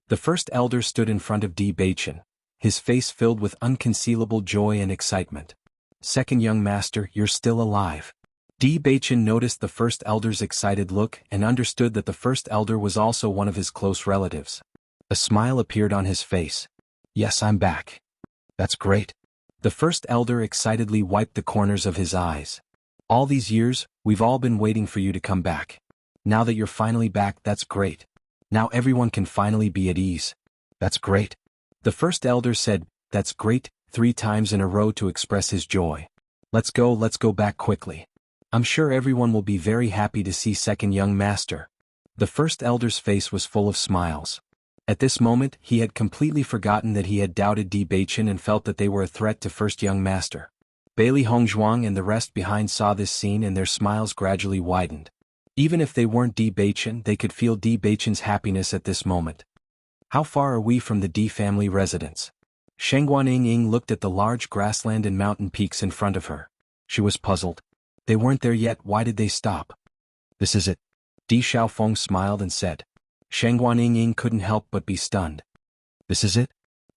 The first elder stood in front of Di Beichen, his face filled with unconcealable joy and excitement. Second young master, you're still alive. Di Beichen noticed the first elder's excited look and understood that the first elder was also one of his close relatives. A smile appeared on his face. Yes, I'm back. That's great. The first elder excitedly wiped the corners of his eyes. All these years, we've all been waiting for you to come back. Now that you're finally back, that's great. Now everyone can finally be at ease. That's great. The first elder said, that's great, 3 times in a row to express his joy. Let's go back quickly. I'm sure everyone will be very happy to see second young master. The first elder's face was full of smiles. At this moment, he had completely forgotten that he had doubted Di Beichen and felt that they were a threat to first young master. Bailey Hongzhuang and the rest behind saw this scene and their smiles gradually widened. Even if they weren't Di Beichen, they could feel Di Beichen's happiness at this moment. How far are we from the Di family residence? Shengguan Ying looked at the large grassland and mountain peaks in front of her. She was puzzled. They weren't there yet, why did they stop? This is it. Di Xiaofeng smiled and said. Shengguan Ying couldn't help but be stunned. This is it?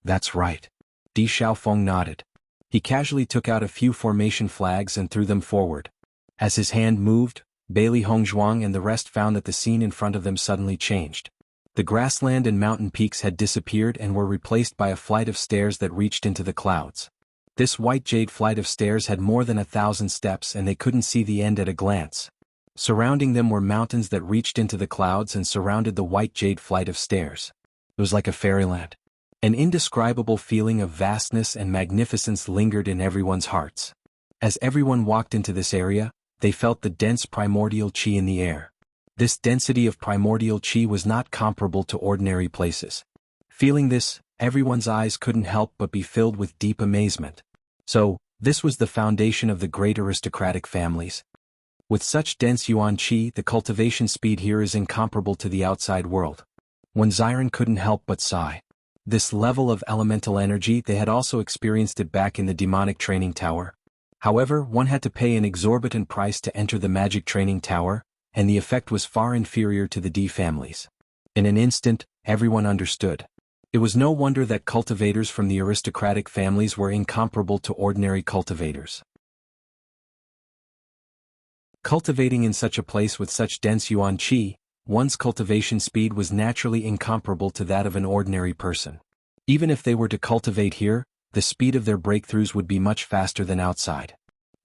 That's right. Di Xiaofeng nodded. He casually took out a few formation flags and threw them forward. As his hand moved, Bailey Hongzhuang and the rest found that the scene in front of them suddenly changed. The grassland and mountain peaks had disappeared and were replaced by a flight of stairs that reached into the clouds. This white jade flight of stairs had more than 1,000 steps and they couldn't see the end at a glance. Surrounding them were mountains that reached into the clouds and surrounded the white jade flight of stairs. It was like a fairyland. An indescribable feeling of vastness and magnificence lingered in everyone's hearts. As everyone walked into this area, they felt the dense primordial qi in the air. This density of primordial qi was not comparable to ordinary places. Feeling this, everyone's eyes couldn't help but be filled with deep amazement. So, this was the foundation of the great aristocratic families. With such dense yuan qi, the cultivation speed here is incomparable to the outside world. When Ziren couldn't help but sigh. This level of elemental energy, they had also experienced it back in the demonic training tower. However, one had to pay an exorbitant price to enter the magic training tower, and the effect was far inferior to the D families. In an instant, everyone understood. It was no wonder that cultivators from the aristocratic families were incomparable to ordinary cultivators. Cultivating in such a place with such dense yuan qi, one's cultivation speed was naturally incomparable to that of an ordinary person. Even if they were to cultivate here, the speed of their breakthroughs would be much faster than outside.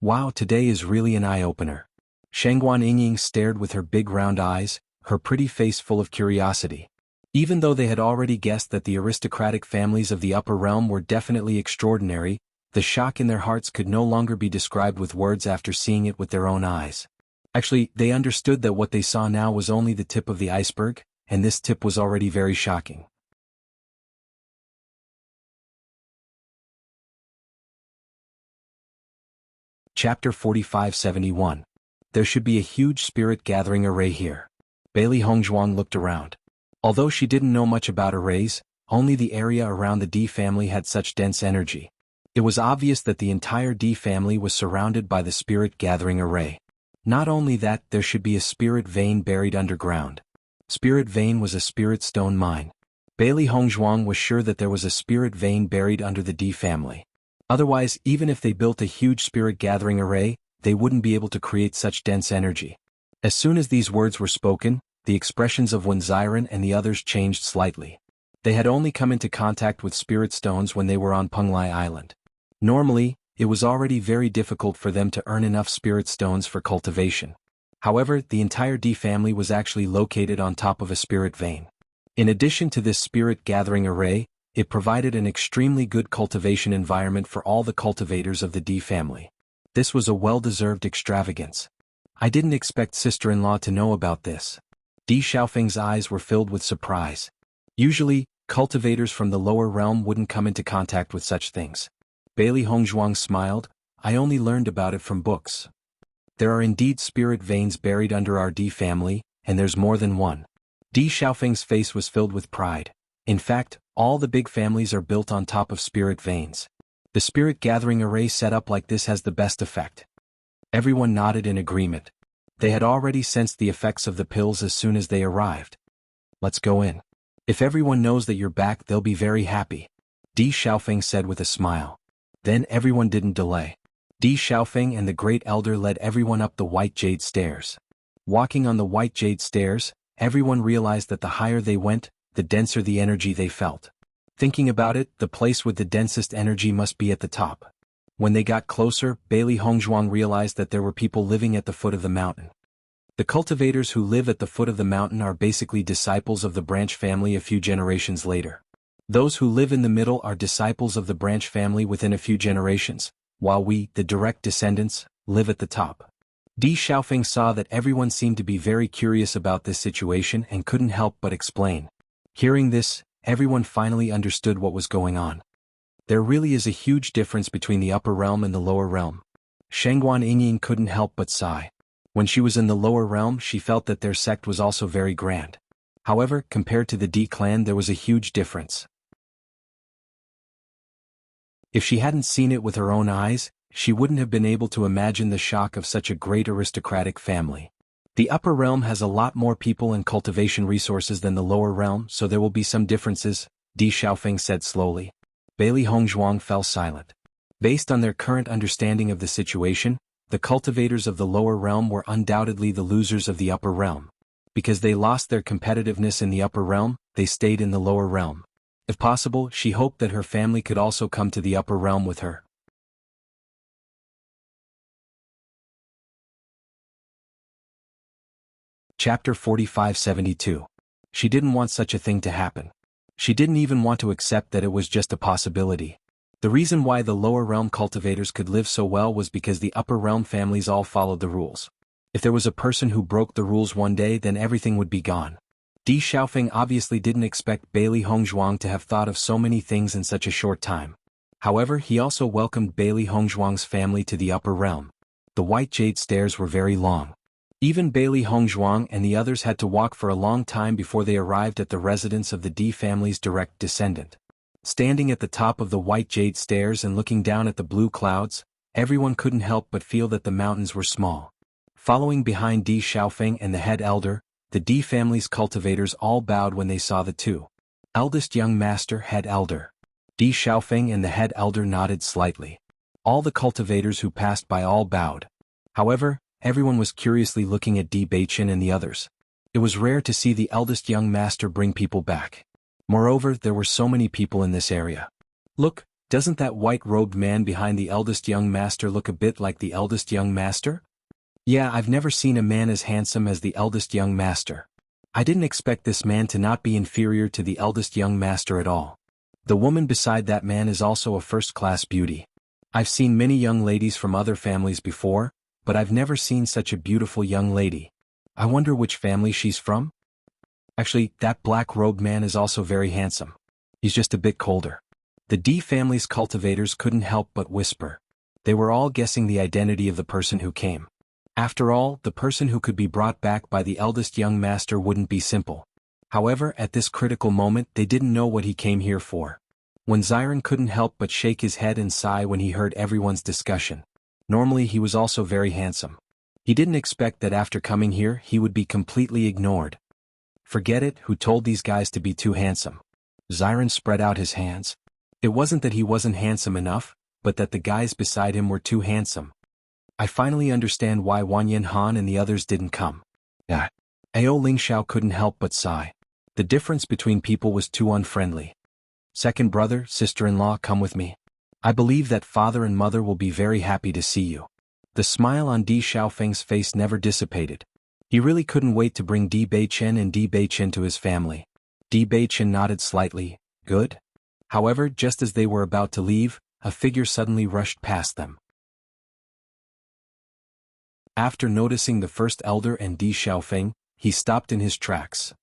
Wow, today is really an eye-opener. Shengguan Ying stared with her big round eyes, her pretty face full of curiosity. Even though they had already guessed that the aristocratic families of the upper realm were definitely extraordinary, the shock in their hearts could no longer be described with words after seeing it with their own eyes. Actually, they understood that what they saw now was only the tip of the iceberg, and this tip was already very shocking. Chapter 4571. There should be a huge spirit gathering array here. Bailey Hongzhuang looked around. Although she didn't know much about arrays, only the area around the D family had such dense energy. It was obvious that the entire D family was surrounded by the spirit gathering array. Not only that, there should be a spirit vein buried underground. Spirit vein was a spirit stone mine. Bailey Hongzhuang was sure that there was a spirit vein buried under the D family. Otherwise, even if they built a huge spirit gathering array, they wouldn't be able to create such dense energy. As soon as these words were spoken, the expressions of Wen Ziren and the others changed slightly. They had only come into contact with spirit stones when they were on Penglai Island. Normally, it was already very difficult for them to earn enough spirit stones for cultivation. However, the entire D family was actually located on top of a spirit vein. In addition to this spirit gathering array, it provided an extremely good cultivation environment for all the cultivators of the D family. This was a well-deserved extravagance. I didn't expect sister-in-law to know about this. Di Xiaofeng's eyes were filled with surprise. Usually, cultivators from the lower realm wouldn't come into contact with such things. Bailey Hongzhuang smiled. I only learned about it from books. There are indeed spirit veins buried under our D family, and there's more than one. Di Xiaofeng's face was filled with pride. In fact, all the big families are built on top of spirit veins. The spirit gathering array set up like this has the best effect. Everyone nodded in agreement. They had already sensed the effects of the pills as soon as they arrived. Let's go in. If everyone knows that you're back, they'll be very happy. Di Xiaofeng said with a smile. Then everyone didn't delay. Di Xiaofeng and the Great Elder led everyone up the white jade stairs. Walking on the white jade stairs, everyone realized that the higher they went, the denser the energy they felt. Thinking about it, the place with the densest energy must be at the top. When they got closer, Bailey Hongzhuang realized that there were people living at the foot of the mountain. The cultivators who live at the foot of the mountain are basically disciples of the branch family a few generations later. Those who live in the middle are disciples of the branch family within a few generations, while we, the direct descendants, live at the top. Di Xiaofeng saw that everyone seemed to be very curious about this situation and couldn't help but explain. Hearing this, everyone finally understood what was going on. There really is a huge difference between the upper realm and the lower realm. Shengguan Ying couldn't help but sigh. When she was in the lower realm, she felt that their sect was also very grand. However, compared to the D clan, there was a huge difference. If she hadn't seen it with her own eyes, she wouldn't have been able to imagine the shock of such a great aristocratic family. The upper realm has a lot more people and cultivation resources than the lower realm, so there will be some differences, Di Xiaofeng said slowly. Bailey Hongzhuang fell silent. Based on their current understanding of the situation, the cultivators of the lower realm were undoubtedly the losers of the upper realm. Because they lost their competitiveness in the upper realm, they stayed in the lower realm. If possible, she hoped that her family could also come to the upper realm with her. Chapter 4572. She didn't want such a thing to happen. She didn't even want to accept that it was just a possibility. The reason why the lower realm cultivators could live so well was because the upper realm families all followed the rules. If there was a person who broke the rules one day, then everything would be gone. Di Xiaofeng obviously didn't expect Bailey Hongzhuang to have thought of so many things in such a short time. However, he also welcomed Bailey Hongzhuang's family to the upper realm. The white jade stairs were very long. Even Bailey Hongzhuang and the others had to walk for a long time before they arrived at the residence of the Di family's direct descendant. Standing at the top of the white jade stairs and looking down at the blue clouds, everyone couldn't help but feel that the mountains were small. Following behind Di Xiaofeng and the head elder, the Di family's cultivators all bowed when they saw the two. Eldest young master, head elder. Di Xiaofeng and the head elder nodded slightly. All the cultivators who passed by all bowed. However, everyone was curiously looking at Di Beichen and the others. It was rare to see the eldest young master bring people back. Moreover, there were so many people in this area. Look, doesn't that white-robed man behind the eldest young master look a bit like the eldest young master? Yeah, I've never seen a man as handsome as the eldest young master. I didn't expect this man to not be inferior to the eldest young master at all. The woman beside that man is also a first-class beauty. I've seen many young ladies from other families before, but I've never seen such a beautiful young lady. I wonder which family she's from? Actually, that black-robed man is also very handsome. He's just a bit colder. The Di family's cultivators couldn't help but whisper. They were all guessing the identity of the person who came. After all, the person who could be brought back by the eldest young master wouldn't be simple. However, at this critical moment they didn't know what he came here for. When Xiren couldn't help but shake his head and sigh when he heard everyone's discussion. Normally he was also very handsome. He didn't expect that after coming here he would be completely ignored. Forget it, who told these guys to be too handsome? Xiren spread out his hands. It wasn't that he wasn't handsome enough, but that the guys beside him were too handsome. I finally understand why Wanyan Han and the others didn't come. Ao Lingxiao couldn't help but sigh. The difference between people was too unfriendly. Second brother, sister-in-law, come with me. I believe that father and mother will be very happy to see you. The smile on Di Xiaofeng's face never dissipated. He really couldn't wait to bring Di Beichen and Di Beichen to his family. Di Beichen nodded slightly, good. However, just as they were about to leave, a figure suddenly rushed past them. After noticing the first elder and Di Xiaofeng, he stopped in his tracks.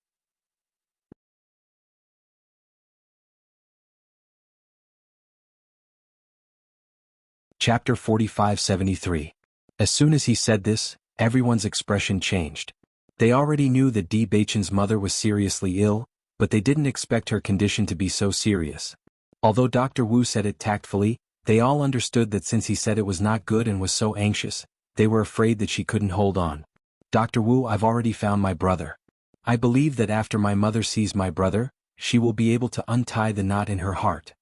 Chapter 4573. As soon as he said this, everyone's expression changed. They already knew that Di Beichen's mother was seriously ill, but they didn't expect her condition to be so serious. Although Dr. Wu said it tactfully, they all understood that since he said it was not good and was so anxious, they were afraid that she couldn't hold on. Dr. Wu, I've already found my brother. I believe that after my mother sees my brother, she will be able to untie the knot in her heart.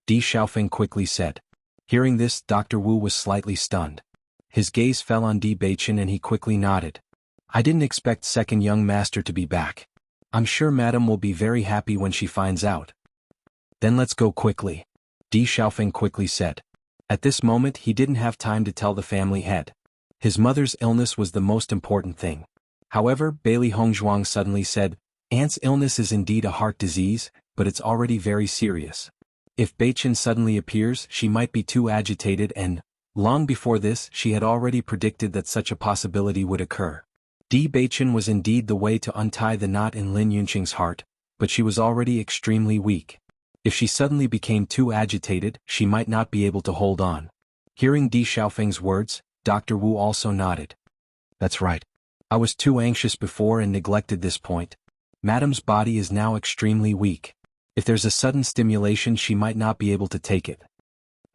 Di Xiaofeng quickly said. Hearing this, Dr. Wu was slightly stunned. His gaze fell on Di Beichen and he quickly nodded. I didn't expect second young master to be back. I'm sure madam will be very happy when she finds out. Then let's go quickly. Di Xiaofeng quickly said. At this moment he didn't have time to tell the family head. His mother's illness was the most important thing. However, Bailey Hongzhuang suddenly said, Aunt's illness is indeed a heart disease, but it's already very serious. If Beichen suddenly appears, she might be too agitated and, long before this, she had already predicted that such a possibility would occur. Di Beichen was indeed the way to untie the knot in Lin Yunqing's heart, but she was already extremely weak. If she suddenly became too agitated, she might not be able to hold on. Hearing Di Xiaofeng's words, Dr. Wu also nodded. That's right. I was too anxious before and neglected this point. Madam's body is now extremely weak. If there's a sudden stimulation she might not be able to take it.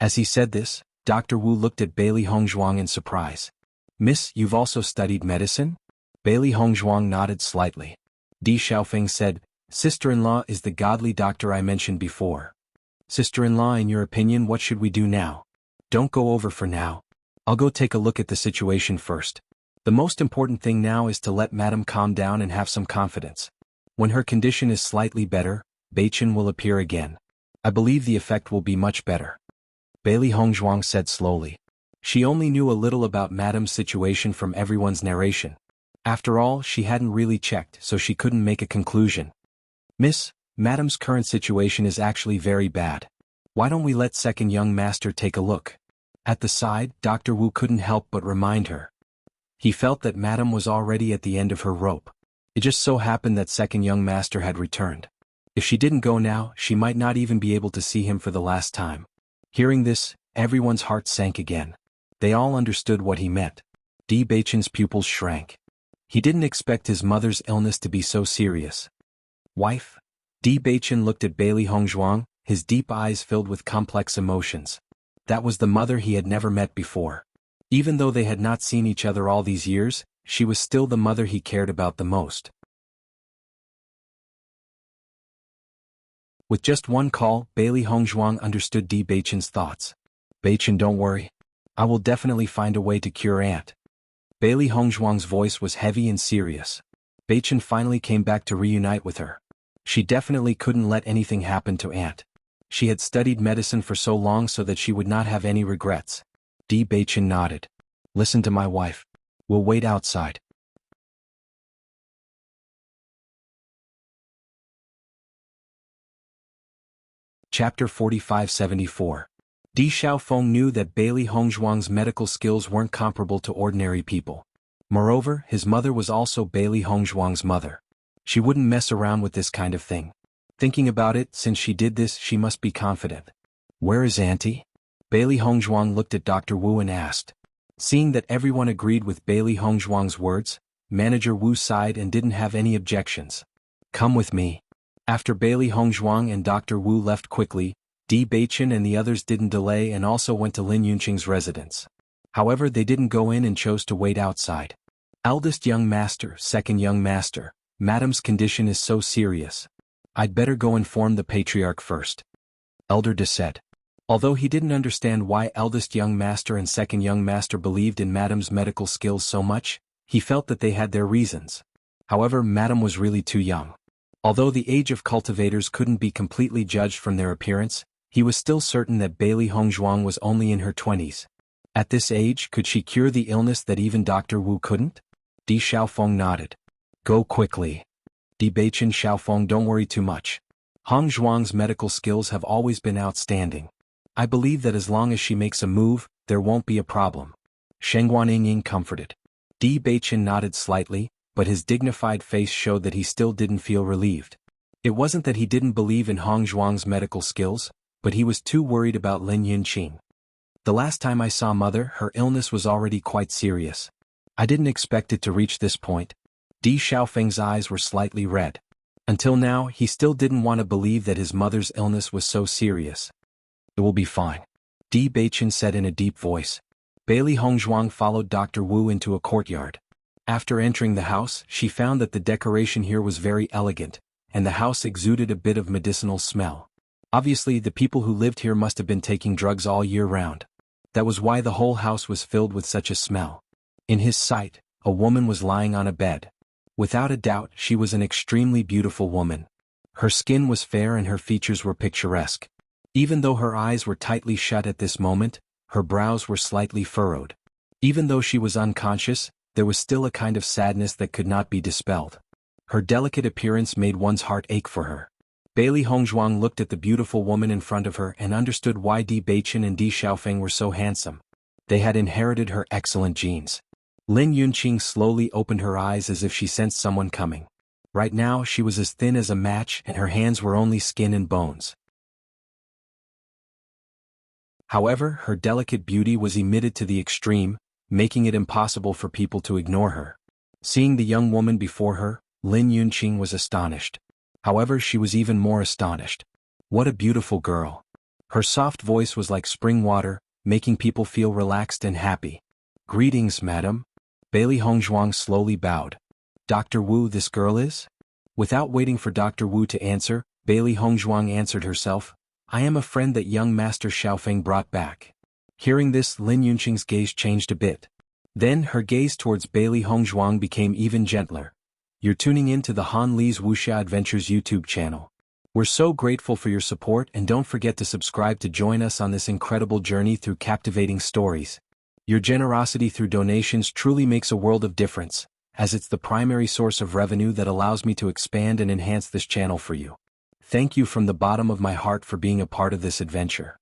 As he said this, Dr. Wu looked at Bailey Hongzhuang in surprise. Miss, you've also studied medicine? Bailey Hongzhuang nodded slightly. Di Xiaofeng said, Sister-in-law is the godly doctor I mentioned before. Sister-in-law, in your opinion, what should we do now? Don't go over for now. I'll go take a look at the situation first. The most important thing now is to let Madam calm down and have some confidence. When her condition is slightly better, Beichen will appear again. I believe the effect will be much better. Bailey Hongzhuang said slowly. She only knew a little about Madam's situation from everyone's narration. After all, she hadn't really checked, so she couldn't make a conclusion. Miss, Madam's current situation is actually very bad. Why don't we let second young master take a look? At the side, Dr. Wu couldn't help but remind her. He felt that Madam was already at the end of her rope. It just so happened that second young master had returned. If she didn't go now, she might not even be able to see him for the last time. Hearing this, everyone's heart sank again. They all understood what he meant. Di Beichen's pupils shrank. He didn't expect his mother's illness to be so serious. Wife? Di Beichen looked at Bailey Hongzhuang, his deep eyes filled with complex emotions. That was the mother he had never met before. Even though they had not seen each other all these years, she was still the mother he cared about the most. With just one call, Bailey Hongzhuang understood Di Beichen's thoughts. Beichen, don't worry. I will definitely find a way to cure Aunt. Bailey Hongzhuang's voice was heavy and serious. Beichen finally came back to reunite with her. She definitely couldn't let anything happen to Aunt. She had studied medicine for so long so that she would not have any regrets. Di Beichen nodded. Listen to my wife. We'll wait outside. Chapter 4574. Di Xiaofeng knew that Bailey Hongzhuang's medical skills weren't comparable to ordinary people. Moreover, his mother was also Bailey Hongzhuang's mother. She wouldn't mess around with this kind of thing. Thinking about it, since she did this, she must be confident. Where is Auntie? Bailey Hongzhuang looked at Dr. Wu and asked. Seeing that everyone agreed with Bailey Hongzhuang's words, Manager Wu sighed and didn't have any objections. Come with me. After Bailey Hongzhuang and Dr. Wu left quickly, Di Beichen and the others didn't delay and also went to Lin Yunqing's residence. However, they didn't go in and chose to wait outside. Eldest young master, second young master, Madam's condition is so serious. I'd better go inform the patriarch first. Elder De said. Although he didn't understand why eldest young master and second young master believed in Madam's medical skills so much, he felt that they had their reasons. However, Madam was really too young. Although the age of cultivators couldn't be completely judged from their appearance, he was still certain that Bailey Hongzhuang was only in her 20s. At this age, could she cure the illness that even Dr. Wu couldn't? Di Xiaofeng nodded. Go quickly. Di Beichen, Xiaofeng, don't worry too much. Hongzhuang's medical skills have always been outstanding. I believe that as long as she makes a move, there won't be a problem. Shengguan Ying comforted. Di Beichen nodded slightly, but his dignified face showed that he still didn't feel relieved. It wasn't that he didn't believe in Hongzhuang's medical skills, but he was too worried about Lin Yunqing. The last time I saw Mother, her illness was already quite serious. I didn't expect it to reach this point. Di Xiaofeng's eyes were slightly red. Until now, he still didn't want to believe that his mother's illness was so serious. It will be fine. Di Beichen said in a deep voice. Bailey Hongzhuang followed Dr. Wu into a courtyard. After entering the house, she found that the decoration here was very elegant, and the house exuded a bit of medicinal smell. Obviously, the people who lived here must have been taking drugs all year round. That was why the whole house was filled with such a smell. In his sight, a woman was lying on a bed. Without a doubt, she was an extremely beautiful woman. Her skin was fair and her features were picturesque. Even though her eyes were tightly shut at this moment, her brows were slightly furrowed. Even though she was unconscious, there was still a kind of sadness that could not be dispelled. Her delicate appearance made one's heart ache for her. Bailey Hongzhuang looked at the beautiful woman in front of her and understood why Di Beichen and Di Xiaofeng were so handsome. They had inherited her excellent genes. Lin Yunqing slowly opened her eyes as if she sensed someone coming. Right now she was as thin as a match and her hands were only skin and bones. However, her delicate beauty was emitted to the extreme, making it impossible for people to ignore her. Seeing the young woman before her, Lin Yunqing was astonished. However, she was even more astonished. What a beautiful girl. Her soft voice was like spring water, making people feel relaxed and happy. "Greetings, madam." Bailey Hongzhuang slowly bowed. "Dr. Wu, this girl is?" Without waiting for Dr. Wu to answer, Bailey Hongzhuang answered herself, "I am a friend that young Master Xiaofeng brought back." Hearing this, Lin Yunqing's gaze changed a bit. Then her gaze towards Bailey Hongzhuang became even gentler. "You're tuning in to the Han Li's Wuxia Adventures YouTube channel. We're so grateful for your support, and don't forget to subscribe to join us on this incredible journey through captivating stories. Your generosity through donations truly makes a world of difference, as it's the primary source of revenue that allows me to expand and enhance this channel for you. Thank you from the bottom of my heart for being a part of this adventure."